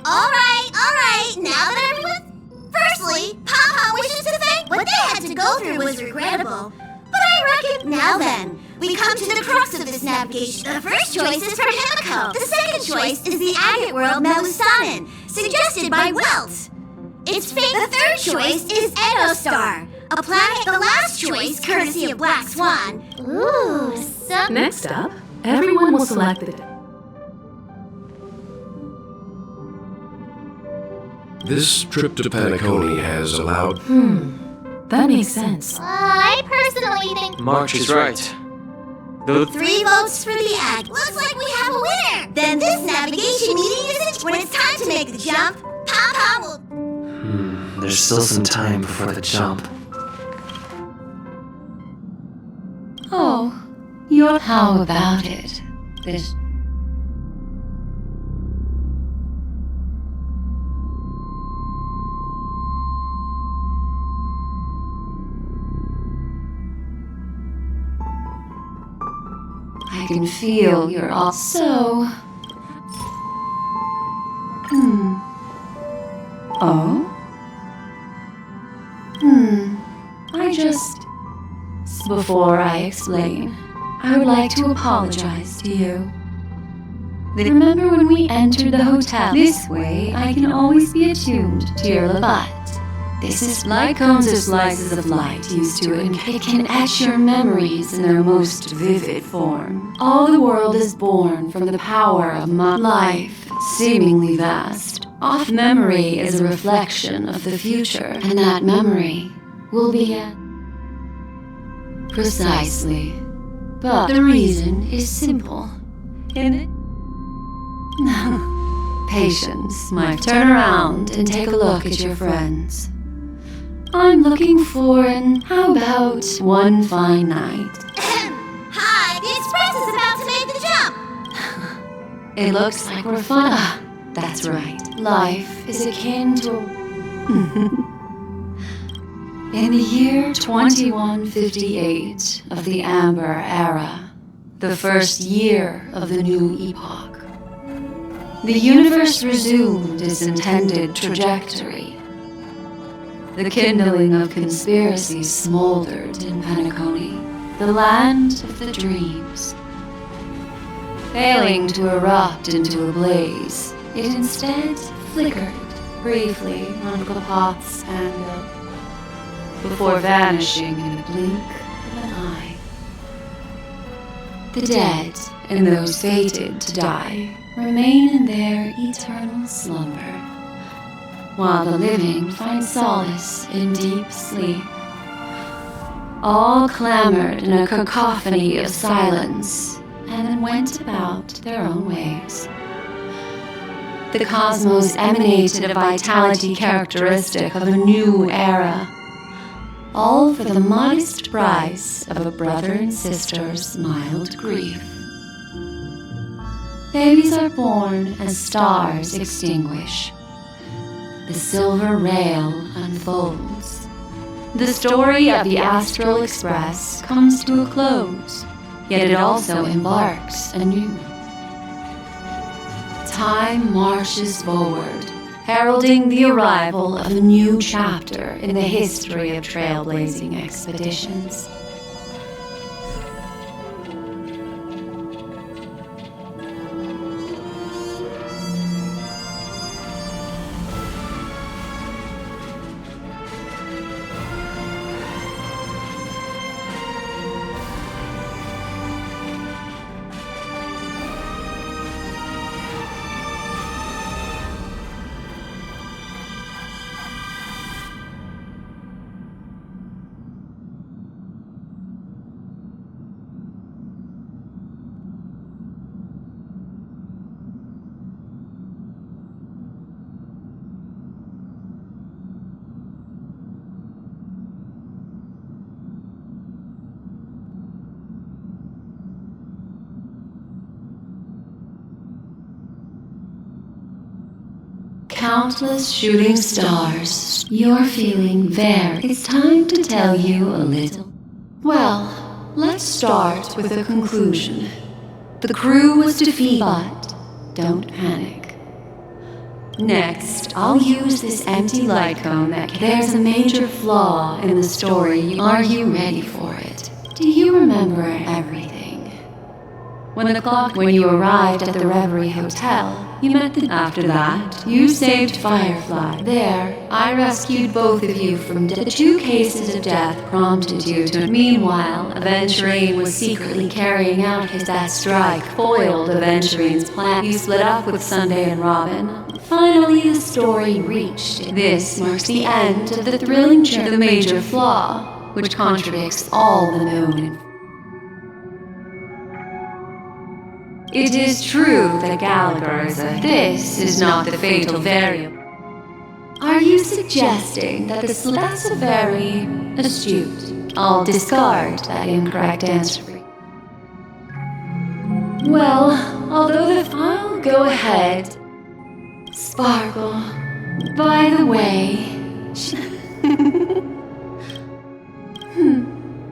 Alright, now that everyone... Firstly, Papa wishes to thank... What they had to go through was regrettable. But I reckon... Now then, we come to the crux of this navigation. The first choice is from Himiko. The second choice is the agate world Melusanin, suggested by Welt. Its fate. The third choice is Edostar, a planet. The last choice, courtesy of Black Swan. Ooh, some... Next up, everyone will select the... This trip to Penacony has allowed... That makes sense. I personally think... March is right. The 3 votes for the ag. Looks like we have a winner. Then this navigation meeting isn't... When it's time to make the jump, Papa will... There's still some time before the jump. Oh, you're... How about it? This... I can feel you're all so... Oh? I just... Before I explain, I would like to apologize to you. Remember when we entered the hotel? This way, I can always be attuned to your Levat. This is like cones or slices of light used to it. It can etch your memories in their most vivid form. All the world is born from the power of my life, seemingly vast. Off memory is a reflection of the future, and that memory will be a... Precisely. But the reason is simple. Patience, Mike. Turn around and take a look at your friends. I'm looking for an... How about one fine night? Hi, the Express is about to make the jump. It looks like we're fun. That's right. Life is akin to... In the year 2158 of the Amber Era, the first year of the new epoch, the universe resumed its intended trajectory. The kindling of conspiracies smoldered in Penacony, the land of the dreams. Failing to erupt into a blaze, it instead flickered briefly on Klapoth's anvil, before vanishing in the blink of an eye. The dead and those fated to die remain in their eternal slumber, while the living find solace in deep sleep. All clamored in a cacophony of silence, and then went about their own ways. The cosmos emanated a vitality characteristic of a new era, all for the modest price of a brother and sister's mild grief. Babies are born as stars extinguish. The silver rail unfolds. The story of the Astral Express comes to a close, yet it also embarks anew. Time marches forward, heralding the arrival of a new chapter in the history of trailblazing expeditions. Countless shooting stars. You're feeling very... It's time to tell you a little. Well, let's start with the conclusion. The crew was defeated, but don't panic. Next, I'll use this empty light cone that there's a major flaw in the story. Are you ready for it? Do you remember everything? When you arrived at the Reverie Hotel, you met the... After that, you saved Firefly. There, I rescued both of you from the 2 cases of death prompted you to... Meanwhile, Aventurine was secretly carrying out his death strike, foiled Aventurine's plan. You split up with Sunday and Robin. Finally, the story reached. This marks the end of the thrilling journey. The major flaw, which contradicts all the known. It is true that Gallagher is a... This is not the fatal variable. Are you suggesting that that's a very astute? I'll discard that incorrect answer. Well, although I'll go ahead. Sparkle. By the way...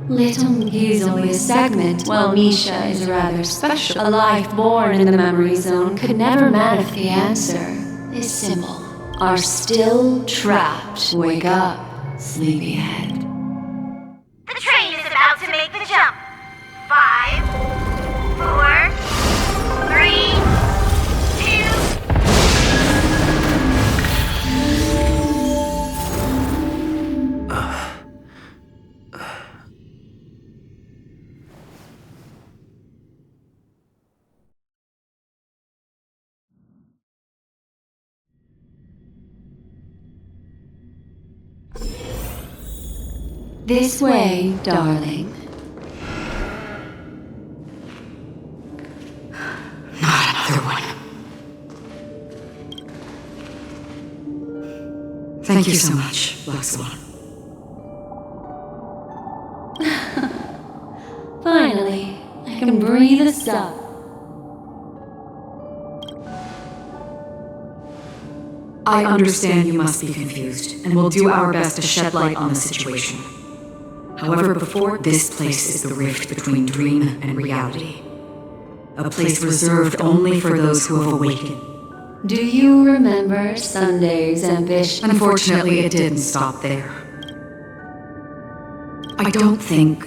He's only a segment, while Misha is rather special. A life born in the memory zone could never manifest. The answer is simple. Are still trapped. Wake up, sleepyhead. The train is about to make the jump. 5, 4, 3, 2... This way, darling. Not another one. Thank you so much, Black Swan. Finally, I can breathe a sigh. I understand you must be confused, and we'll do our best to shed light on the situation. However, before, this place is the rift between dream and reality. A place reserved only for those who have awakened. Do you remember Sunday's ambition? Unfortunately, it didn't stop there. I don't think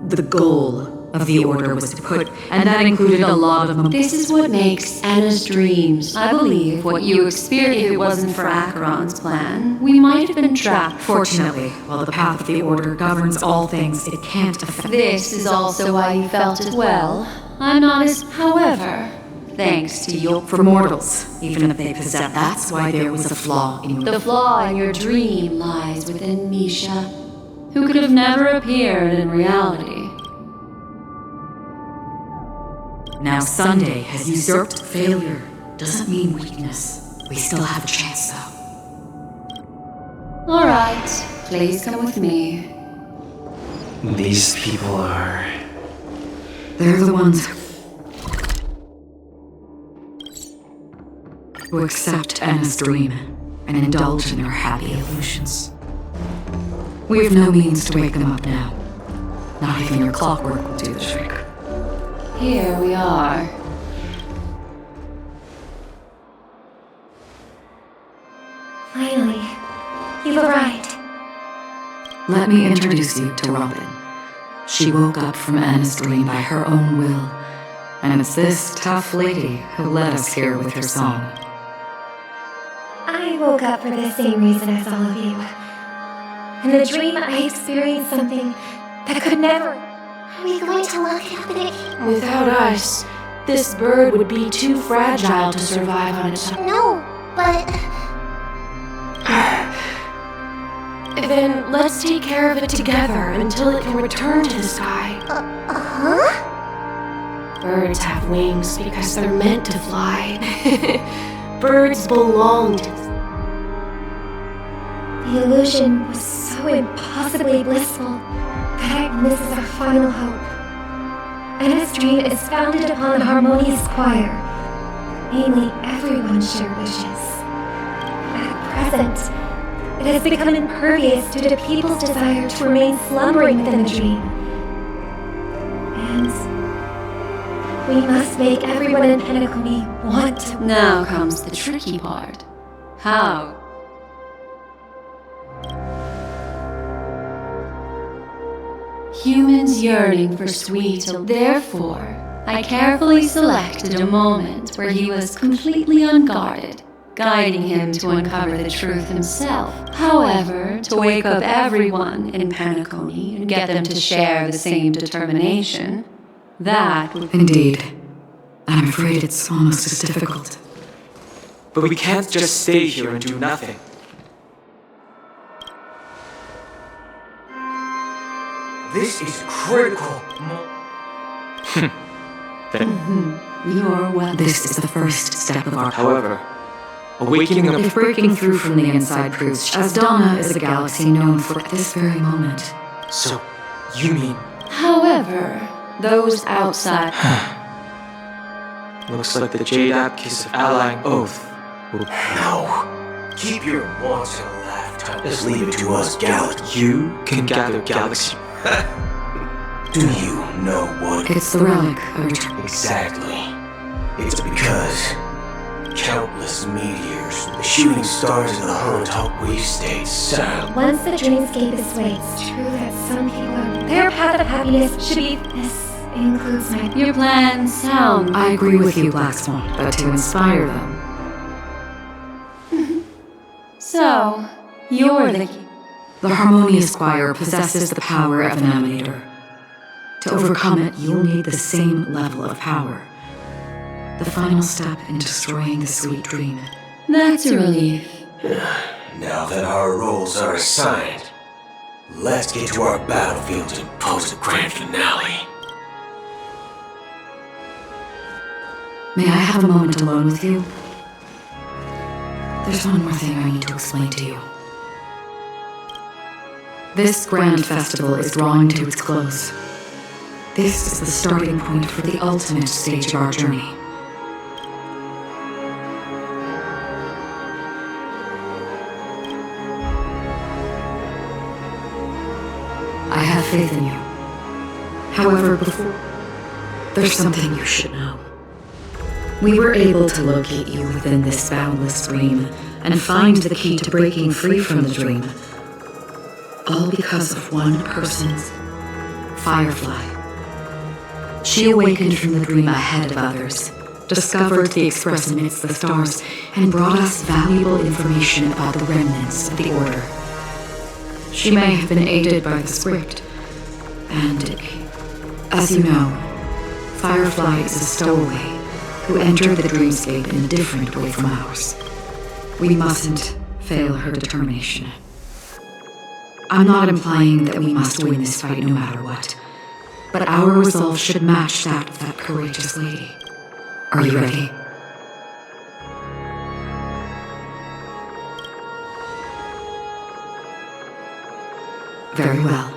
the goal of the Order was to put, and that included a lot of them. This is what makes Anna's dreams. I believe what you experienced. If it wasn't for Archeron's plan, we might have been trapped. Fortunately, while the path of the Order governs all things, it can't affect... This is also why you felt it well. I'm not as... However, thanks to your... For mortals, even if they possess... That's why there was a flaw in your... The flaw in your dream lies within Misha, who could have never appeared in reality. Now Sunday has usurped. Failure doesn't mean weakness. We still have a chance, though. All right, please come with me. These people are... They're the ones who accept Anna's dream and indulge in their happy illusions. We have no means to wake them up now. Not even your clockwork will do the trick. Here we are. Finally, you've arrived. Let me introduce you to Robin. She woke up from Anna's dream by her own will, and it's this tough lady who led us here with her song. I woke up for the same reason as all of you. In the dream, I experienced something that could never... Are we going to look it up again? Without us, this bird would be too fragile to survive on its own. No, but... Then let's take care of it together until it can return to the sky. Huh? Birds have wings because they're meant to fly. Birds belong to... The illusion was so impossibly blissful that this is our final hope. Anna's dream is founded upon a harmonious choir. Namely, everyone shared wishes. present. It has become impervious due to people's desire to remain slumbering within the dream. And we must make everyone in Penacony want to... Now comes the tricky part. How? Humans yearning for sweet, therefore, I carefully selected a moment where he was completely unguarded, guiding him to uncover the truth himself. However, to wake up everyone in Penacony and get them to share the same determination, that would... Indeed. I'm afraid it's almost as difficult. But we can't just stay here and do nothing. This is critical. You're well. This is the first step of our... However, awakening If breaking through from the inside proves as Donna is a galaxy known for this very moment. So, you mean... However, those outside... Looks like the Jade Abkis of Allying Oath will... No. Keep your wants and laughter. Just leave it to us, Galaxy. You can gather Galaxy. Do you know what? It's the relic of return. Exactly. It's because countless meteors, the shooting stars of the hunt, help we stay silent. Once the dreamscape is swayed, it's true that some people, their path of happiness should be... This includes my... Your plan sounds... I agree with you, Black Swan, but to inspire them... So, you're the key. The Harmonious Choir possesses the power of an emanator. To overcome it, you'll need the same level of power. The final step in destroying the sweet dream. That's a relief. Now that our roles are assigned, let's get to our battlefield and pose a grand finale. May I have a moment alone with you? There's one more thing I need to explain to you. This grand festival is drawing to its close. This is the starting point for the ultimate stage of our journey. I have faith in you. However, before... There's something you should know. We were able to locate you within this boundless dream and find the key to breaking free from the dream. All because of one person's Firefly. She awakened from the dream ahead of others, discovered the express amidst the stars, and brought us valuable information about the remnants of the Order. She may have been aided by the script, and, as you know, Firefly is a stowaway who entered the dreamscape in a different way from ours. We mustn't fail her determination. I'm not implying that we must win this fight no matter what, but our resolve should match that of that courageous lady. Are you ready? Very well.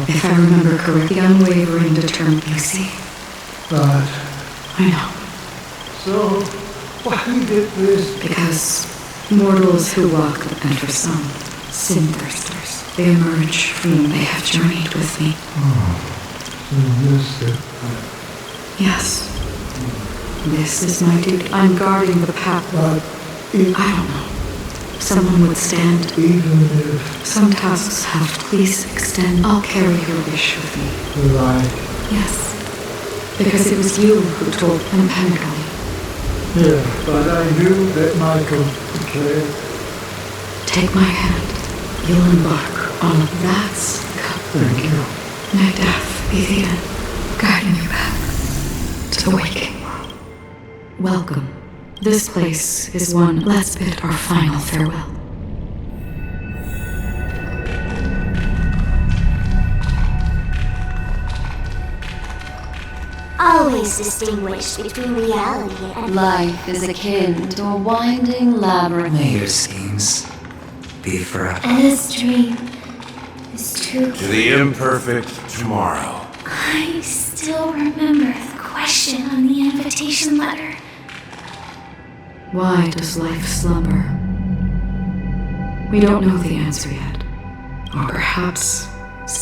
If I remember correctly, the unwavering determinacy. But... I know. So, why did this... Because mortals who walk the enter some, sin thirsters, they emerge from whom they have journeyed with me. So this is... Yes. This is my duty. I'm guarding the path. But I don't know. Someone would stand. Even if... Some tasks have. Please extend. I'll carry your wish with me. Like... Yes. Because it was you who told them Penacony. Yeah, but I knew that Michael declared. Take my hand. You'll embark on a vast Thank you. May death be the end, guiding you back to the waking world. Welcome. This place is one. Let's bid our final farewell. Always distinguish between reality and Life is akin to a winding labyrinth. May your schemes be forever. And this dream is true. To the imperfect tomorrow. I still remember the question on the invitation letter. Why does life slumber? We don't know the answer yet. Or perhaps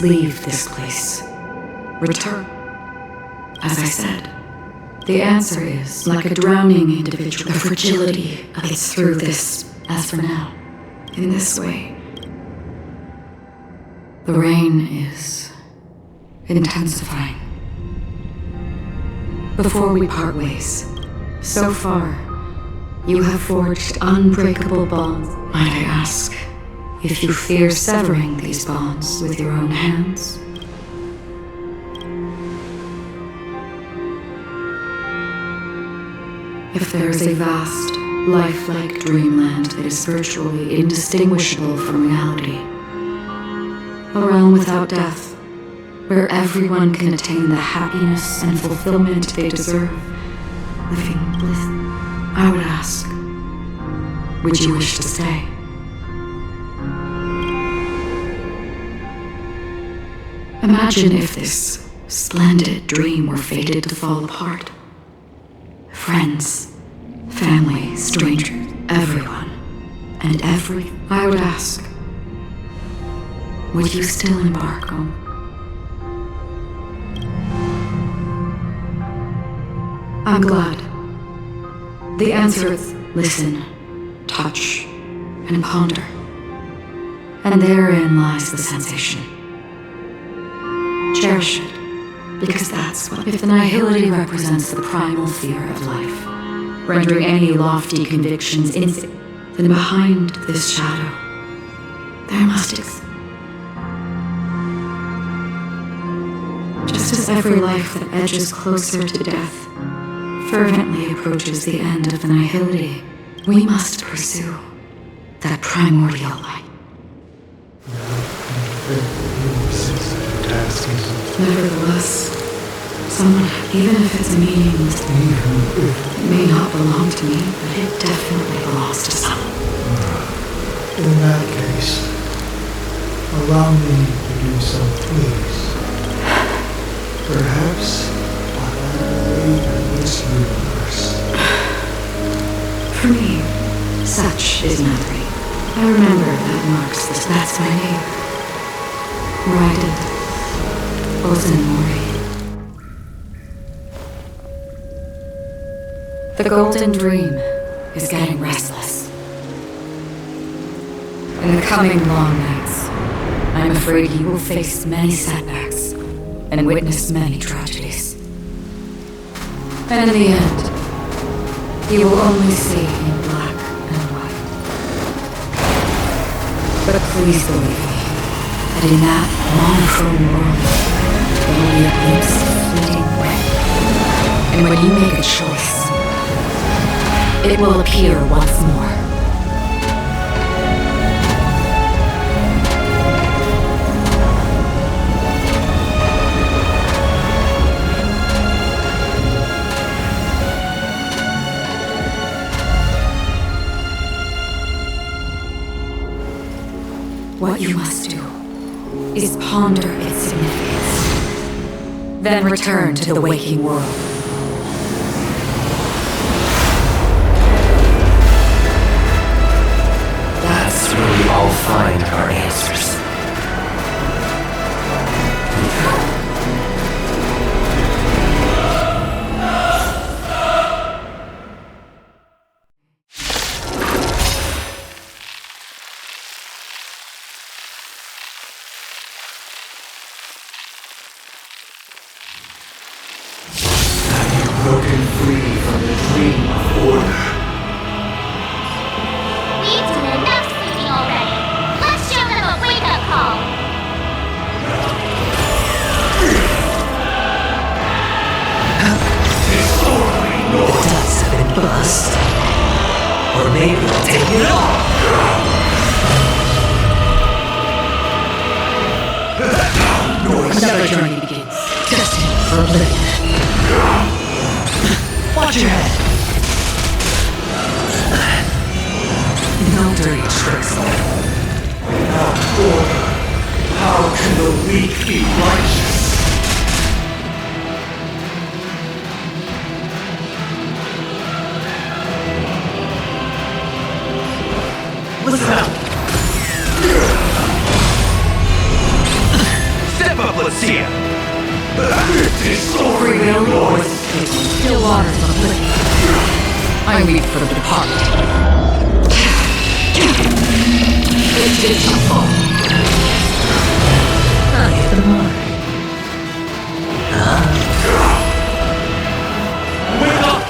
leave this place. Return. As I said, the answer is like a drowning individual. The fragility of it's through this, as for now, in this way. The rain is intensifying. Before we part ways, so far, you have forged unbreakable bonds. Might I ask if you fear severing these bonds with your own hands? If there is a vast, lifelike dreamland that is virtually indistinguishable from reality, a realm without death, where everyone can attain the happiness and fulfillment they deserve, living bliss, I would ask, would you wish to stay? Imagine if this splendid dream were fated to fall apart. Friends, family, strangers, everyone, and I would ask, would you still embark on? I'm glad. The answer is listen, touch, and ponder. And therein lies the sensation. Cherish it. Because that's what, if the nihility represents the primal fear of life, rendering any lofty convictions then behind this shadow, there must exist. Just as every life that edges closer to death fervently approaches the end of the nihility, we must pursue that primordial light. Nevertheless, someone, even if it's meaningless, it may not belong to me, but it definitely belongs to someone. In that case, allow me to do so, please. Perhaps while I remain in this universe. For me, such is memory. I remember that marks this. That's my name. Where I did. The golden dream is getting restless. In the coming long nights, I'm afraid you will face many setbacks and witness many tragedies. And in the end, you will only see in black and white. But please believe me, that in that monochrome world, there will be a glimpse of fleeting red. And when you make a choice, it will appear once more. What you must do is ponder its significance, then return to the waking world. That's where we all find our answers. broken free from the dream of order. We've done enough sleeping already. Let's show them a wake-up call. The dice have been bust. Or maybe I'll take it all. Another journey begins. Destined for oblivion. Watch your head. No dirty tricks left. Without order, how can the weak be righteous? Listen up. Step up, let's see it. Free will, voice, still waters of oblivion. I weep for the departed. It did not fall. I hit the mark. Wake up!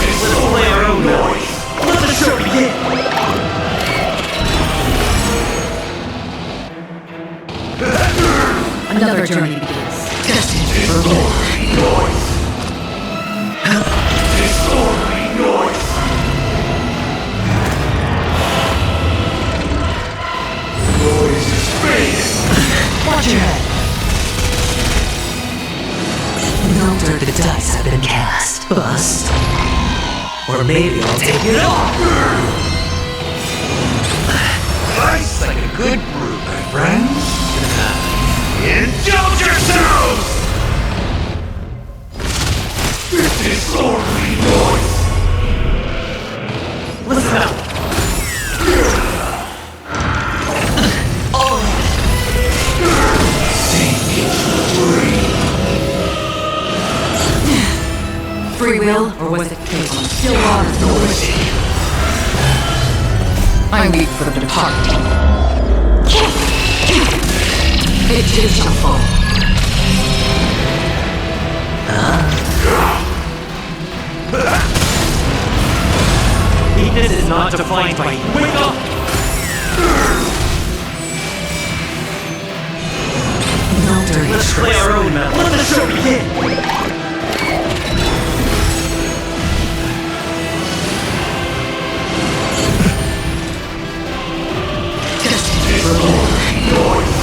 Let's play our own noise. Let the show begin. Another journey begins. Destined for glory. Noise. Disorderly noise. Noise is fading. Watch your head. No dirty dice have been cast. Bust. Or maybe I'll take it all. Nice like a good brew, my friends. Indulge yourselves! Disorderly noise. Listen up. Free will, or was it fate? Still waters noise. I weep for the departed. It too shall fall. Weakness is not defined by wake up! No dirty Let's play our own map. Let the show begin! Noise.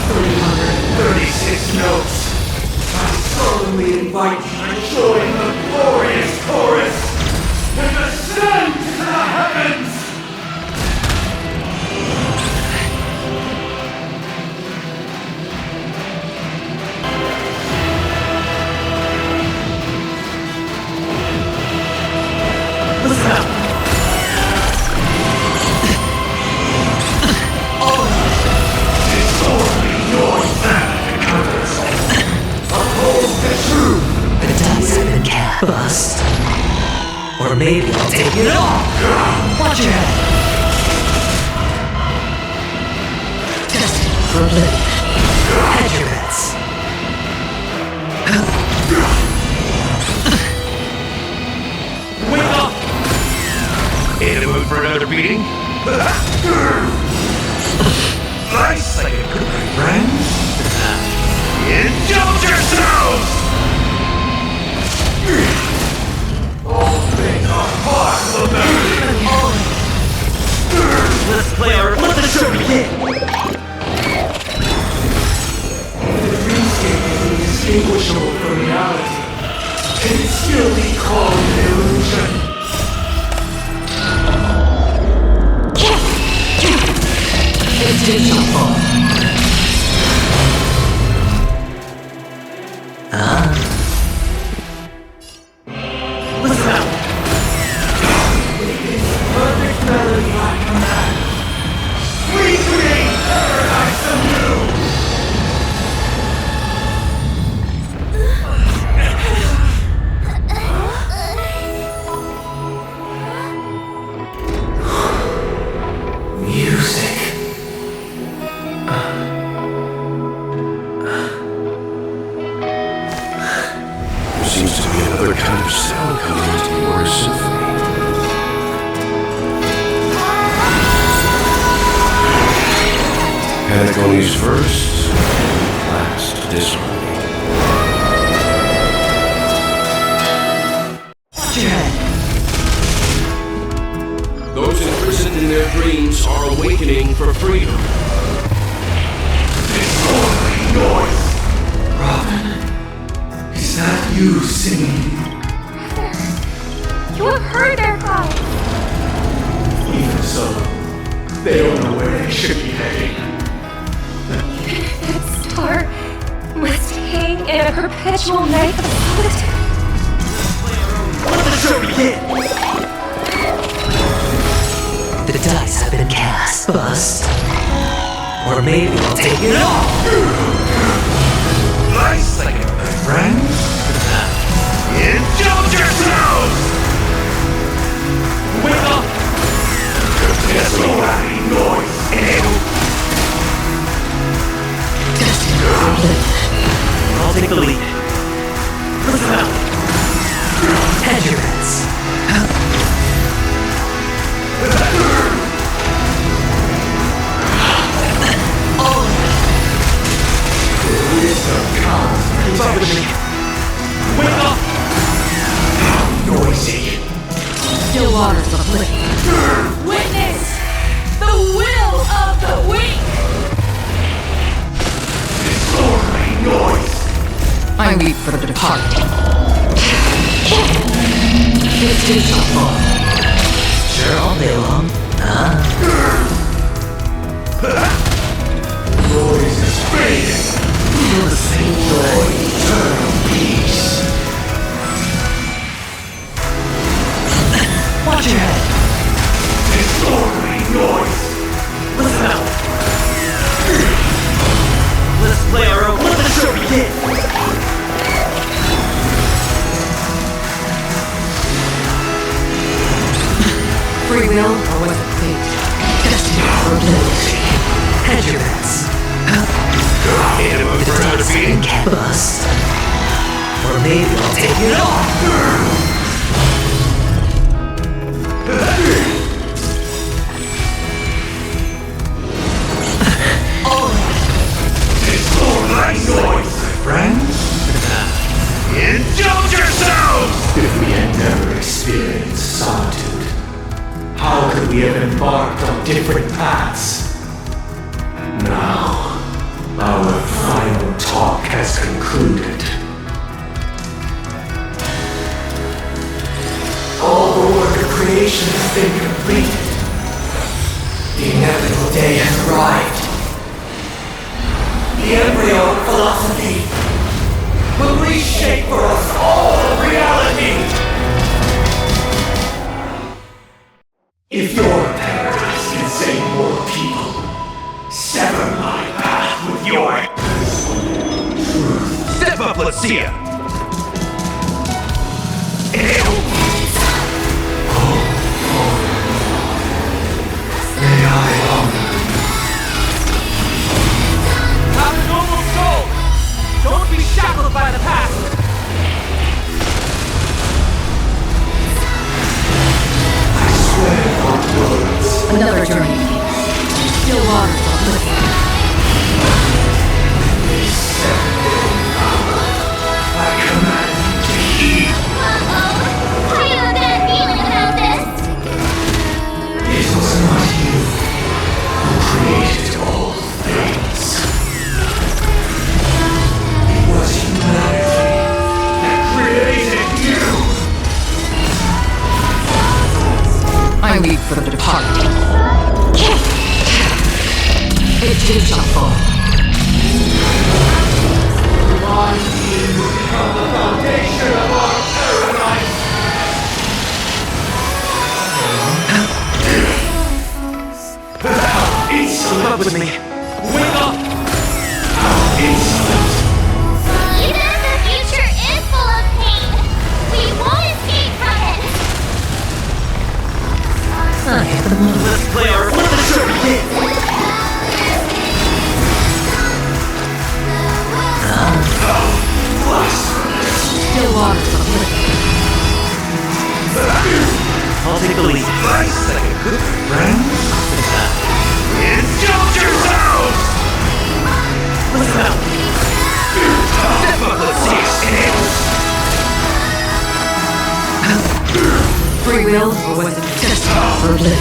7,336 notes. I solemnly invite you to join the glorious chorus and ascend to the heavens! Listen up. Disorderly noise that encounters. Uphold the truth. The dice have been cast. Bust. Or maybe I'll take it all. Watch your head. Destined for oblivion. Hedge your bets. Wake up! In the mood for another beating? Nice like a good night, friends. Indulge yourselves! All things are part of the memory. Let's play our... Let the show begin! The dreamscape is indistinguishable from reality. Can it still be called an illusion? It did not fall. Listen up. With this perfect melody I command, we create paradise anew! Music. Penacony's first, last disharmony. Watch your head. Those imprisoned in their dreams are awakening for freedom. Disorderly noise. Robin, is that you singing? You have heard their cries. Even so, they don't know where they should be heading. That star must hang in a perpetual night of solitude. Let the show begin! The dice have been cast, Bust. Or maybe I'll take it off! Nice like it, my friend. Indulge yourselves! Wake up! Disorderly noise. I'll take the lead. Listen up. Hedge your bets. Wisdom comes. Keep up with me. Wake up! How noisy. Still waters of living. Witness the will of the weak! Disorderly noise. I weep for the departed. This too shall fall. Sure, all day long. Noise is fading. The same joy, eternal peace. Watch your head. Disorderly noise. Listen up. Let's play our own. Let the show begin. Free will, or was it fate? Destiny or ability. Hedge your bets. Hit him The for dice defeating. can bust. Or maybe I'll take it off. Disorderly noise, my friends. Indulge yourselves! If we had never experienced solitude, how could we have embarked on different paths? Now, our final talk has concluded. All the work of creation has been completed. The inevitable day has arrived. The embryo of philosophy will reshape for us all reality. If your paradise can save more people, sever my path with your truth. Step up, let's see ya. May I honor. Have a noble soul. Don't be shackled by the past. I swear on words. Another journey. Still waters of living. I command you to heed. I have a bad feeling about this. It was not you who created all things. It was humanity that created you. I weep for the departed. It too shall fall. My being will become the foundation of our paradise. How insolent! Keep up with me. Wake up! How insolent! Even if the future is full of pain, we won't escape from it. I hit the moon. Let's play our... Let the show begin! will, or was it just for bliss?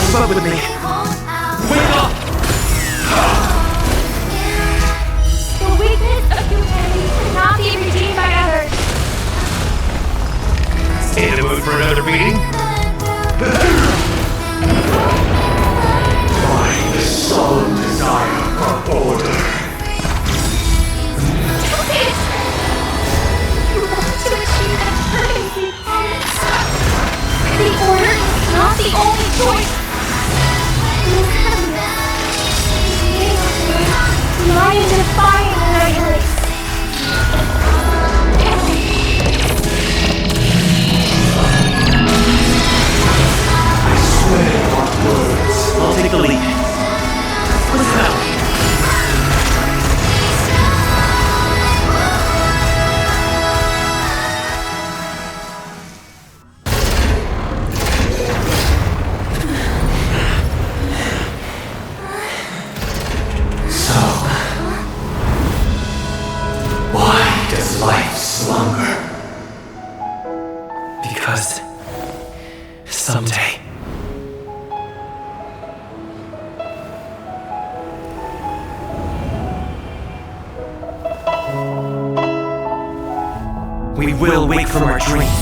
Keep up with me. Wake up! The weakness of humanity cannot be redeemed by others. In the mood for another beating? By the sullen desire for order. You want to achieve that perfect promise. The order is not the only choice. I am defying the regulations. I'll take the lead. Listen up. So, why does life slumber? Because someday we will wake from our dreams.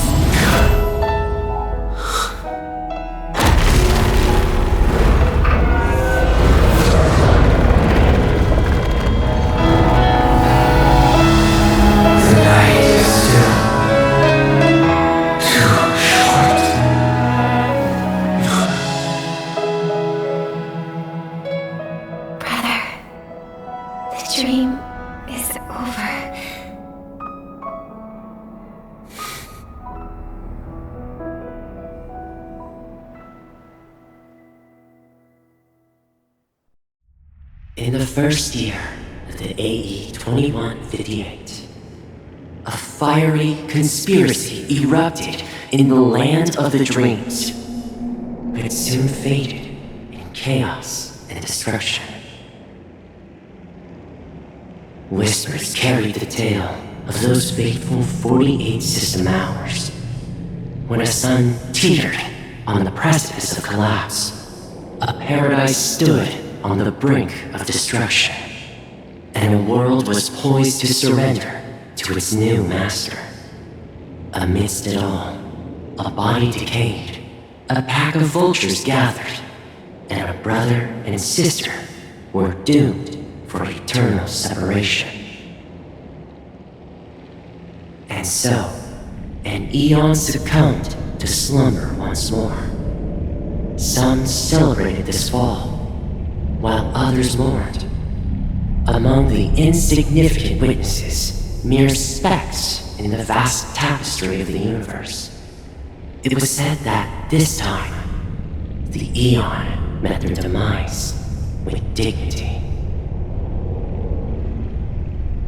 In the first year of the AE 2158, a fiery conspiracy erupted in the land of the dreams, but it soon faded in chaos and destruction. Whispers carried the tale of those fateful 48 system hours, when a sun teetered on the precipice of collapse. A paradise stood on the brink of destruction, and a world was poised to surrender to its new master. Amidst it all, a body decayed, a pack of vultures gathered, and a brother and sister were doomed for eternal separation. And so, an eon succumbed to slumber once more. Some celebrated this fall, while others mourned. Among the insignificant witnesses, mere specks in the vast tapestry of the universe, it was said that this time, the Eon met their demise with dignity.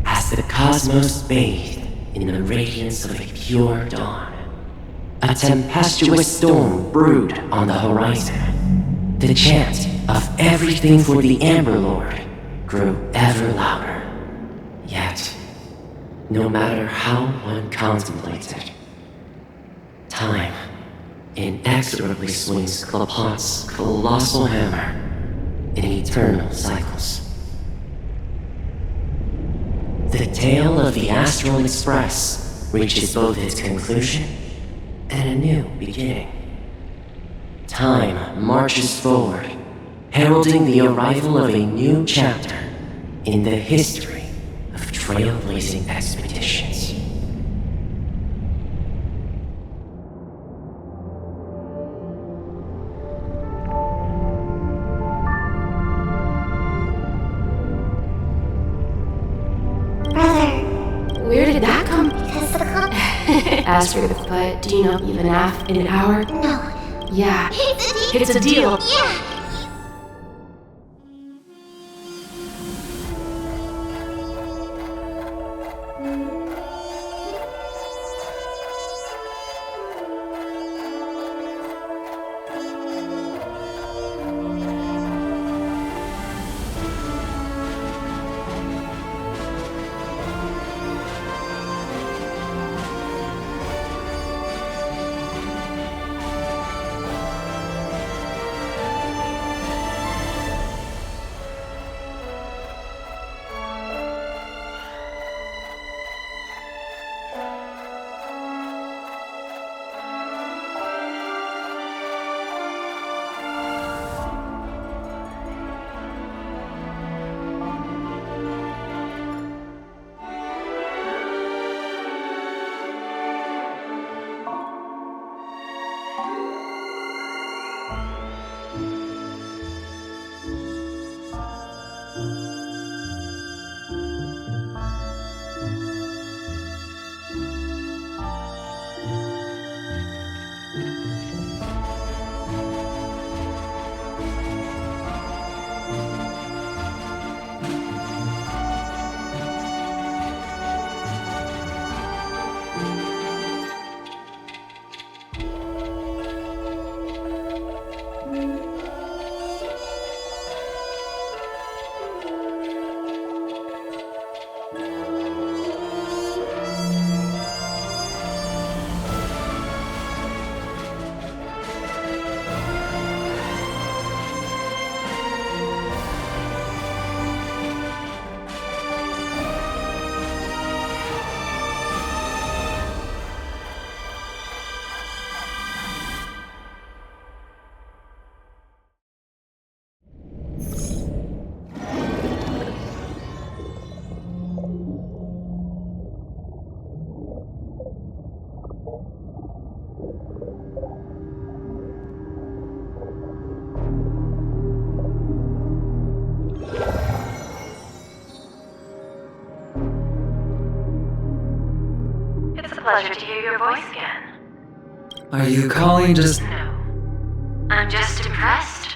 As the cosmos bathed in the radiance of a pure dawn, a tempestuous storm brewed on the horizon. The chant of everything for the Amber Lord grew ever louder. Yet, no matter how one contemplated, time inexorably swings Klapot's colossal hammer in eternal cycles. The tale of the Astral Express reaches both its conclusion and a new beginning. Time marches forward, heralding the arrival of a new chapter in the history of trailblazing expeditions. Where did that come? Because the clock. Asterisk, but do you know even half an hour? No. Yeah. It's a deal. Yeah. pleasure to hear your voice again. Are you calling just... No. I'm just impressed.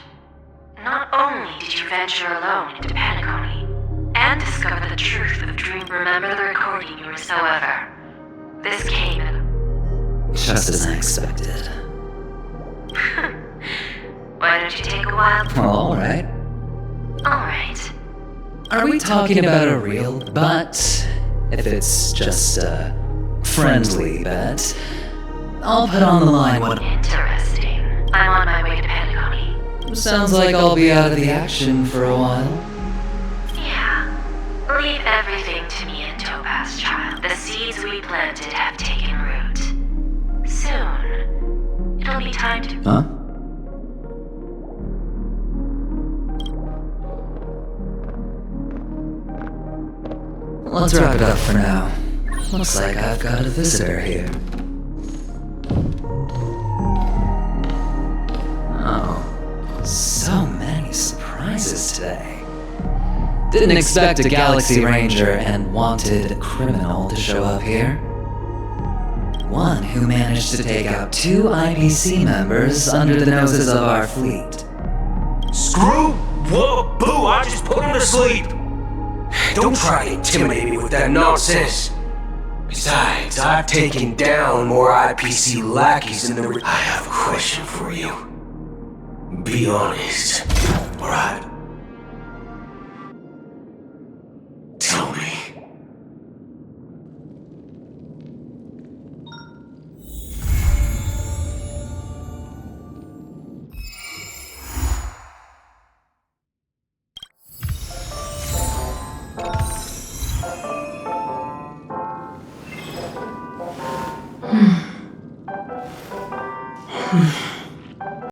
Not only did you venture alone into Penacony and discover the truth of Dream Remember the recording you were so ever. This came at... just as I expected. Why don't you take a while? Well, alright. Alright. Are we talking about a real bet? If it's just a friendly bet, I'll put on the line what... Interesting. I'm on my way to Penacony. Sounds like I'll be out of the action for a while. Yeah. Leave everything to me and Topaz, child. The seeds we planted have taken root. Soon, it'll be time to... Huh? Let's wrap it up for now. Looks like I've got a visitor here. Oh, so many surprises today. Didn't expect a Galaxy Ranger and wanted criminal to show up here. One who managed to take out 2 IPC members under the noses of our fleet. Screw? Whoa, boo, I just put him to sleep. Don't try to intimidate me with that nonsense. Besides, I've taken down more IPC lackeys than the... I have a question for you. Be honest, or I